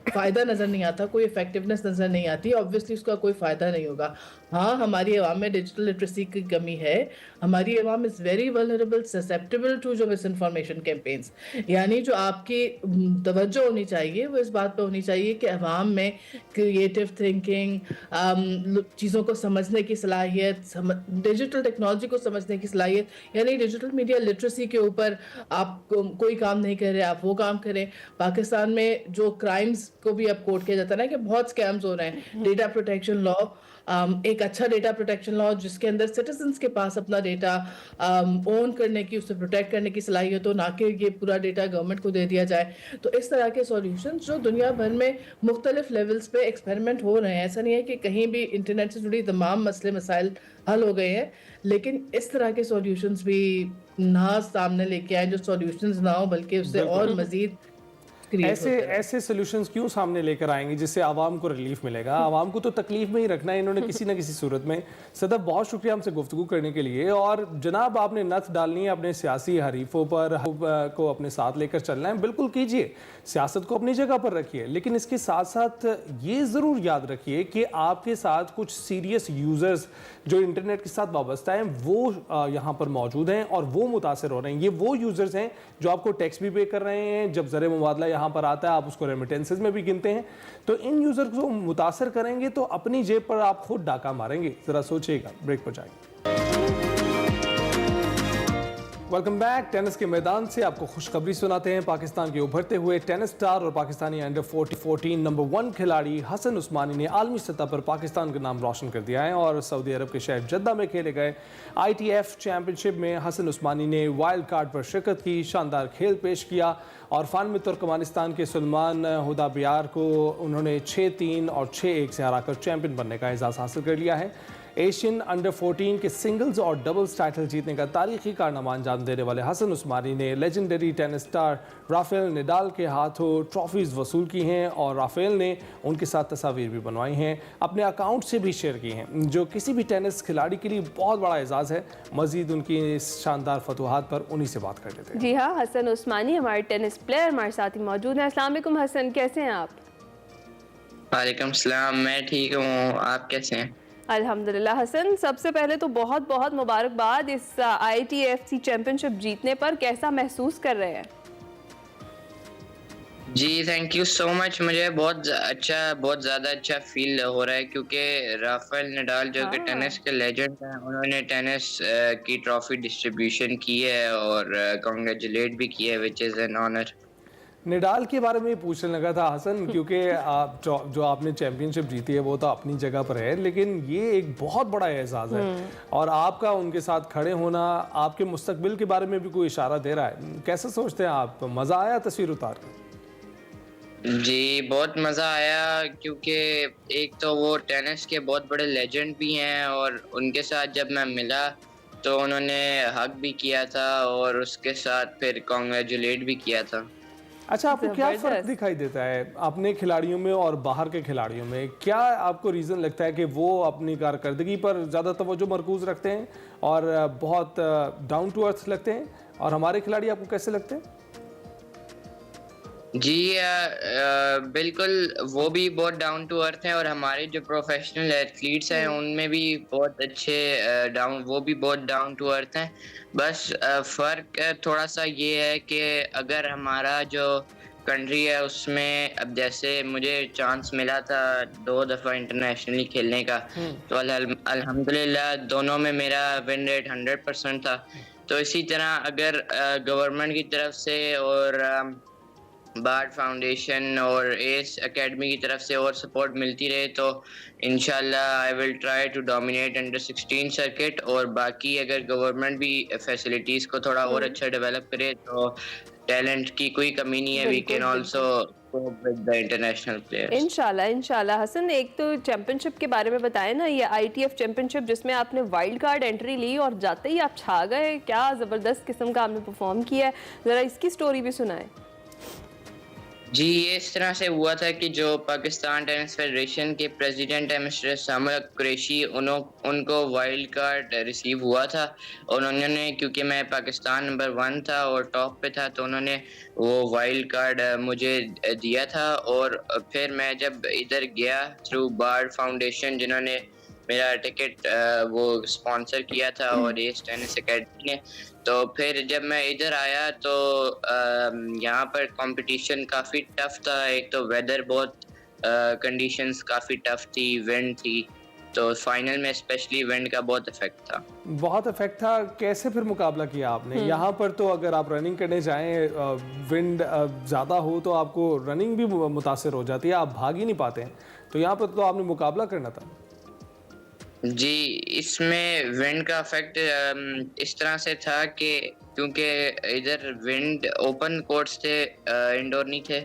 फ़ायदा नज़र नहीं आता, कोई इफेक्टिवनेस नज़र नहीं आती, ऑब्वियसली उसका कोई फ़ायदा नहीं होगा। हाँ, हमारी अवाम में डिजिटल लिटरेसी की कमी है, हमारी अवाम is very vulnerable, susceptible to जो मिस इन्फॉर्मेशन कैंपेन्स। यानी जो आपकी तवज्जो होनी चाहिए वो इस बात पे होनी चाहिए कि अवाम में क्रिएटिव थिंकिंग, चीज़ों को समझने की सलाहियत, डिजिटल टेक्नोलॉजी को समझने की सलाहियत, यानी डिजिटल मीडिया लिटरेसी के ऊपर आप कोई काम नहीं कर रहे, आप वो काम करें। पाकिस्तान में जो क्राइम्स को भी अब कोट किया जाता है ना कि बहुत स्कैम्स हो रहे हैं, डेटा प्रोटेक्शन लॉ एक अच्छा डेटा प्रोटेक्शन लॉ जिसके अंदर सिटीजन्स के पास अपना डेटा ओन करने की, उसे प्रोटेक्ट करने की सलाहियत हो, ना कि ये पूरा डेटा गवर्नमेंट को दे दिया जाए। तो इस तरह के सॉल्यूशन जो दुनिया भर में मुख्तलिफ लेवल्स पे एक्सपेरिमेंट हो रहे हैं। ऐसा नहीं है कि कहीं भी इंटरनेट से जुड़ी तमाम मसले मसाइल हल हो गए हैं, लेकिन इस तरह के सॉल्यूशंस भी ना सामने लेके आए जो सॉल्यूशंस ना हो बल्कि उससे और मजीद ऐसे सॉल्यूशंस क्यों सामने लेकर आएंगे जिससे आवाम को रिलीफ मिलेगा? आवाम को तो तकलीफ में ही रखना है इन्होंने किसी न किसी सूरत में। सदर, बहुत शुक्रिया हमसे गुफ्तगू करने के लिए। और जनाब, आपने नथ डालनी है अपने सियासी हरीफों पर को अपने साथ लेकर चलना है, बिल्कुल कीजिए, सियासत को अपनी जगह पर रखिए, लेकिन इसके साथ साथ ये ज़रूर याद रखिए कि आपके साथ कुछ सीरियस यूज़र्स जो इंटरनेट के साथ वाबस्ता हैं वो यहाँ पर मौजूद हैं और वो मुतासर हो रहे हैं। ये वो यूज़र्स हैं जो आपको टैक्स भी पे कर रहे हैं, जब ज़र मुबादला यहाँ पर आता है आप उसको रेमिटेंसेज में भी गिनते हैं। तो इन यूज़र को मुतासर करेंगे तो अपनी जेब पर आप खुद डाका मारेंगे। ज़रा सोचिएगा। ब्रेक पर जाएंगे। Welcome back. टेनिस के मैदान से आपको खुशखबरी सुनाते हैं। पाकिस्तान के उभरते हुए टेनिस स्टार और पाकिस्तानी अंडर 14 नंबर 1 खिलाड़ी हसन उस्मानी ने आलमी सतह पर पाकिस्तान का नाम रोशन कर दिया है और सऊदी अरब के शहर जद्दा में खेले गए ITF चैंपियनशिप में हसन उस्मानी ने वाइल्ड कार्ड पर शिरकत की, शानदार खेल पेश किया और फाइनल में तुर्कमानिस्तान के सुलेमान हुदाबियार को उन्होंने 6-3 और 6-1 से हराकर चैंपियन बनने का एजाज़ हासिल कर लिया है। एशियन अंडर 14 के सिंगल्स और डबल्स टाइटल जीतने का तारीखी कारनामा अंजाम देने वाले हसन उस्मानी ने legendary tennis star Rafael Nadal के हाथों ट्रॉफीज़ वसूल की हैं और राफेल ने उनके साथ तस्वीर भी बनवाई हैं, अपने अकाउंट से भी शेयर की हैं, जो किसी भी टेनिस खिलाड़ी के लिए बहुत बड़ा एजाज़ है। मज़ीद उनकी इस शानदार फतूहात पर उन्हीं से बात कर लेते हैं। जी हाँ, हसन उस्मानी हमारे टेनिस प्लेयर हमारे साथ ही मौजूद हैं। अस्सलाम वालेकुम हसन, कैसे हैं आप? वालेकुम सलाम, मैं ठीक हूँ, आप कैसे हैं? अल्हम्दुलिल्लाह। हसन, सबसे पहले तो बहुत बहुत मुबारकबाद इस ITFC चैंपियनशिप जीतने पर। कैसा महसूस कर रहे हैं? जी थैंक यू सो मच। मुझे बहुत ज़्यादा अच्छा फील हो रहा है क्योंकि राफेल नडाल जो कि टेनिस के लेजेंड हैं, उन्होंने टेनिस की ट्रॉफी डिस्ट्रीब्यूशन की है और कॉन्ग्रेचुलेट भी किया है, विच इज़ एन ऑनर। निडाल के बारे में पूछने लगा था हसन, क्योंकि आप जो आपने चैंपियनशिप जीती है वो तो अपनी जगह पर है, लेकिन ये एक बहुत बड़ा एहसास है और आपका उनके साथ खड़े होना आपके मुस्तकबिल के बारे में भी कोई इशारा दे रहा है। कैसे सोचते हैं आप? मज़ा आया तस्वीर उतार कर? जी बहुत मज़ा आया क्योंकि एक तो वो टेनिस के बहुत बड़े लेजेंड भी हैं और उनके साथ जब मैं मिला तो उन्होंने हक भी किया था और उसके साथ फिर कॉन्ग्रेचुलेट भी किया था। अच्छा, आपको क्या फ़र्क दिखाई देता है अपने खिलाड़ियों में और बाहर के खिलाड़ियों में? क्या आपको रीज़न लगता है कि वो अपनी कारकर्दगी पर ज़्यादा तवज्जो मरकूज़ रखते हैं और बहुत डाउन टू अर्थ लगते हैं, और हमारे खिलाड़ी आपको कैसे लगते हैं? जी बिल्कुल, वो भी बहुत डाउन टू अर्थ हैं और हमारे जो प्रोफेशनल एथलीट्स हैं उनमें भी बहुत अच्छे वो भी बहुत डाउन टू अर्थ हैं। बस फ़र्क थोड़ा सा ये है कि अगर हमारा जो कंट्री है उसमें, अब जैसे मुझे चांस मिला था 2 दफ़ा इंटरनेशनली खेलने का, तो अल्हम्दुलिल्लाह दोनों में मेरा विन रेट 100% था। तो इसी तरह अगर गवर्नमेंट की तरफ से और बार्ड फाउंडेशन और एस एकेडमी की तरफ से और सपोर्ट मिलती रहे तो इंशाल्लाह I will try to dominate under 16 circuit, और बाकी अगर गवर्नमेंट भी फैसिलिटीज़ को थोड़ा और अच्छा डेवलप करे तो टैलेंट की कोई कमी नहीं है, we can also cope with the international players. इंशाल्लाह हसन, एक तो चैंपियनशिप के बारे में बताएं ना, ये ITF चैंपियनशिप जिसमें आपने वाइल्ड कार्ड एंट्री ली और जाते ही आप छा गए, क्या ज़बरदस्त किस्म का आपने परफॉर्म किया है, ज़रा इसकी स्टोरी भी सुनाएं। जी, ये इस तरह से हुआ था कि जो पाकिस्तान टेनिस फेडरेशन के प्रेसिडेंट है मिस्टर सामर कुरैशी, उनको वाइल्ड कार्ड रिसीव हुआ था और उन्होंने, क्योंकि मैं पाकिस्तान नंबर 1 था और टॉप पे था, तो उन्होंने वो वाइल्ड कार्ड मुझे दिया था। और फिर मैं जब इधर गया थ्रू बार्ड फाउंडेशन, जिन्होंने मेरा टिकट वो स्पॉन्सर किया था और एस टेनिस एकेडमी ने, तो फिर जब मैं इधर आया तो यहाँ पर कंपटीशन काफ़ी टफ था। एक तो वेदर बहुत कंडीशंस काफ़ी टफ थी, विंड थी, तो फाइनल में स्पेशली विंड का बहुत इफेक्ट था। बहुत इफेक्ट था। कैसे फिर मुकाबला किया आपने? यहाँ पर तो अगर आप रनिंग करने जाएं, विंड ज़्यादा हो तो आपको रनिंग भी मुतासर हो जाती है, आप भाग ही नहीं पाते हैं, तो यहाँ पर तो आपने मुकाबला करना था। जी, इसमें विंड का इफेक्ट इस तरह से था कि क्योंकि इधर विंड ओपन कोर्ट्स थे, इंडोर नहीं थे,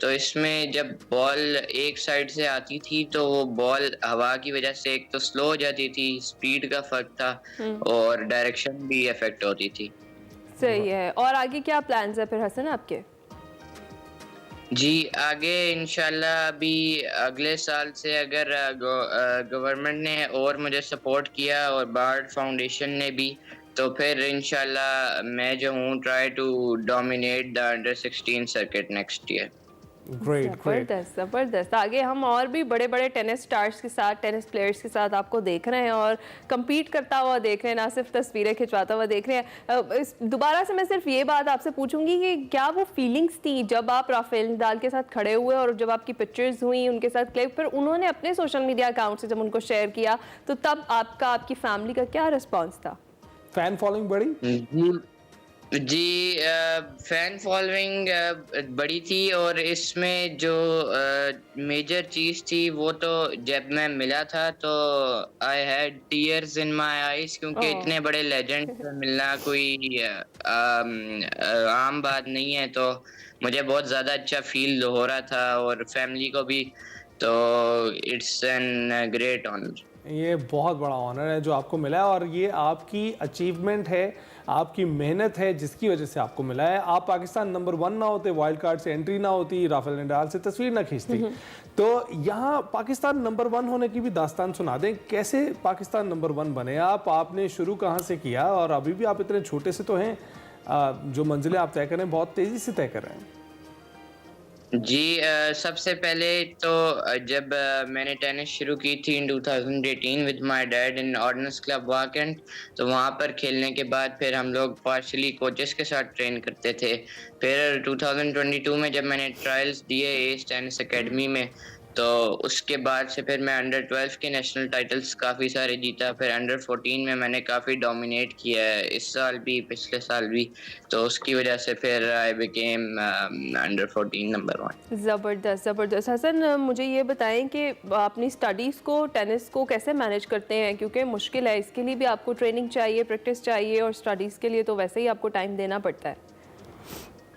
तो इसमें जब बॉल एक साइड से आती थी तो वो बॉल हवा की वजह से एक तो स्लो हो जाती थी, स्पीड का फर्क था और डायरेक्शन भी इफेक्ट होती थी। सही है। और आगे क्या प्लान्स है फिर हसन आपके? जी, आगे इंशाल्लाह अभी अगले साल से अगर गवर्नमेंट ने और मुझे सपोर्ट किया और बार्ड फाउंडेशन ने भी, तो फिर इंशाल्लाह मैं जो हूँ try to dominate the under 16 circuit next year. जबरदस्त। आगे हम और भी बड़े बड़े टेनिस स्टार्स के साथ, टेनिस प्लेयर्स के साथ आपको देख रहे हैं और compete करता हुआ देख रहे हैं, ना सिर्फ तस्वीरें खिंचवाता हुआ देख रहे हैं। दोबारा से मैं सिर्फ ये बात आपसे पूछूंगी कि क्या वो फीलिंग्स थी जब आप राफेल नडाल के साथ खड़े हुए और जब आपकी पिक्चर्स हुई उनके साथ क्लिक, फिर उन्होंने अपने सोशल मीडिया अकाउंट से जब उनको शेयर किया, तो तब आपकी फैमिली का क्या रिस्पॉन्स था? फैन फॉलोइंग बढ़ी? जी, फैन फॉलोइंग बड़ी थी और इसमें जो मेजर चीज़ थी वो तो जब मैं मिला था तो I had tears in my eyes, क्योंकि इतने बड़े लेजेंड से मिलना कोई आम बात नहीं है, तो मुझे बहुत ज़्यादा अच्छा फील हो रहा था और फैमिली को भी, तो इट्स एन ग्रेट ऑनर। ये बहुत बड़ा ऑनर है जो आपको मिला है और ये आपकी अचीवमेंट है, आपकी मेहनत है जिसकी वजह से आपको मिला है। आप पाकिस्तान नंबर 1 ना होते, वाइल्ड कार्ड से एंट्री ना होती, राफेल नडाल से तस्वीर ना खींचती, तो यहाँ पाकिस्तान नंबर 1 होने की भी दास्तान सुना दें। कैसे पाकिस्तान नंबर 1 बने आप? आपने शुरू कहाँ से किया और अभी भी आप इतने छोटे से तो हैं, जो मंजिलें आप तय कर रहे हैं बहुत तेज़ी से तय कर रहे हैं। जी, सबसे पहले तो जब मैंने टेनिस शुरू की थी in 2018 with my dad in ordnance club वाकेंड, तो वहाँ पर खेलने के बाद फिर हम लोग पार्शली कोचेस के साथ ट्रेन करते थे। फिर 2022 में जब मैंने ट्रायल्स दिए एस टेनिस एकेडमी में, तो उसके बाद से फिर मैं अंडर 12 के नेशनल टाइटल्स काफ़ी सारे जीता। फिर अंडर 14 में मैंने काफ़ी डोमिनेट किया है, इस साल भी पिछले साल भी, तो उसकी वजह से फिर आई बिकेम अंडर 14 नंबर 1। ज़बरदस्त। हसन, मुझे ये बताएं कि अपनी स्टडीज़ को, टेनिस को कैसे मैनेज करते हैं, क्योंकि मुश्किल है, इसके लिए भी आपको ट्रेनिंग चाहिए, प्रैक्टिस चाहिए, और स्टडीज़ के लिए तो वैसे ही आपको टाइम देना पड़ता है।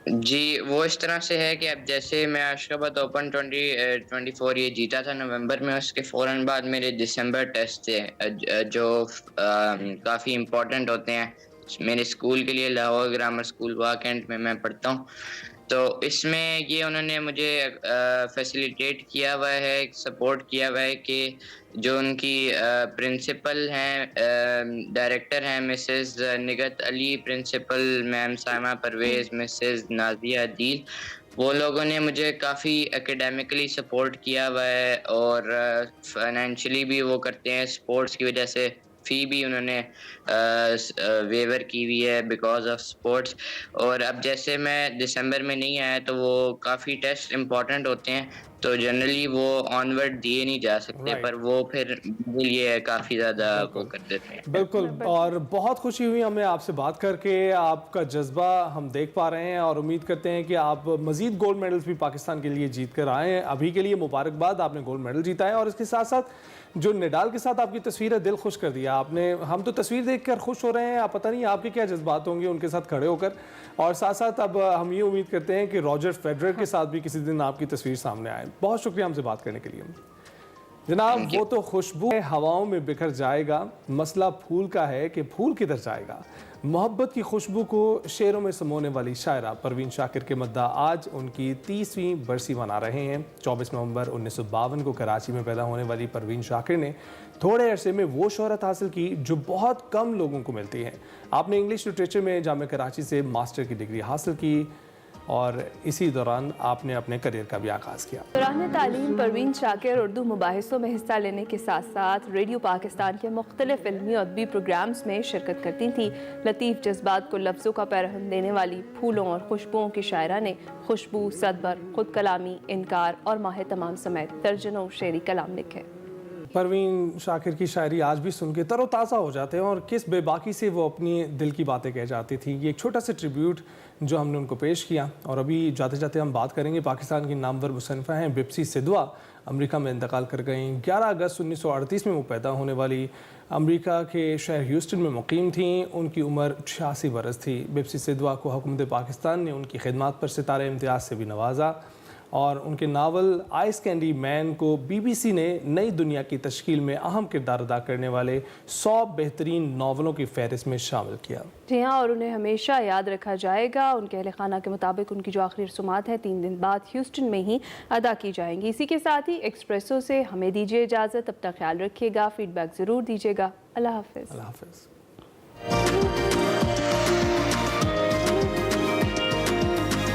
जी, वो इस तरह से है कि अब जैसे मैं अशराबाद ओपन 2024 ये जीता था नवंबर में, उसके फ़ौरन बाद मेरे दिसंबर टेस्ट थे जो काफ़ी इम्पोर्टेंट होते हैं मेरे स्कूल के लिए। लाहौर ग्रामर स्कूल वाकेंड में मैं पढ़ता हूँ, तो इसमें ये उन्होंने मुझे फैसिलिटेट किया हुआ है, सपोर्ट किया हुआ है कि जो उनकी प्रिंसिपल हैं, डायरेक्टर हैं Mrs Nighat Ali, principal ma'am Saima Parvez, Mrs Nazia Adeel, वो लोगों ने मुझे काफ़ी एकेडमिकली सपोर्ट किया हुआ है और फाइनेंशियली भी वो करते हैं। स्पोर्ट्स की वजह से फ़ी भी उन्होंने वेवर की हुई है बिकॉज ऑफ स्पोर्ट्स। और अब जैसे मैं दिसंबर में नहीं आया तो वो काफ़ी टेस्ट इम्पॉर्टेंट होते हैं, तो जनरली वो ऑनवर्ड दिए नहीं जा सकते, Right. पर वो फिर ये काफी ज्यादा वो कर देते हैं। बिल्कुल, और बहुत खुशी हुई हमें आपसे बात करके, आपका जज्बा हम देख पा रहे हैं और उम्मीद करते हैं कि आप मज़ीद गोल्ड मेडल्स भी पाकिस्तान के लिए जीत कर आए हैं। अभी के लिए मुबारकबाद, आपने गोल्ड मेडल जीता है। और इसके साथ साथ जो निडाल के साथ आपकी तस्वीर है, दिल खुश कर दिया आपने। हम तो तस्वीर देखकर खुश हो रहे हैं, आप पता नहीं आपके क्या जज्बात होंगे उनके साथ खड़े होकर। और साथ साथ अब हम ये उम्मीद करते हैं कि रॉजर फेडरर के साथ भी किसी दिन आपकी तस्वीर सामने आए। बहुत शुक्रिया हमसे बात करने के लिए जनाब। वो तो खुशबू हवाओं में बिखर जाएगा, मसला फूल का है कि फूल किधर जाएगा। मोहब्बत की खुशबू को शेरों में समोने वाली शायरा परवीन शाकिर के मद्दा आज उनकी 30वीं बरसी मना रहे हैं। 24 नवंबर 1952 को कराची में पैदा होने वाली परवीन शाकिर ने थोड़े अरसे में वो शोहरत हासिल की जो बहुत कम लोगों को मिलती है। आपने इंग्लिश लिटरेचर में जामिया कराची से मास्टर की डिग्री हासिल की और इसी दौरान आपने अपने करियर का भी आगाज़ किया। दौरान तालीम परवीन शाकिर उर्दू मुबाहिसों में हिस्सा लेने के साथ साथ रेडियो पाकिस्तान के मुख्तलिफ फिल्मी और अदबी प्रोग्राम्स में शिरकत करती थी। लतीफ़ जज्बात को लफ्ज़ों का पैरहन देने वाली फूलों और खुशबुओं की शायरा ने खुशबू, सदबर, खुद कलामी, इनकार और माह तमाम समेत दर्जनों शेरी कलाम लिखे। परवीन शाकिर की शायरी आज भी सुन के तरोताज़ा हो जाते हैं और किस बेबाकी से वो अपनी दिल की बातें कह जाती थी। ये एक छोटा सा ट्रिब्यूट जो हमने उनको पेश किया। और अभी जाते जाते हम बात करेंगे, पाकिस्तान की नामवर मुसन्निफ़ा हैं बिप्सी सिद्धवा, अमेरिका में इंतकाल कर गई। 11 अगस्त 1938 में वो पैदा होने वाली, अमेरिका के शहर ह्यूस्टन में मुकीम थी। उनकी उम्र 86 बरस थी। बिप्सी सिद्धवा को हुकूमत पाकिस्तान ने उनकी खिदमत पर सितारे इम्तियाज़ से भी नवाजा और उनके नावल आइस कैंडी मैन को BBC ने नई दुनिया की तश्कील में अहम किरदार अदा करने वाले 100 बेहतरीन नावलों की फहरिस्त में शामिल किया। जी हाँ, और उन्हें हमेशा याद रखा जाएगा। उनके अहले खाना के मुताबिक उनकी जो आखिरी रसूमात है 3 दिन बाद ह्यूस्टन में ही अदा की जाएंगी। इसी के साथ ही एक्सप्रेसो से हमें दीजिए इजाज़त। अपना ख्याल रखिएगा, फीडबैक ज़रूर दीजिएगा। अल्लाह हाफ़िज़। अल्लाह हाफ़िज़।